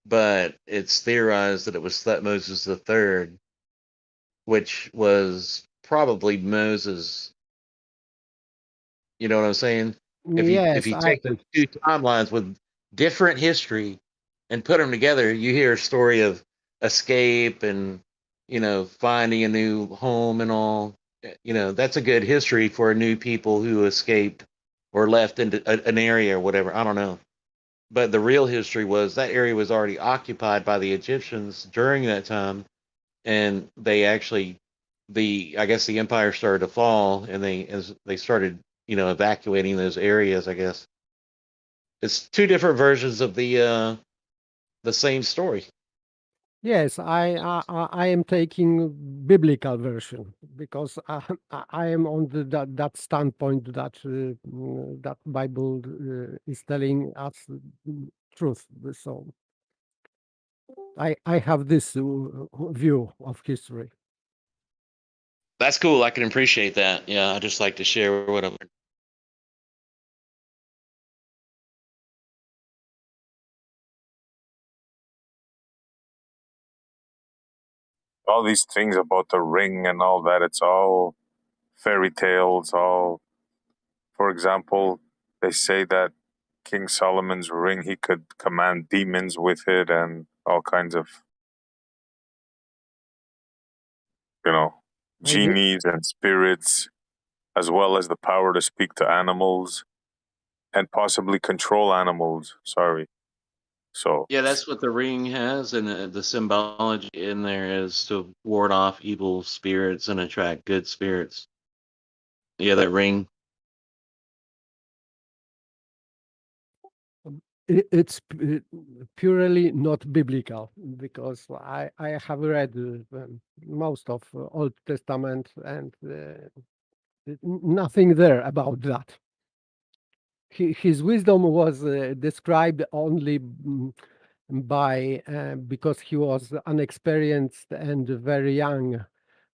but it's theorized that it was Thutmose III. which was probably Moses. You know what I'm saying? If Yes, you take the two timelines with different history and put them together, you hear a story of escape and finding a new home and all. That's a good history for a new people who escaped or left into an area or whatever. I don't know. But the real history was that area was already occupied by the Egyptians during that time, and they actually, I guess the empire started to fall, and they started evacuating those areas. I guess it's two different versions of the same story. yes, I am taking biblical version because I am on that standpoint that that Bible is telling us truth. So I have this view of history. That's cool. I can appreciate that. Yeah, I just like to share what I've learned. All these things about the ring and all that, it's all fairy tales. All, for example, they say that King Solomon's ring, he could command demons with it and all kinds of, genies and spirits, as well as the power to speak to animals and possibly control animals. Sorry. So Yeah, that's what the ring has, and the symbology in there is to ward off evil spirits and attract good spirits. Yeah, that ring. It's purely not biblical because I have read most of Old Testament and nothing there about that. His wisdom was described only by because he was unexperienced and very young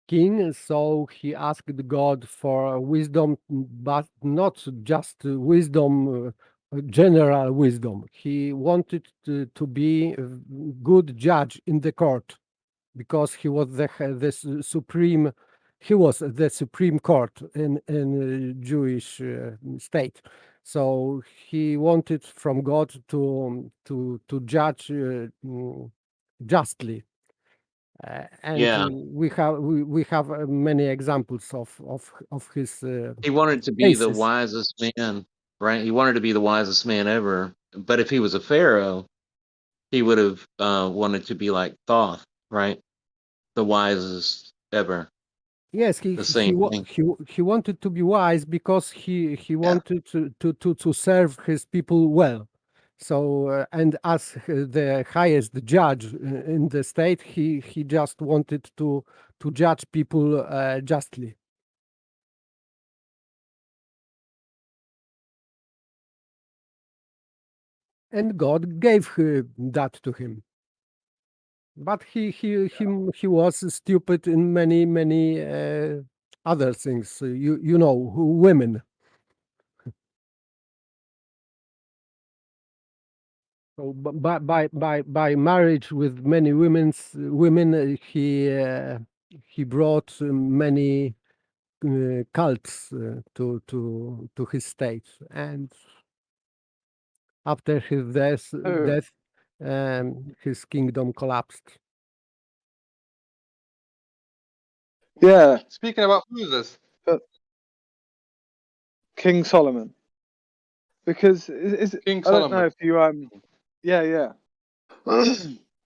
king, so he asked God for wisdom, but not just wisdom, general wisdom. He wanted to be a good judge in the court because he was the supreme. He was the supreme court in Jewish state, so he wanted from God to judge justly. And Yeah. we have many examples of his. He wanted to be the wisest man, right? He wanted to be the wisest man ever. But if he was a pharaoh, he would have wanted to be like Thoth, right? The wisest ever. Yes, the same thing. he wanted to be wise because he wanted to serve his people well. So and as the highest judge in the state, he just wanted to judge people justly. And God gave that to him. But he was stupid in many other things. You know, women. So by marriage with many women, he brought many cults to his state, and after his death, his kingdom collapsed. Yeah. Speaking about Moses, King Solomon, because King I don't know if you yeah.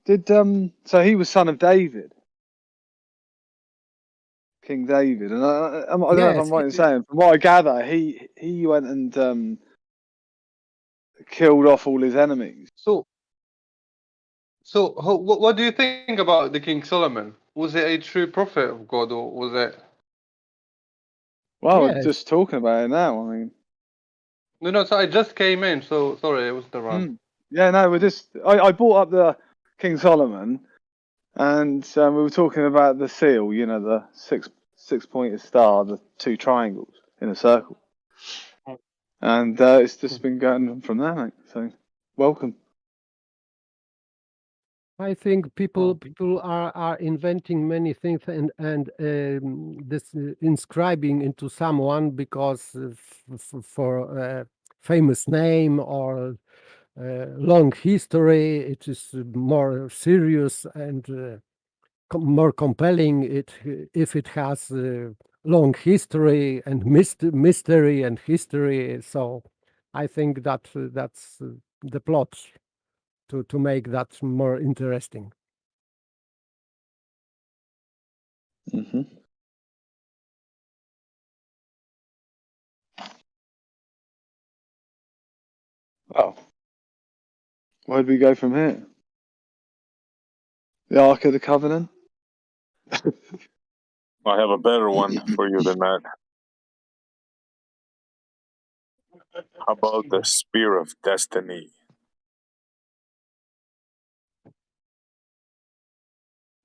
Did so he was son of David, King David, and I don't know if I'm right in saying, from what I gather, he went and killed off all his enemies. So what do you think about the King Solomon? Was it a true prophet of God, or was it? Well, we're just talking about it now. I mean, no. So I just came in. So sorry, it was the run. Yeah, no, we're just. I brought up the King Solomon, and we were talking about the seal. You know, the six-pointed star, the two triangles in a circle, and it's just been going from there, mate. So, welcome. I think people are inventing many things and this inscribing into someone because for a famous name or long history, it is more serious and more compelling. If it has long history and mystery and history. So I think that that's the plot to make that more interesting. Mm-hmm. Oh, where do we go from here? The Ark of the Covenant? I have a better one for you than that. How about the Spear of Destiny?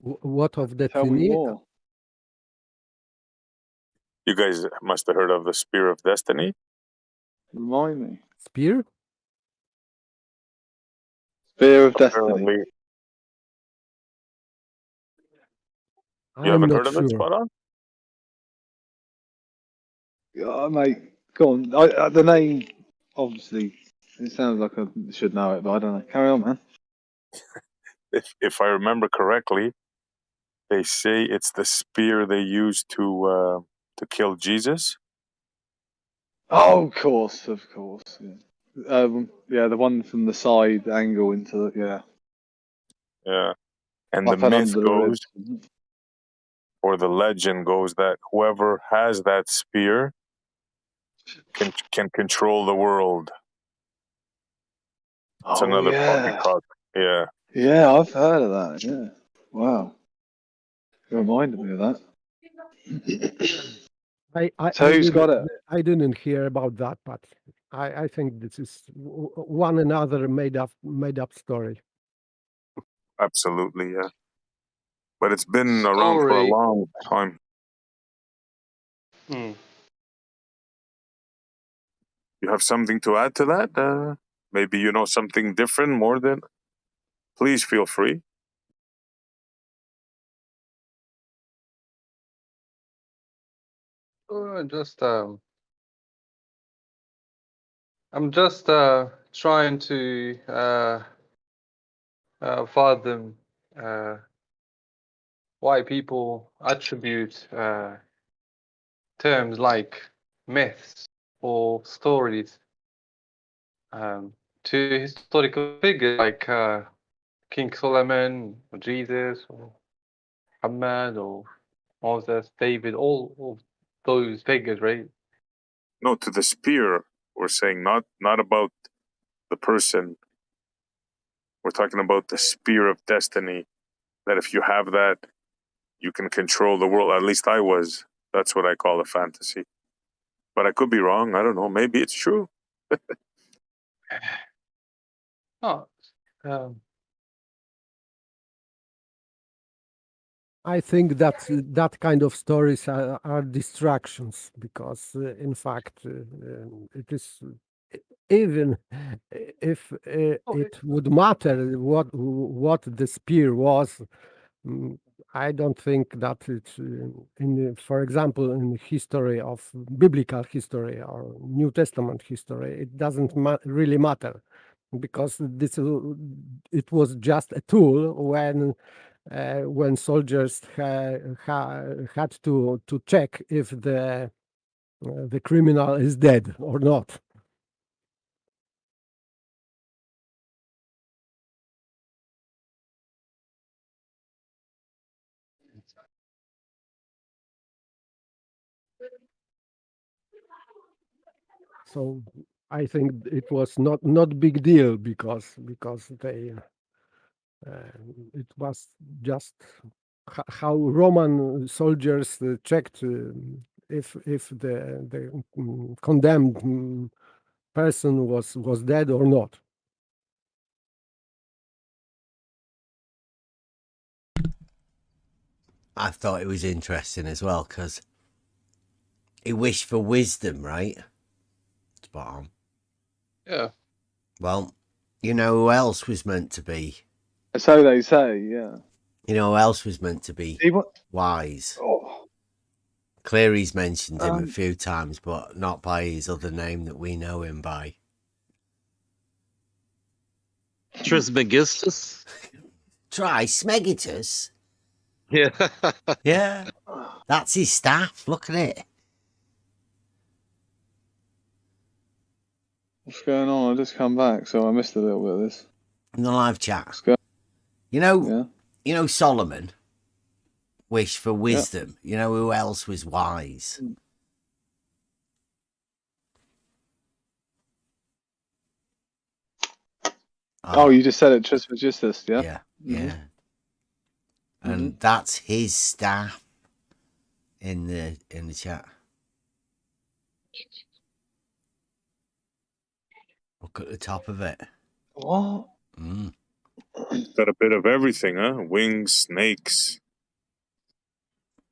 What of Tell me Destiny? more. You guys must have heard of the Spear of Destiny. Remind me. Spear? Spear of Destiny. Apparently, you I'm haven't not heard of it, sure. Spot On? Oh, mate, go on. The name, obviously, it sounds like I should know it, but I don't know. Carry on, man. If I remember correctly, they say it's the spear they used to kill Jesus. Oh, of course. Yeah. Yeah, the one from the side angle into the, yeah. Yeah. And Up the and myth under the goes, ribs. or the legend goes, that whoever has that spear can control the world. It's Oh, another yeah. poppycock. Yeah. Yeah, I've heard of that. Yeah. Wow. You reminded me of that. So who's got it? I didn't hear about that, but I think this is one another made up story. Absolutely, yeah. But it's been around for a Story. long time. Hmm. You have something to add to that? Maybe you know something different more than... Please feel free. I'm just trying to fathom why people attribute terms like myths or stories to historical figures like King Solomon or Jesus or Muhammad or Moses, David, all of those figures, right? No, to the spear, we're saying, not about the person. We're talking about the spear of destiny, that if you have that, you can control the world. At least I was. That's what I call a fantasy. But I could be wrong. I don't know. Maybe it's true. I think that that kind of stories are distractions because, in fact, it is even if it would matter what the spear was. I don't think that it, for example, in history of biblical history or New Testament history, it doesn't really matter because it was just a tool when soldiers had to check if the criminal is dead or not. So I think it was not big deal because they it was just how Roman soldiers checked if the condemned person was dead or not. I thought it was interesting as well because he wished for wisdom, right? Spot on. Yeah. Well, you know who else was meant to be So they say, yeah. You know who else was meant to be He wa- wise? Oh, Cleary's mentioned him a Um, few times, but not by his other name that we know him by. Trismegistus. Trismegistus? Yeah. Yeah. That's his staff. Look at it. what's going on? I just come back, so I missed a little bit of this. In the live chat. What's going You know Solomon wished for wisdom. You know who else was wise? Oh, you just said it, Trismegistus, yeah? Yeah, Mhm. yeah. And that's his staff in the chat. Look at the top of it. What? Mm. Got a bit of everything, huh? Wings, snakes,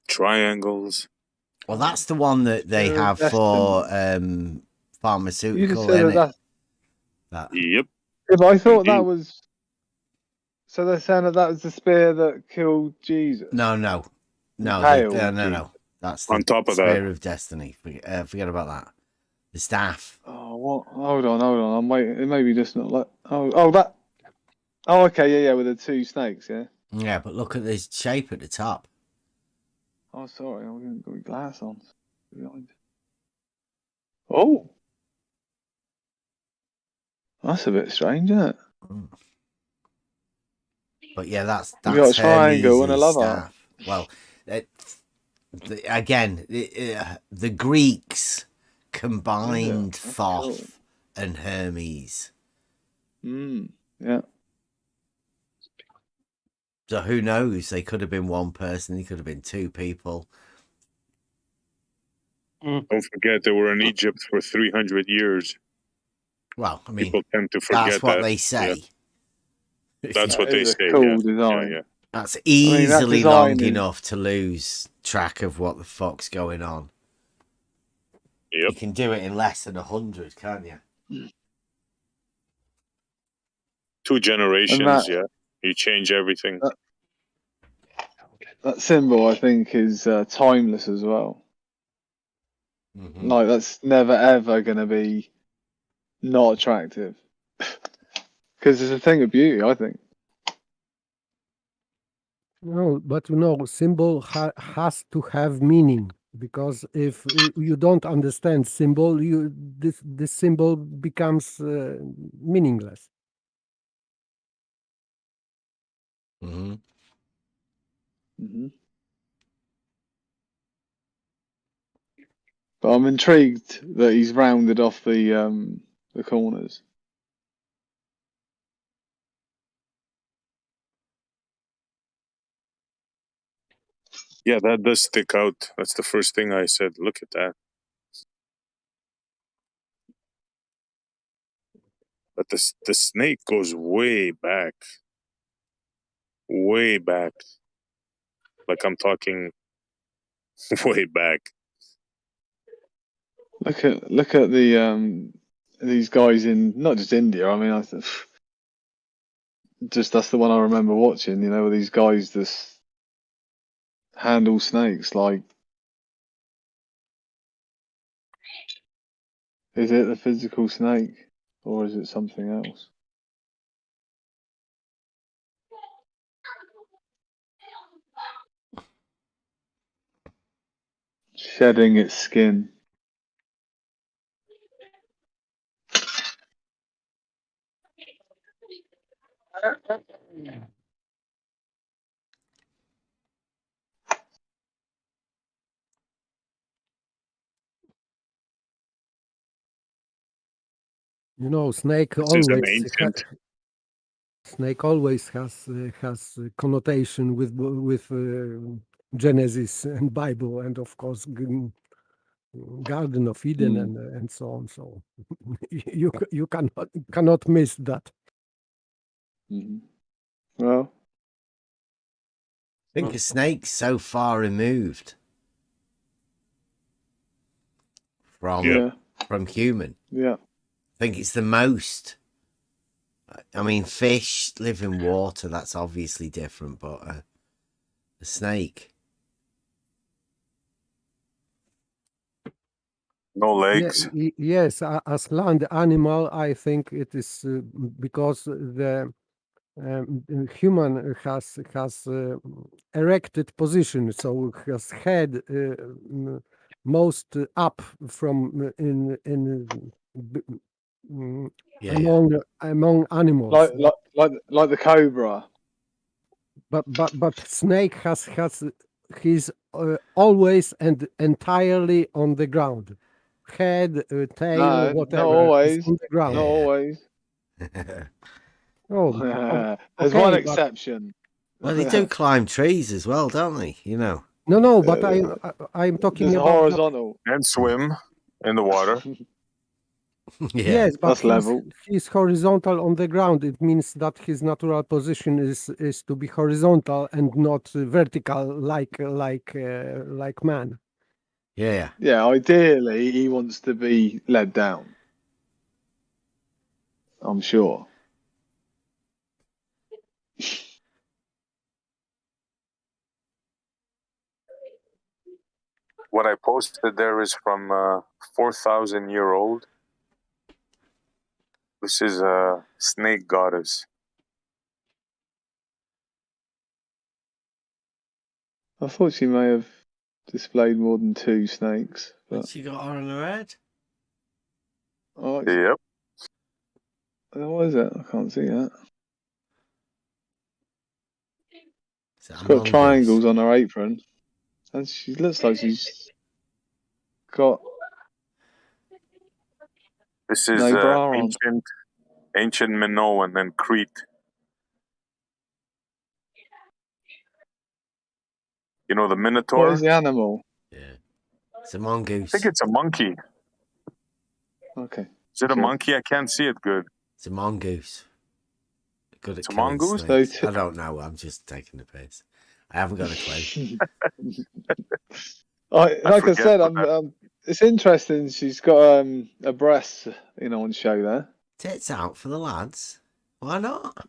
triangles. Well, that's the one that they They're have for pharmaceutical. You just said innit? that. Yep. Yeah, but I thought that Indeed. was. So they're saying that was the spear that killed Jesus. No. Hail, No. That's the On top of Spear that. of Destiny. Forget about that. The staff. Oh, what? Hold on. I'm waiting. It may be just not like. Oh, that. Oh, okay, yeah, with the two snakes, yeah. Yeah, but look at the shape at the top. Oh, sorry, I'm going to got my glass on. Behind. Oh, that's a bit strange, isn't it? But yeah, that's You got a triangle and a Hermes' love heart. staff. Well, again, the Greeks combined That's Thoth cool. and Hermes. Yeah. So who knows? They could have been one person. They could have been two people. Don't forget they were in Egypt for 300 years. Well, I mean, People tend to forget that's what that. they say. Yeah. That's what That they is a say. cool Yeah. design. Yeah. That's that easily design long is- enough to lose track of what the fuck's going on. Yep. You can do it in less than 100, can't you? 2 generations. And that- Yeah. You change everything. That symbol, I think, is timeless as well. Mm-hmm. Like, that's never ever going to be not attractive. Because it's a thing of beauty, I think. No, but symbol has to have meaning, because if you don't understand symbol, this symbol becomes meaningless. Mm-hmm. But I'm intrigued that he's rounded off the corners. Yeah, that does stick out. That's the first thing I said. Look at that. But the snake goes way back. Way back. Like I'm talking way back. Look at the these guys in not just India. I mean, just that's the one I remember watching. You know, where these guys just handle snakes like. Is it the physical snake, or is it something else? Shedding its skin. Snake This is an always ancient. snake always has connotation with Genesis and Bible, and of course Garden of Eden and so on. So you cannot miss that. Well, I think a snake's so far removed from human. Yeah. I think it's the most I mean, fish live in water. That's obviously different, but a snake. No legs. Yes, as land animal, I think it is because the human has erected position, so has head most up from among animals. Like the cobra. But snake has he's always and entirely on the ground. Head, tail, No, whatever. not always. On the ground. Not always. Oh, there's okay, one but- exception. Well, they do climb trees as well, don't they? You know. No, but I'm talking There's about horizontal. And swim in the water. Yes, but that's level. he's horizontal on the ground. It means that his natural position is to be horizontal and not vertical like man. Yeah. Yeah, ideally he wants to be led down. I'm sure. What I posted there is from 4,000-year-old. This is a snake goddess. I thought she may have displayed more than 2 snakes. But... She got on her head. Oh, yep. What is it? I can't see that. She's got triangles on her apron. And she looks like she's got... This is no bra on. ancient Minoan and Crete. You know the Minotaur? What is the animal? Yeah. It's a mongoose. I think it's a monkey. Okay. Is it a monkey? I can't see it good. It's a mongoose. Good at It's a killing mongoose? snakes. I don't know. I'm just taking the piss. I haven't got a clue. Like I said, it's interesting. She's got a breast, on show there. Tits out for the lads. Why not?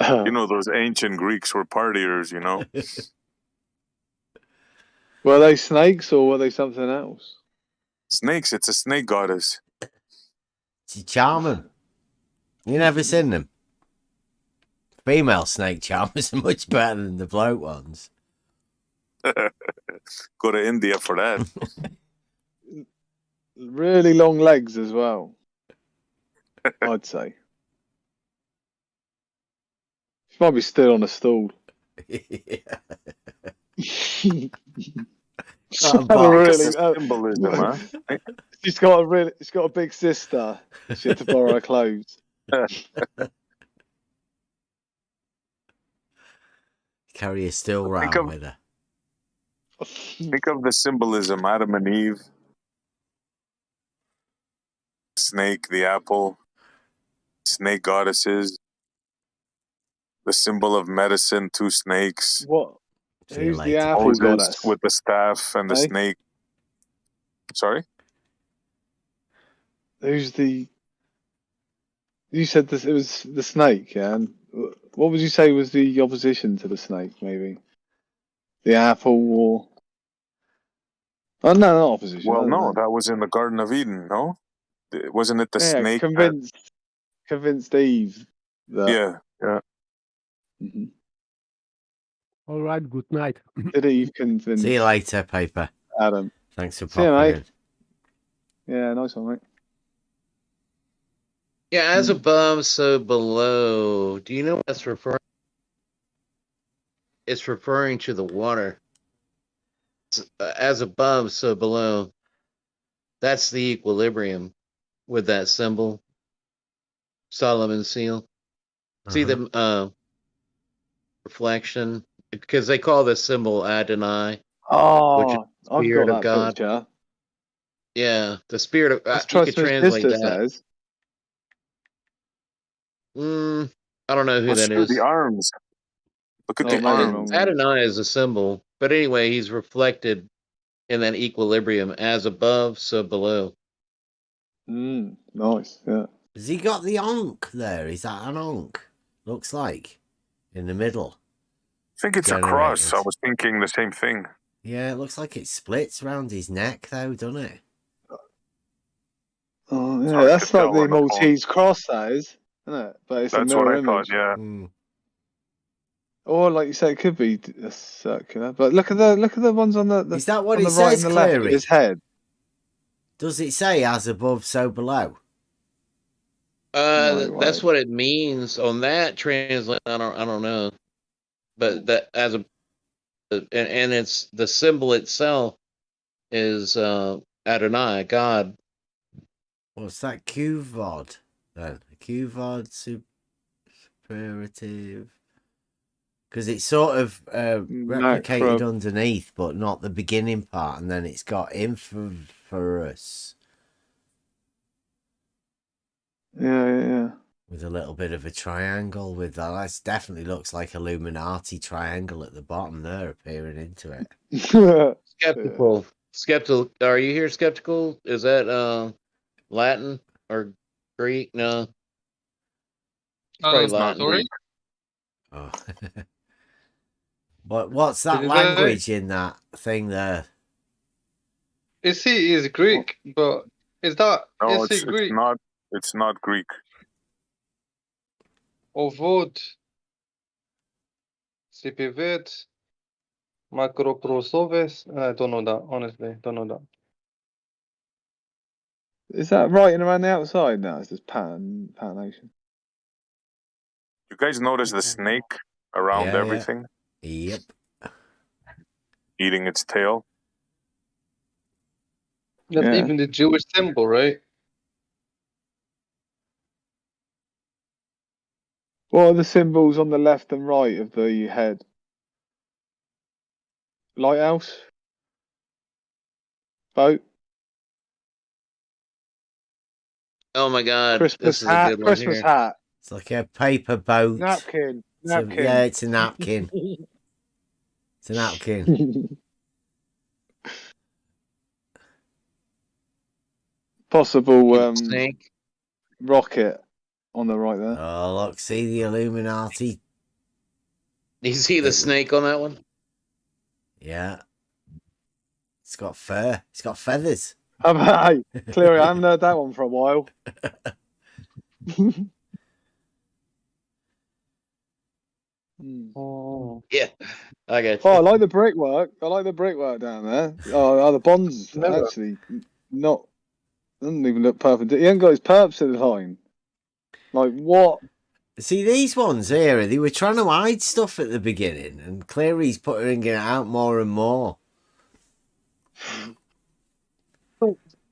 You know, those ancient Greeks were partiers, you know? Were they snakes or were they something else? Snakes. It's a snake goddess. She's charming. You never seen them? Female snake charmers are much better than the bloke ones. Go to India for that. Really long legs as well, I'd say. She might be still on a stool. Symbolism, huh? She's got a big sister. She had to borrow her clothes. Carry a still round with her. Think of the symbolism: Adam and Eve, snake, the apple, snake goddesses, the symbol of medicine, 2 snakes. What? Who's the apple goddess? With the staff and the snake. Sorry? Who's the... You said this, it was the snake, yeah? And what would you say was the opposition to the snake, maybe? The apple or... Oh, no, not opposition. Well, no, that was in the Garden of Eden, no? Wasn't it the snake? Convinced Eve. Yeah. Mm-hmm. All right, good night. Did Eve convince... See you later, Paper. Adam. Thanks for See you, popping mate. Yeah, nice one, mate. Yeah, as above, so below. Do you know what that's referring? It's referring to the water. As above, so below. That's the equilibrium with that symbol. Solomon's seal. See the reflection? Because they call this symbol Adonai. Oh, which is the spirit of God. Picture. Yeah, the spirit of That's you could Trustman's translate sister that. says. I don't know who that is. The arms. Look at the arms. Adonai is a symbol, but anyway, he's reflected in that equilibrium as above, so below. Nice, yeah. Has he got the Ankh there? Is that an Ankh? Looks like in the middle. I think it's a cross. I was thinking the same thing. Yeah, it looks like it splits around his neck, though, doesn't it? Oh, yeah, that's like the Maltese cross, that is, isn't it? But it's a mirror image. Yeah. Or like you say, it could be a circular. But look at the ones on the is that what on it the right says, and the left of Cleary? his head. Does it say as above, so below? That's what it means on that translate. I don't know, but that as a and it's the symbol itself is Adonai, God. What's that? Qvod then? Qvod superlative. Because it's sort of replicated underneath, but not the beginning part, and then it's got inferiorus. Yeah. With a little bit of a triangle with that. That definitely looks like Illuminati triangle at the bottom there appearing into it. Skeptical. Skeptical. Are you here, Skeptical? Is that Latin or Greek? No. Probably Latin. Sorry. Oh. What's that Is language in that thing there? Is he is Greek, but is that No, is he it's Greek? not. It's not Greek. Ovod, Sipivet, Macroprosoves. I don't know that, honestly. Don't know that. Is that writing around the outside now? It's just patination. You guys notice the snake around everything? Yep. Eating its tail? That's even the Jewish symbol, right? What are the symbols on the left and right of the head? Lighthouse? Boat? Oh my God! Christmas this is hat. a good one Christmas here. hat. It's like a paper boat. Napkin. Yeah, it's a napkin. It's a napkin. Possible snake. Rocket on the right there. Oh, look, see the Illuminati. You see the snake on that one? Yeah. It's got fur. It's got feathers. Hey, Cleary, I haven't heard that one for a while. Yeah, I got you. Oh, I like the brickwork. I like the brickwork down there. Oh, the bonds actually not. Doesn't even look perfect. He ain't got his perps in the line. Like what? See, these ones here, they were trying to hide stuff at the beginning, and Cleary's putting it out more and more.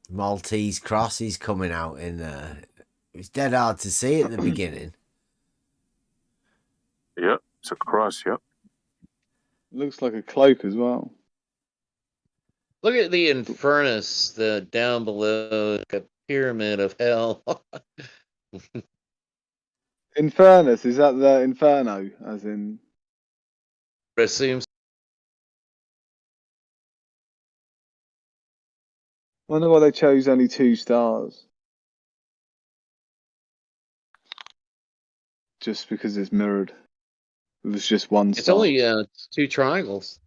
Maltese crosses coming out in there. It's dead hard to see at the beginning. Yep, it's a cross, yep. Looks like a cloak as well. Look at the Infernus, the down below, like a pyramid of hell. Infernus, is that the Inferno? As in. It seems. Wonder why they chose only 2 stars. Just because it's mirrored. It was just 1 It's star. only 2 triangles.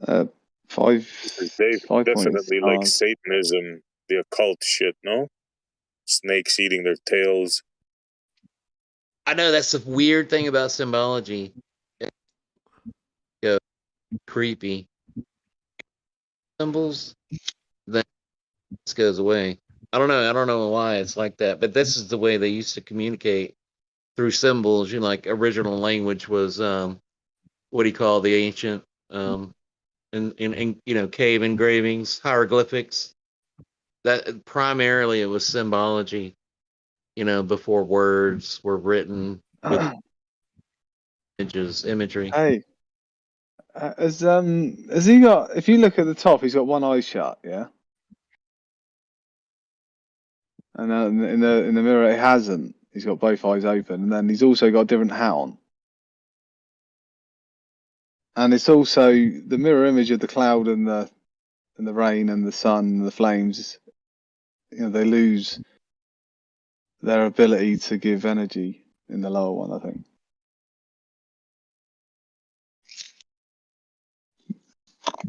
5. They 5 definitely like stars. Satanism, the occult shit, no? Snakes eating their tails. I know that's the weird thing about symbology. Creepy symbols, then this goes away. I don't know why it's like that, but this is the way they used to communicate through symbols. You know, like original language was what do you call the ancient in you know, cave engravings, hieroglyphics. That primarily it was symbology, you know, before words were written with imagery. Hey, has he got? If you look at the top, he's got one eye shut, yeah. And then in the mirror, it hasn't. He's got both eyes open, and then he's also got a different hat on. And it's also the mirror image of the cloud and the and the rain and the sun and the flames, you know, they lose their ability to give energy in the lower one, I think.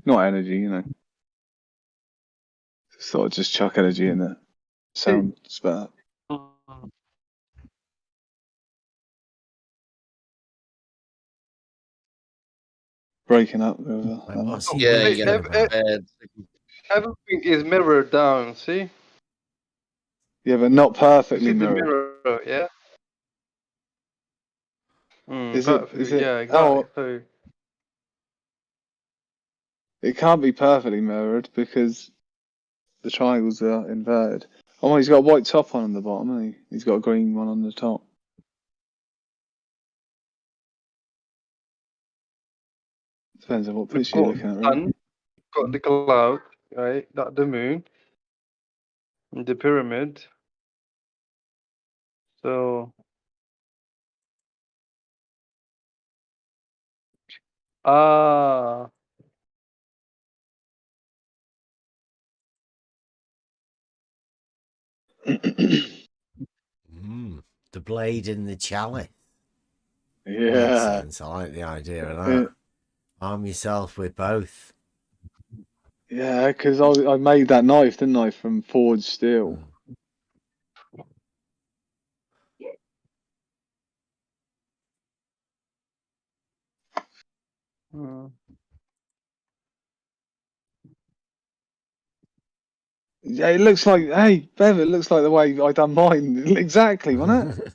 Not energy, you know. Sort of just chuck energy in there. Sounds better. Breaking up. Hey, everything is mirrored down, see? Yeah, but not perfectly You see the mirrored. mirror, yeah? Is it? Yeah, exactly. Oh, it can't be perfectly mirrored because the triangles are inverted. Oh, he's got a white top on the bottom, hasn't he? He's got a green one on the top. Depends on what picture you're looking at, right? Sun, got the cloud, right? That the moon, and the pyramid. So, The blade in the chalice. Yeah. Makes sense. I like the idea of that. Arm yourself with both. Yeah, because I made that knife, didn't I, from forged steel. Yeah, it looks like, hey, Bev, it looks like the way I done mine. Exactly, wasn't it?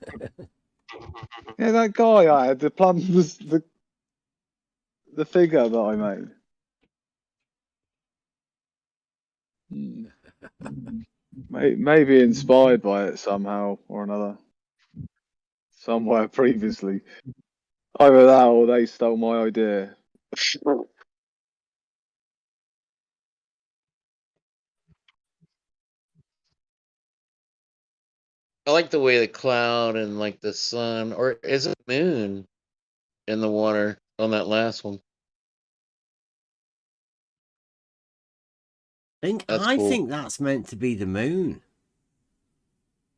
Yeah, that guy I had, the figure that I made. Maybe inspired by it somehow or another. Somewhere previously. Either that or they stole my idea. I like the way the cloud and like the sun, or is it moon in the water on that last one? I cool. think that's meant to be the moon.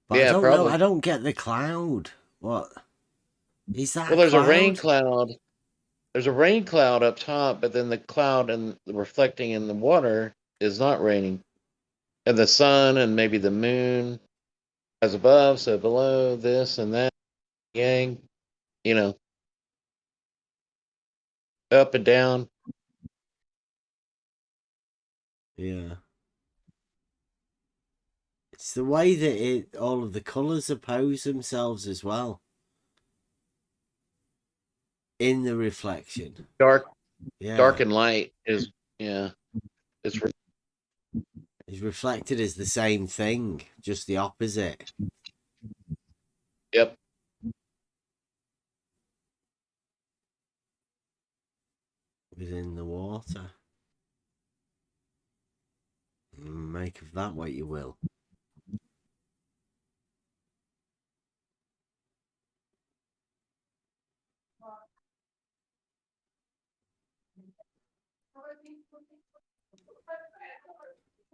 But Yeah, I don't probably. know. I don't get the cloud. What is that? Well, there's a rain cloud. There's a rain cloud up top, but then the cloud and reflecting in the water is not raining. And the sun and maybe the moon as above, so below, this and that, yang, you know, up and down. Yeah. It's the way that all of the colours oppose themselves as well. In the reflection. Dark Yeah. and light is, yeah. It's reflected as the same thing, just the opposite. Yep. Within the water. Make of that what you will.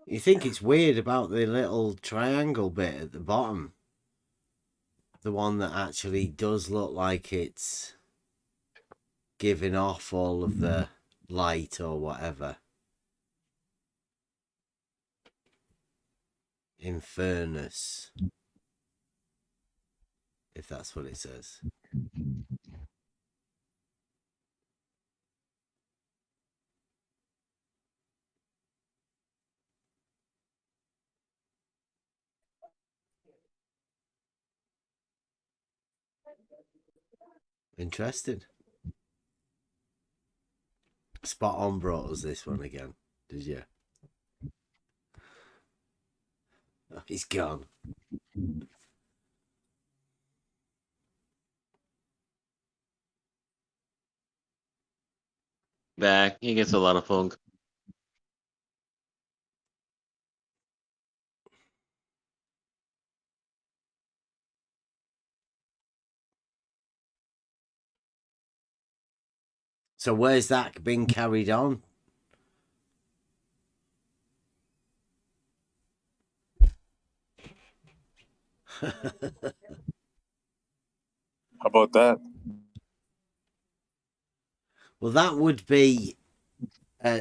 You think it's weird about the little triangle bit at the bottom? The one that actually does look like it's giving off all of the light or whatever. In fairness. If that's what it says. Interested. Spot on brought us this one again, did you? Oh, he's gone. back. He gets a lot of phone. So where's that been carried on? How about that? Well, that would be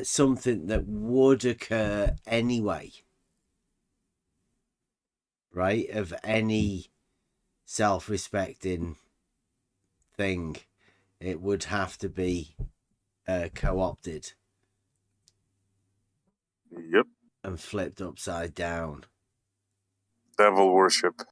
something that would occur anyway, right? Of any self-respecting thing, it would have to be co-opted. Yep. And flipped upside down. Devil worship.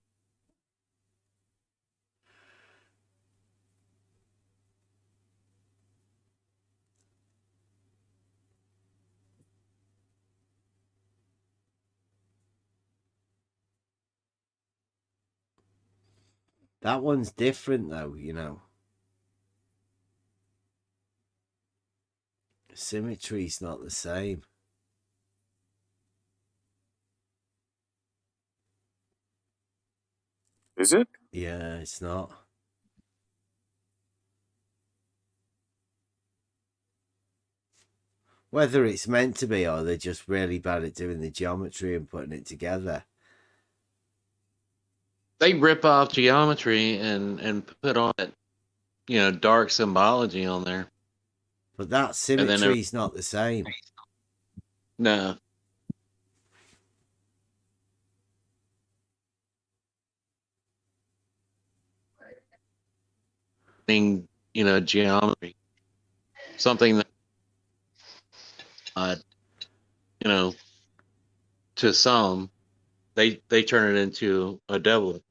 That one's different though, you know. Symmetry's not the same. Is it? Yeah, it's not. Whether it's meant to be or they're just really bad at doing the geometry and putting it together. They rip off geometry and put on it, you know, dark symbology on there. But that symmetry's not the same. No. You know, geometry. Something that, you know, to some, they turn it into a devil.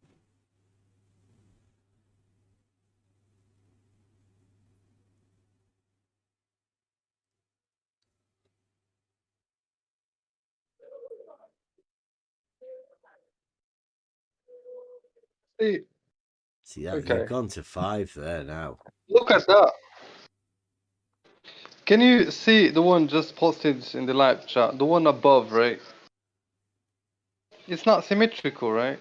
See that? Okay. You've gone to 5 there now. Look at that. Can you see the one just posted in the live chat? The one above, right? It's not symmetrical, right?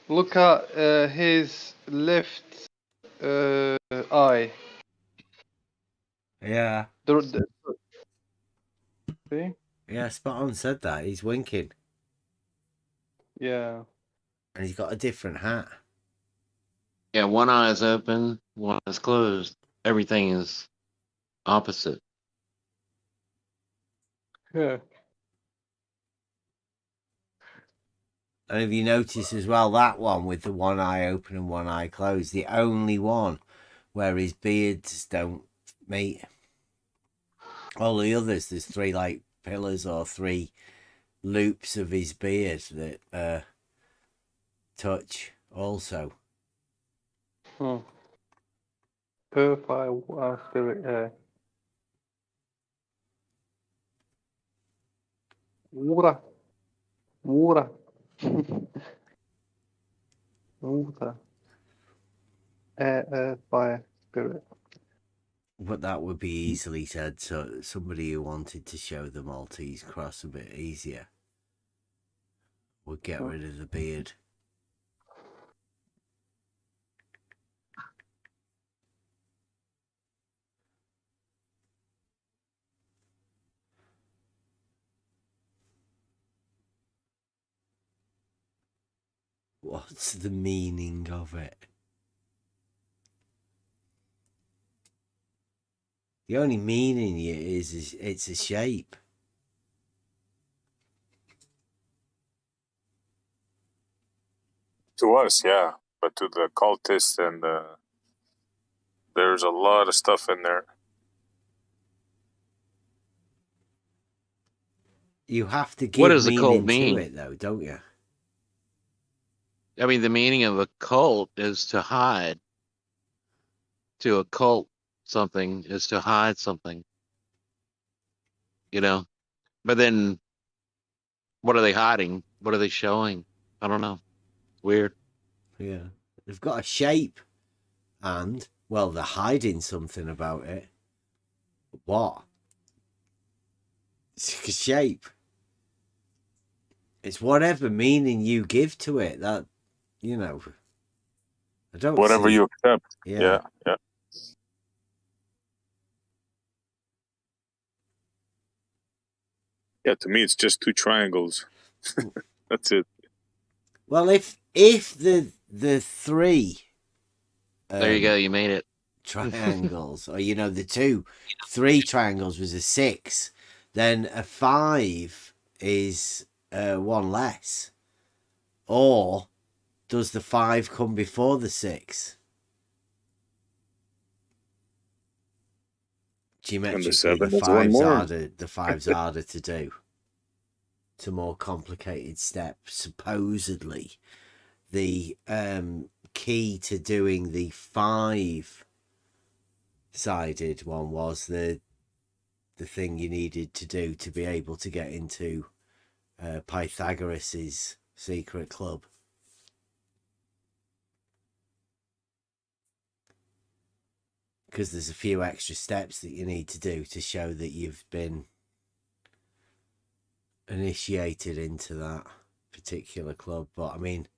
Look at his left eye. Yeah. See? Yeah, spot on said that. He's winking. Yeah. And he's got a different hat. Yeah, one eye is open, one is closed. Everything is opposite. Yeah. And if you notice as well, that one with the one eye open and one eye closed, the only one where his beards don't meet. All the others, there's 3 like pillars or 3 loops of his beard that touch also. Purify spirit air. Water. Water. Water. Air, earth, fire, spirit. But that would be easily said to somebody who wanted to show the Maltese cross a bit easier. Would get rid of the beard. What's the meaning of it? The only meaning is it's a shape. To us, yeah. But to the cultists and there's a lot of stuff in there. You have to give What does the meaning cult to mean? it, though, don't you? I mean, the meaning of a cult is to hide. To occult something is to hide something. You know? But then, what are they hiding? What are they showing? I don't know. Weird. Yeah. They've got a shape. And, well, they're hiding something about it. What? It's a shape. It's whatever meaning you give to it. That, you know, I don't Whatever see... you accept. Yeah. Yeah. Yeah, to me, it's just 2 triangles. That's it. Well, if the three There you go. You made it. triangles, or the three triangles was a 6, then a 5 is one less. Or does the 5 come before the 6? Geometrically, the 5's harder to do. It's a more complicated step. Supposedly, the key to doing the 5-sided one was the thing you needed to do to be able to get into Pythagoras's secret club. Because there's a few extra steps that you need to do to show that you've been initiated into that particular club. But I mean,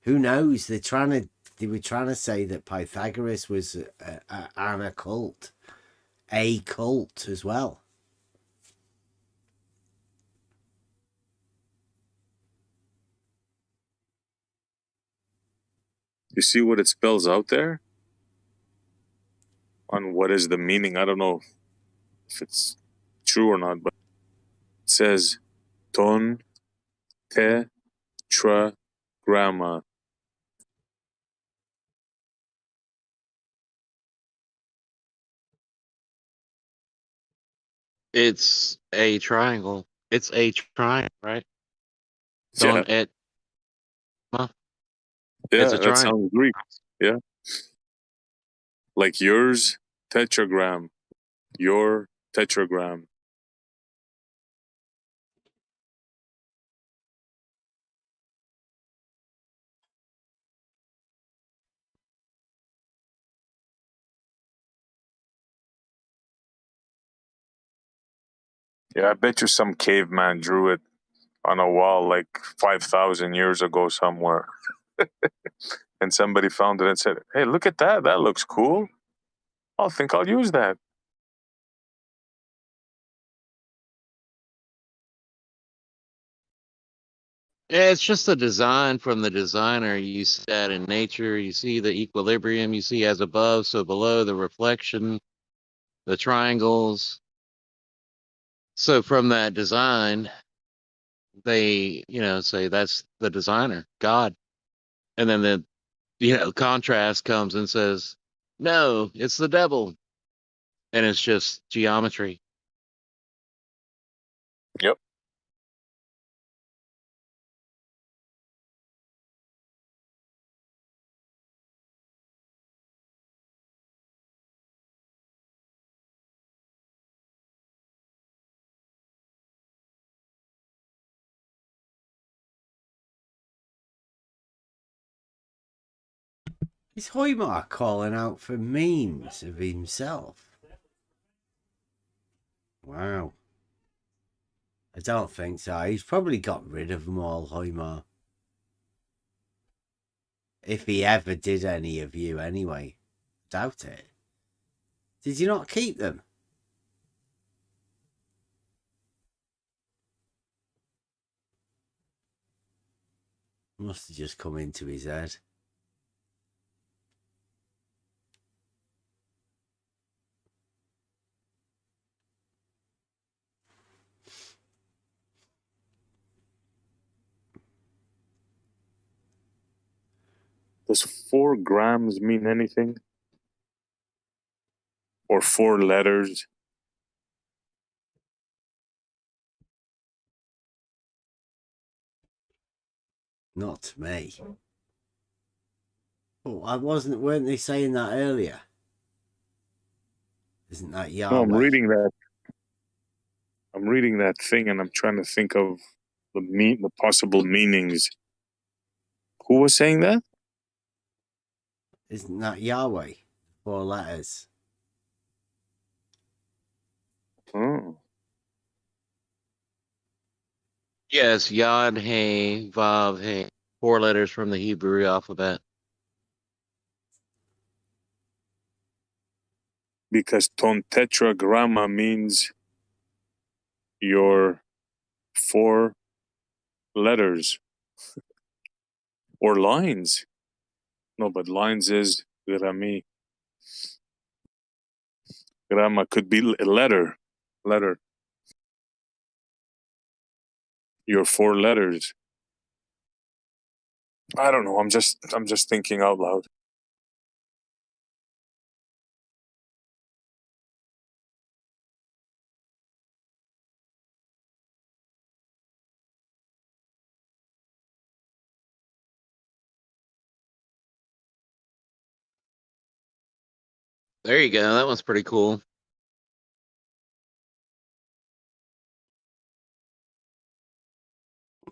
who knows? They were trying to say that Pythagoras was an occult, a cult as well. You see what it spells out there? On what is the meaning? I don't know if it's true or not, but it says ton tetragramma. It's a triangle. It's a triangle, right? Yeah. Yeah, Yeah, it's a that triangle. sounds Greek. Yeah. Like yours, tetragram. Your tetragram. Yeah, I bet you some caveman drew it on a wall like 5,000 years ago somewhere. And somebody found it and said, hey, look at that. That looks cool. I think I'll use that. Yeah, it's just a design from the designer. You see that in nature. You see the equilibrium. You see as above, so below, the reflection, the triangles. So from that design, they, say that's the designer, God. And then the contrast comes and says, no, it's the devil. And it's just geometry. Yep. Is Hoymar calling out for memes of himself? Wow. I don't think so. He's probably got rid of them all, Hoymar. If he ever did any of you anyway. Doubt it. Did you not keep them? Must have just come into his head. Does 4 grams mean anything? Or 4 letters? Not to me. Oh, weren't they saying that earlier? Isn't that Yahweh? No, I'm reading that thing and I'm trying to think of the possible meanings. Who was saying that? Isn't that Yahweh? 4 letters. Oh. Yes, Yod, Hey, Vav, Hey. 4 letters from the Hebrew alphabet. Because ton tetragramma means your 4 letters. Or lines. No, but lines is grami. Gramma could be a letter. Letter. Your 4 letters. I don't know. I'm just thinking out loud. There you go. That one's pretty cool.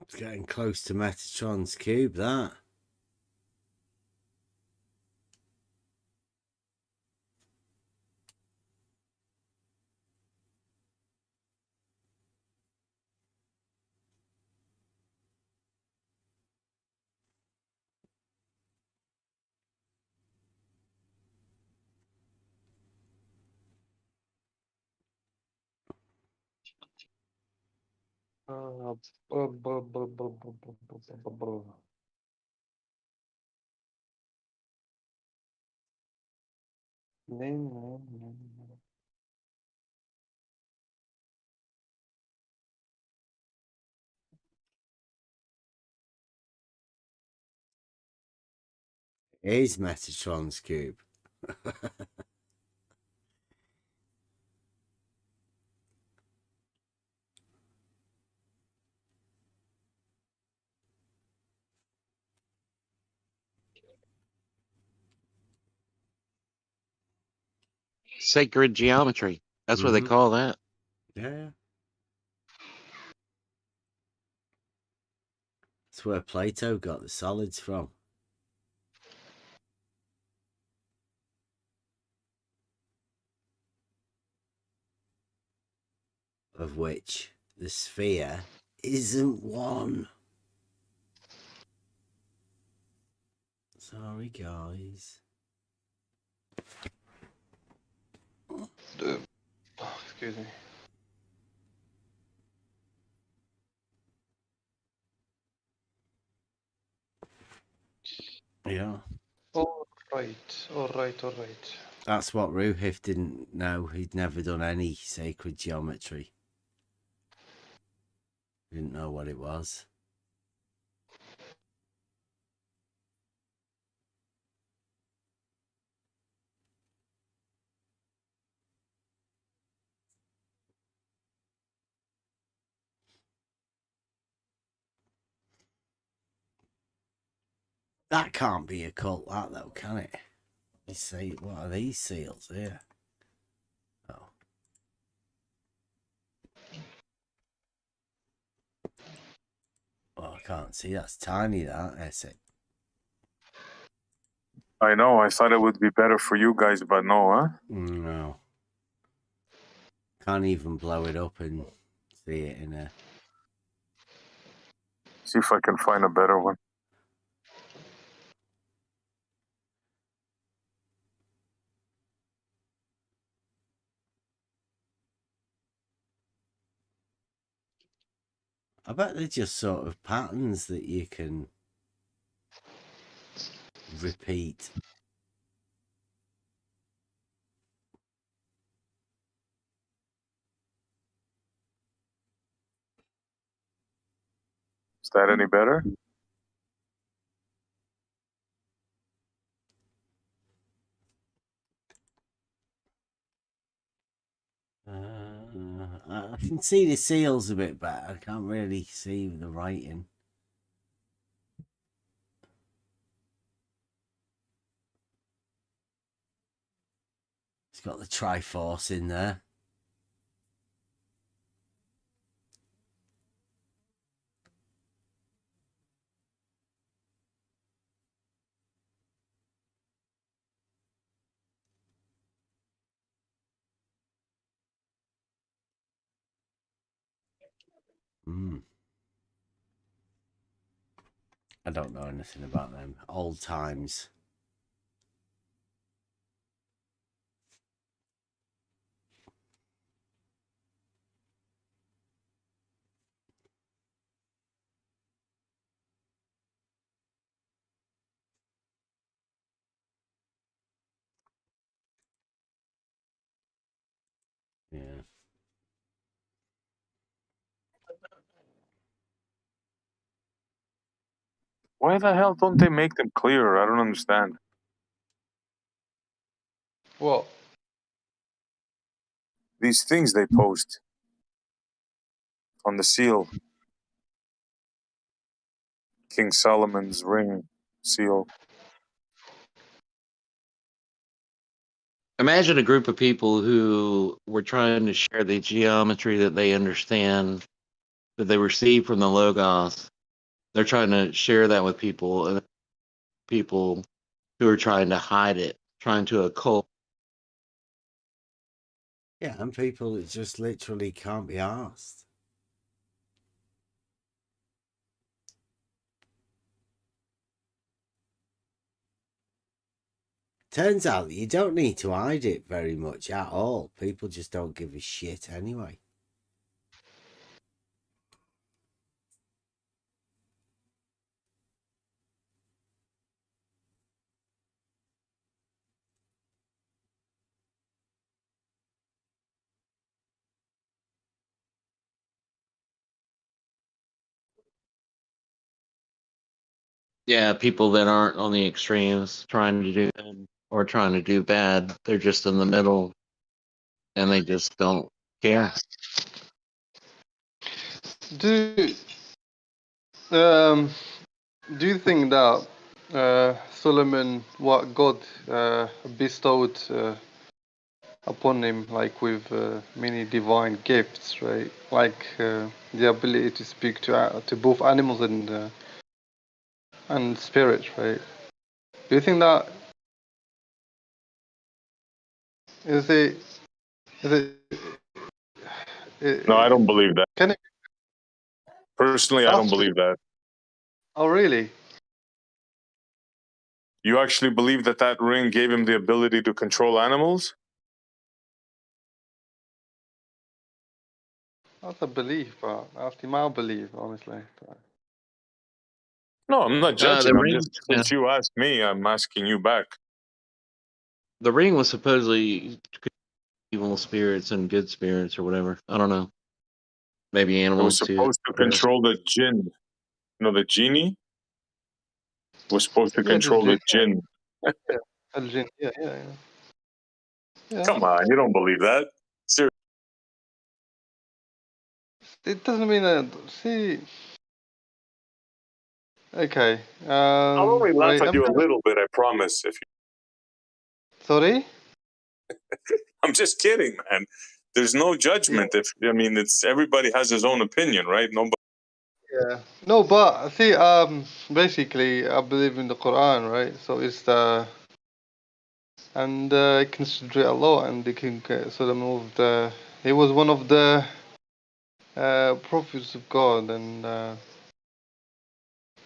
It's getting close to Metatron's cube, that. It is Metatron's cube. Sacred geometry. That's what they call that. Yeah. That's where Plato got the solids from. Of which the sphere isn't one. Sorry, guys. Excuse me. Yeah. All right, all right, all right. That's what Ruhif didn't know. He'd never done any sacred geometry. Didn't know what it was. That can't be a cult, that though, can it? You see, what are these seals here? Oh. Oh, I can't see. That's tiny, that, is it? I know. I thought it would be better for you guys, but no, huh? No. Can't even blow it up and see it in a... See if I can find a better one. I bet they're just sort of patterns that you can repeat. Is that any better? I can see the seals a bit better. I can't really see the writing. It's got the Triforce in there. I don't know anything about them. Old times. Why the hell don't they make them clearer? I don't understand. What? These things they post on the seal. King Solomon's ring seal. Imagine a group of people who were trying to share the geometry that they understand, that they receive from the Logos. They're trying to share that with people, and people who are trying to hide it, trying to occult. Yeah, and people that just literally can't be asked. Turns out that you don't need to hide it very much at all. People just don't give a shit anyway. Yeah, people that aren't on the extremes trying to do good or trying to do bad. They're just in the middle and they just don't care. Do do you think that Solomon, what God bestowed upon him, like with many divine gifts, right? Like the ability to speak to both animals and spirits, right? Do you think that is it? Is it? No, I don't believe that. Can it? Personally, I don't believe that. Oh, really? You actually believe that that ring gave him the ability to control animals? That's a belief, but that's my belief, honestly. No, I'm not The judging. I'm ring, just, since you asked me, I'm asking you back. the ring was supposedly evil spirits and good spirits or whatever. I don't know. Maybe It was animals too. supposed to control the jinn. You know, the genie was supposed to control the jinn. Yeah, Al-Jinn. Yeah. Come on, you don't believe that? Seriously. It doesn't mean that. See. Okay. I'll only laugh Right. at you a little bit, I promise. If you... Sorry? I'm just kidding, man. There's no judgment. If I mean, it's everybody has his own opinion, right? Nobody. Yeah. No, but see, basically, I believe in the Quran, right? So it's the and I consider a lot, and the King Solomon of the he was one of the prophets of God, and I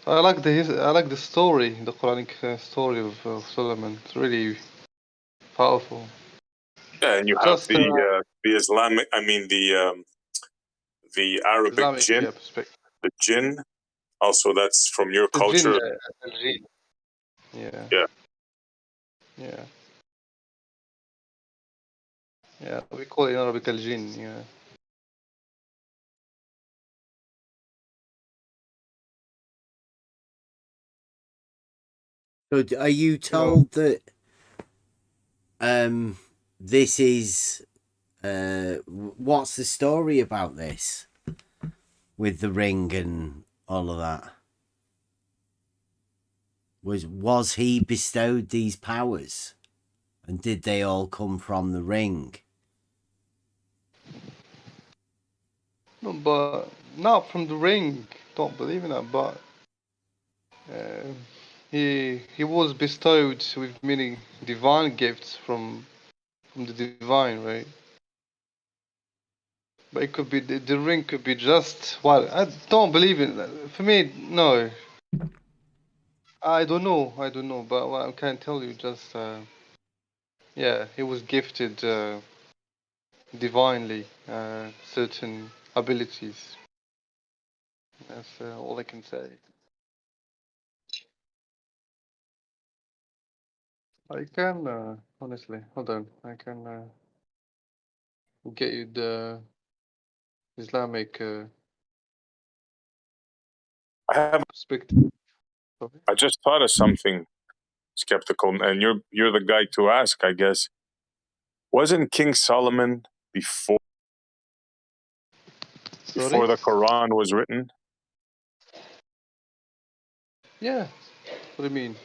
like I like the story, the Quranic story of Solomon. It's really powerful. Yeah, and you have Just the Islamic. I mean, the Arabic Islamic jinn, perspective. the jinn. Also, that's from your The jinn, culture. al-jinn. Yeah. Yeah. Yeah. Yeah. We call it in Arabic al-jinn. Yeah. So are you told that this is what's the story about this with the ring and all of that? Was he bestowed these powers, and did they all come from the ring? No, but not from the ring. Don't believe in that. But he was bestowed with many divine gifts from the divine, right? But it could be the ring could be just well. I don't believe in that. For me, no. I don't know. But what I can tell you, just yeah, he was gifted divinely certain abilities. That's all I can say. I can honestly. Hold on. I can get you the Islamic I have perspective. I just thought of something skeptical, and you're the guy to ask, I guess. Wasn't King Solomon before the Quran was written? Yeah. What do you mean?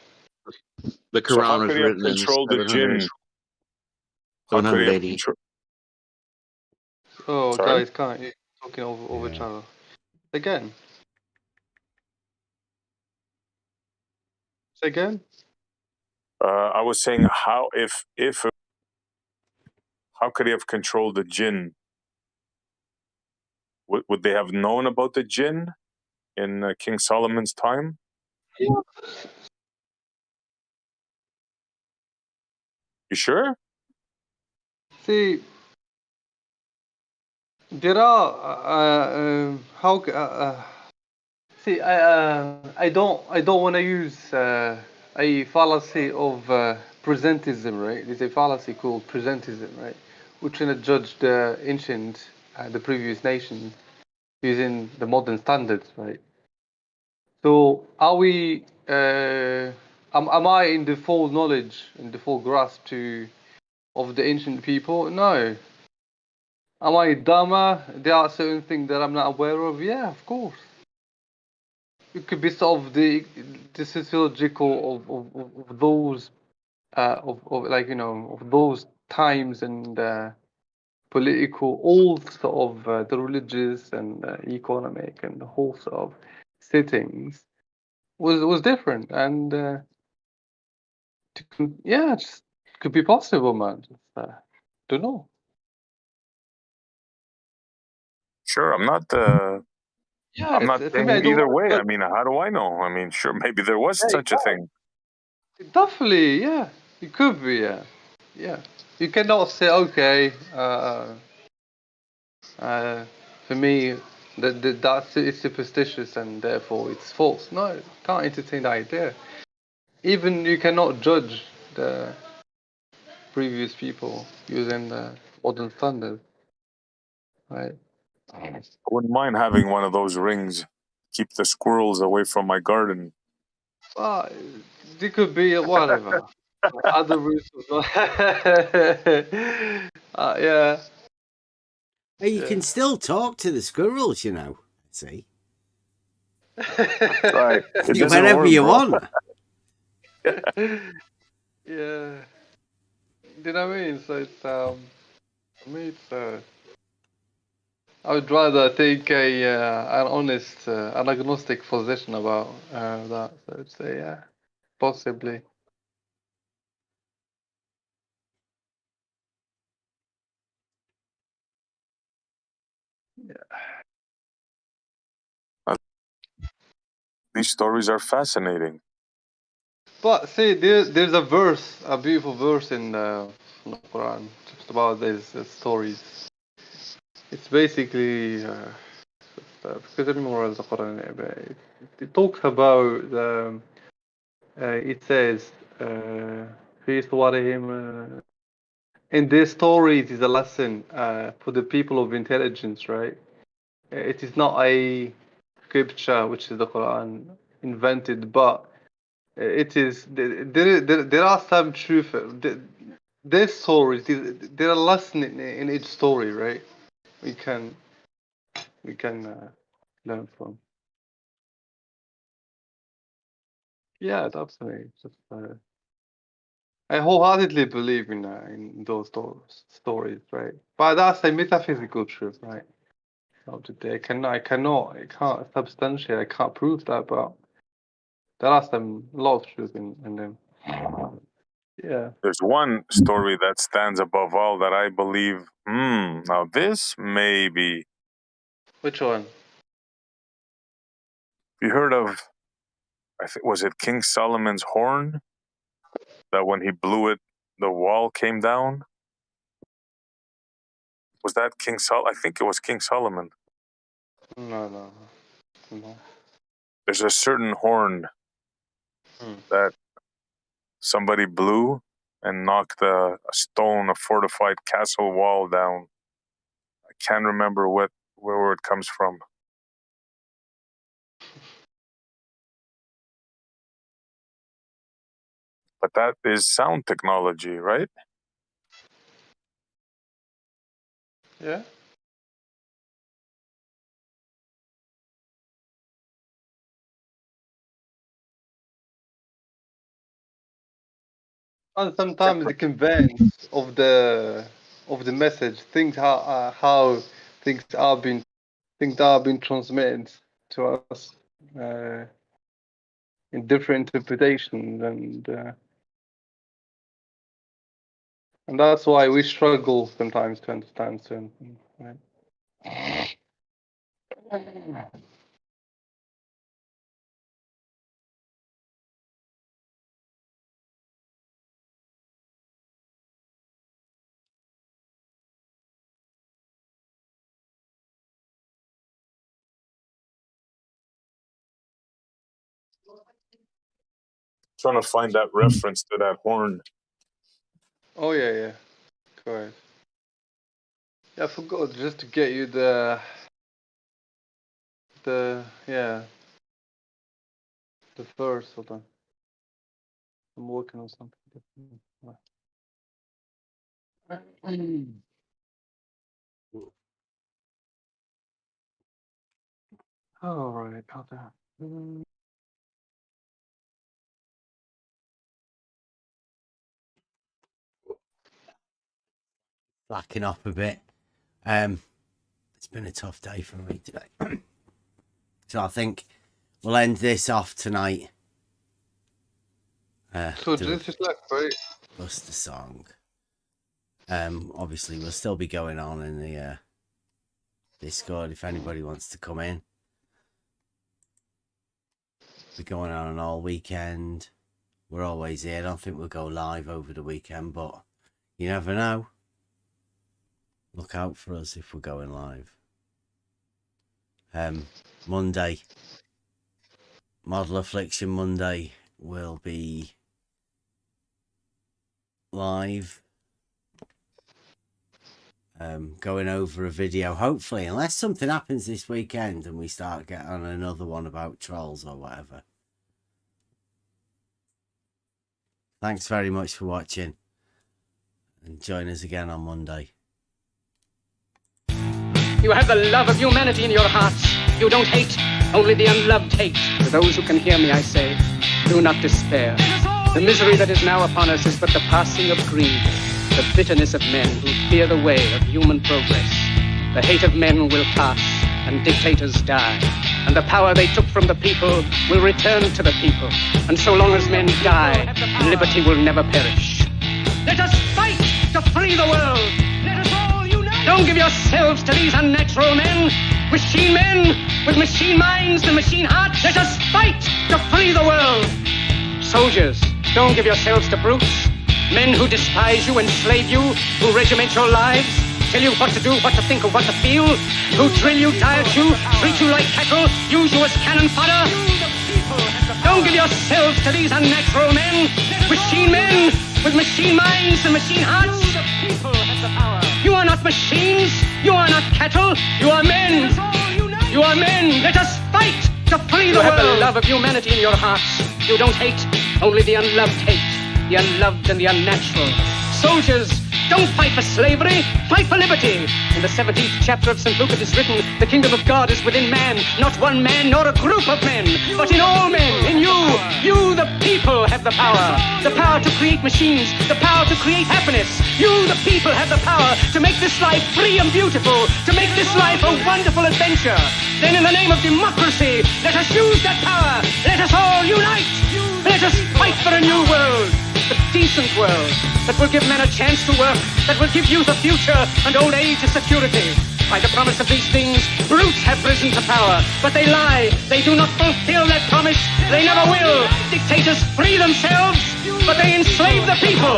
The So how Quran could was he have written in controlled the 700, jinn? How could he have 780. Oh, Sorry? guys, can't you talking over each other again? Say again. I was saying how could he have controlled the jinn? Would they have known about the jinn in King Solomon's time? Yeah. You sure? See, there are how see I don't want to use a fallacy of presentism, right? There's a fallacy called presentism, right? Which trying to judge the ancient, the previous nation using the modern standards, right? So are we? Am I in the full knowledge, in the full grasp of the ancient people? No. Am I dumber? There are certain things that I'm not aware of. Yeah, of course. It could be sort of the sociological of those of like of those times and political, all sort of the religious and economic and the whole sort of settings was different and yeah, just could be possible, man. Just, don't know. Sure, I'm not. Yeah, I'm not for me, I saying don't. either way. I mean, how do I know? I mean, sure, maybe there was such a thing. Definitely, yeah. It could be, yeah. Yeah. You cannot say, okay, for me, that's it's superstitious and therefore it's false. No, you can't entertain the idea. Even you cannot judge the previous people using the modern standards, right? I wouldn't mind having one of those rings. Keep the squirrels away from my garden. Well, it could be whatever. Other routes as well. Yeah. Hey, you can still talk to the squirrels, you know. See? Right. Whenever you want. Yeah. Do you know what I mean? So it's I mean it's I would rather take an honest, an agnostic position about that. So I'd say yeah, possibly. Yeah. These stories are fascinating. But see, there's a verse, a beautiful verse in the Quran, just about these stories. It's basically because I memorize the Quran. It talks about it says في صورهم in this story it is a lesson for the people of intelligence, right? It is not a scripture which is the Quran invented, but it is there are some truth. This story, there are lessons in each story, right? We can learn from. Yeah, definitely. Just, I wholeheartedly believe in those stories, right? But that's a metaphysical truth, right? Not today. I can't substantiate. I can't prove that, but there are a lot of truth in them. Yeah. There's one story that stands above all that I believe. Now this maybe. Which one? You heard of? I think was it King Solomon's horn? That when he blew it, the wall came down. Was that King Sol? I think it was King Solomon. No. There's a certain horn that somebody blew and knocked a fortified castle wall down. I can't remember where it comes from. But that is sound technology, right? Yeah. And sometimes the conveyance of the message, things how things are being transmitted to us in different interpretations, and that's why we struggle sometimes to understand certain things. Right? Trying to find that reference to that horn. Oh yeah, correct. Yeah, I forgot just to get you the verse. Hold on, I'm working on something different. All right, got that. Slacking off a bit. It's been a tough day for me today. So I think we'll end this off tonight. So this is like right. Bust the song. Obviously we'll still be going on in the Discord if anybody wants to come in. We're going on all weekend. We're always here. I don't think we'll go live over the weekend, but you never know. Look out for us if we're going live. Monday, Model Affliction Monday will be live. Going over a video, hopefully, unless something happens this weekend and we start getting on another one about trolls or whatever. Thanks very much for watching, and join us again on Monday. You have the love of humanity in your hearts. You don't hate, only the unloved hate. To those who can hear me, I say, do not despair. The misery that is now upon us is but the passing of greed, the bitterness of men who fear the way of human progress. The hate of men will pass, and dictators die. And the power they took from the people will return to the people. And so long as men die, liberty will never perish. Let us fight to free the world. Let us all unite. Don't give yourselves to these unnatural men, machine men with machine minds and machine hearts. Let us fight to free the world. Soldiers, don't give yourselves to brutes. Men who despise you, enslave you, who regiment your lives, tell you what to do, what to think, or what to feel, who drill you, diet you, treat you like cattle, use you as cannon fodder. Don't give yourselves to these unnatural men with machine minds and machine hearts. You are not machines, you are not cattle, you are men. You are men. Let us fight to free the world. You have the love of humanity in your hearts. You don't hate, only the unloved hate. The unloved and the unnatural. Soldiers, don't fight for slavery, fight for liberty. In the 17th chapter of St. Luke it is written, the kingdom of God is within man, not one man nor a group of men, but in all men, in you. You, the people, have the power to create machines, the power to create happiness. You, the people, have the power to make this life free and beautiful, to make this life a wonderful adventure. Then in the name of democracy, let us use that power. Let us all unite. Let us fight for a new world. A decent world that will give men a chance to work, that will give youth a future and old age a security. By the promise of these things, brutes have risen to power, but they lie. They do not fulfill that promise. They never will. Dictators free themselves, but they enslave the people.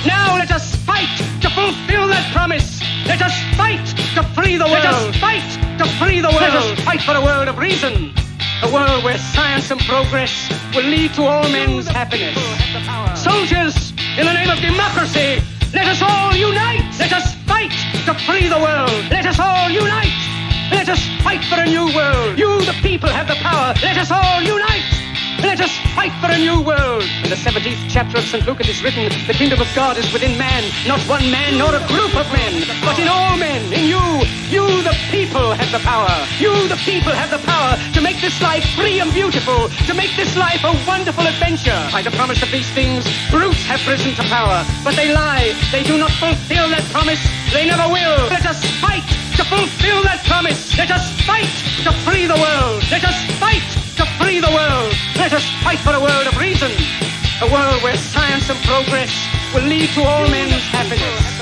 Now let us fight to fulfill that promise. Let us fight to free the world. Let us fight to free the world. Let us fight for a world of reason. A world where science and progress will lead to all men's happiness. Soldiers, in the name of democracy, let us all unite. Let us fight to free the world. Let us all unite. Let us fight for a new world. You, the people, have the power. Let us all unite. Let us fight for a new world. In the 17th chapter of St. Luke it is written, the kingdom of God is within man, not one man nor a group of men, but in all men, in you. You, the people, have the power. You, the people, have the power to make this life free and beautiful, to make this life a wonderful adventure. By the promise of these things, brutes have risen to power, but they lie. They do not fulfill that promise. They never will. Let us fight to fulfill that promise. Let us fight to free the world. Let us fight to free the world. Let us fight for a world of reason. A world where science and progress will lead to all men's happiness.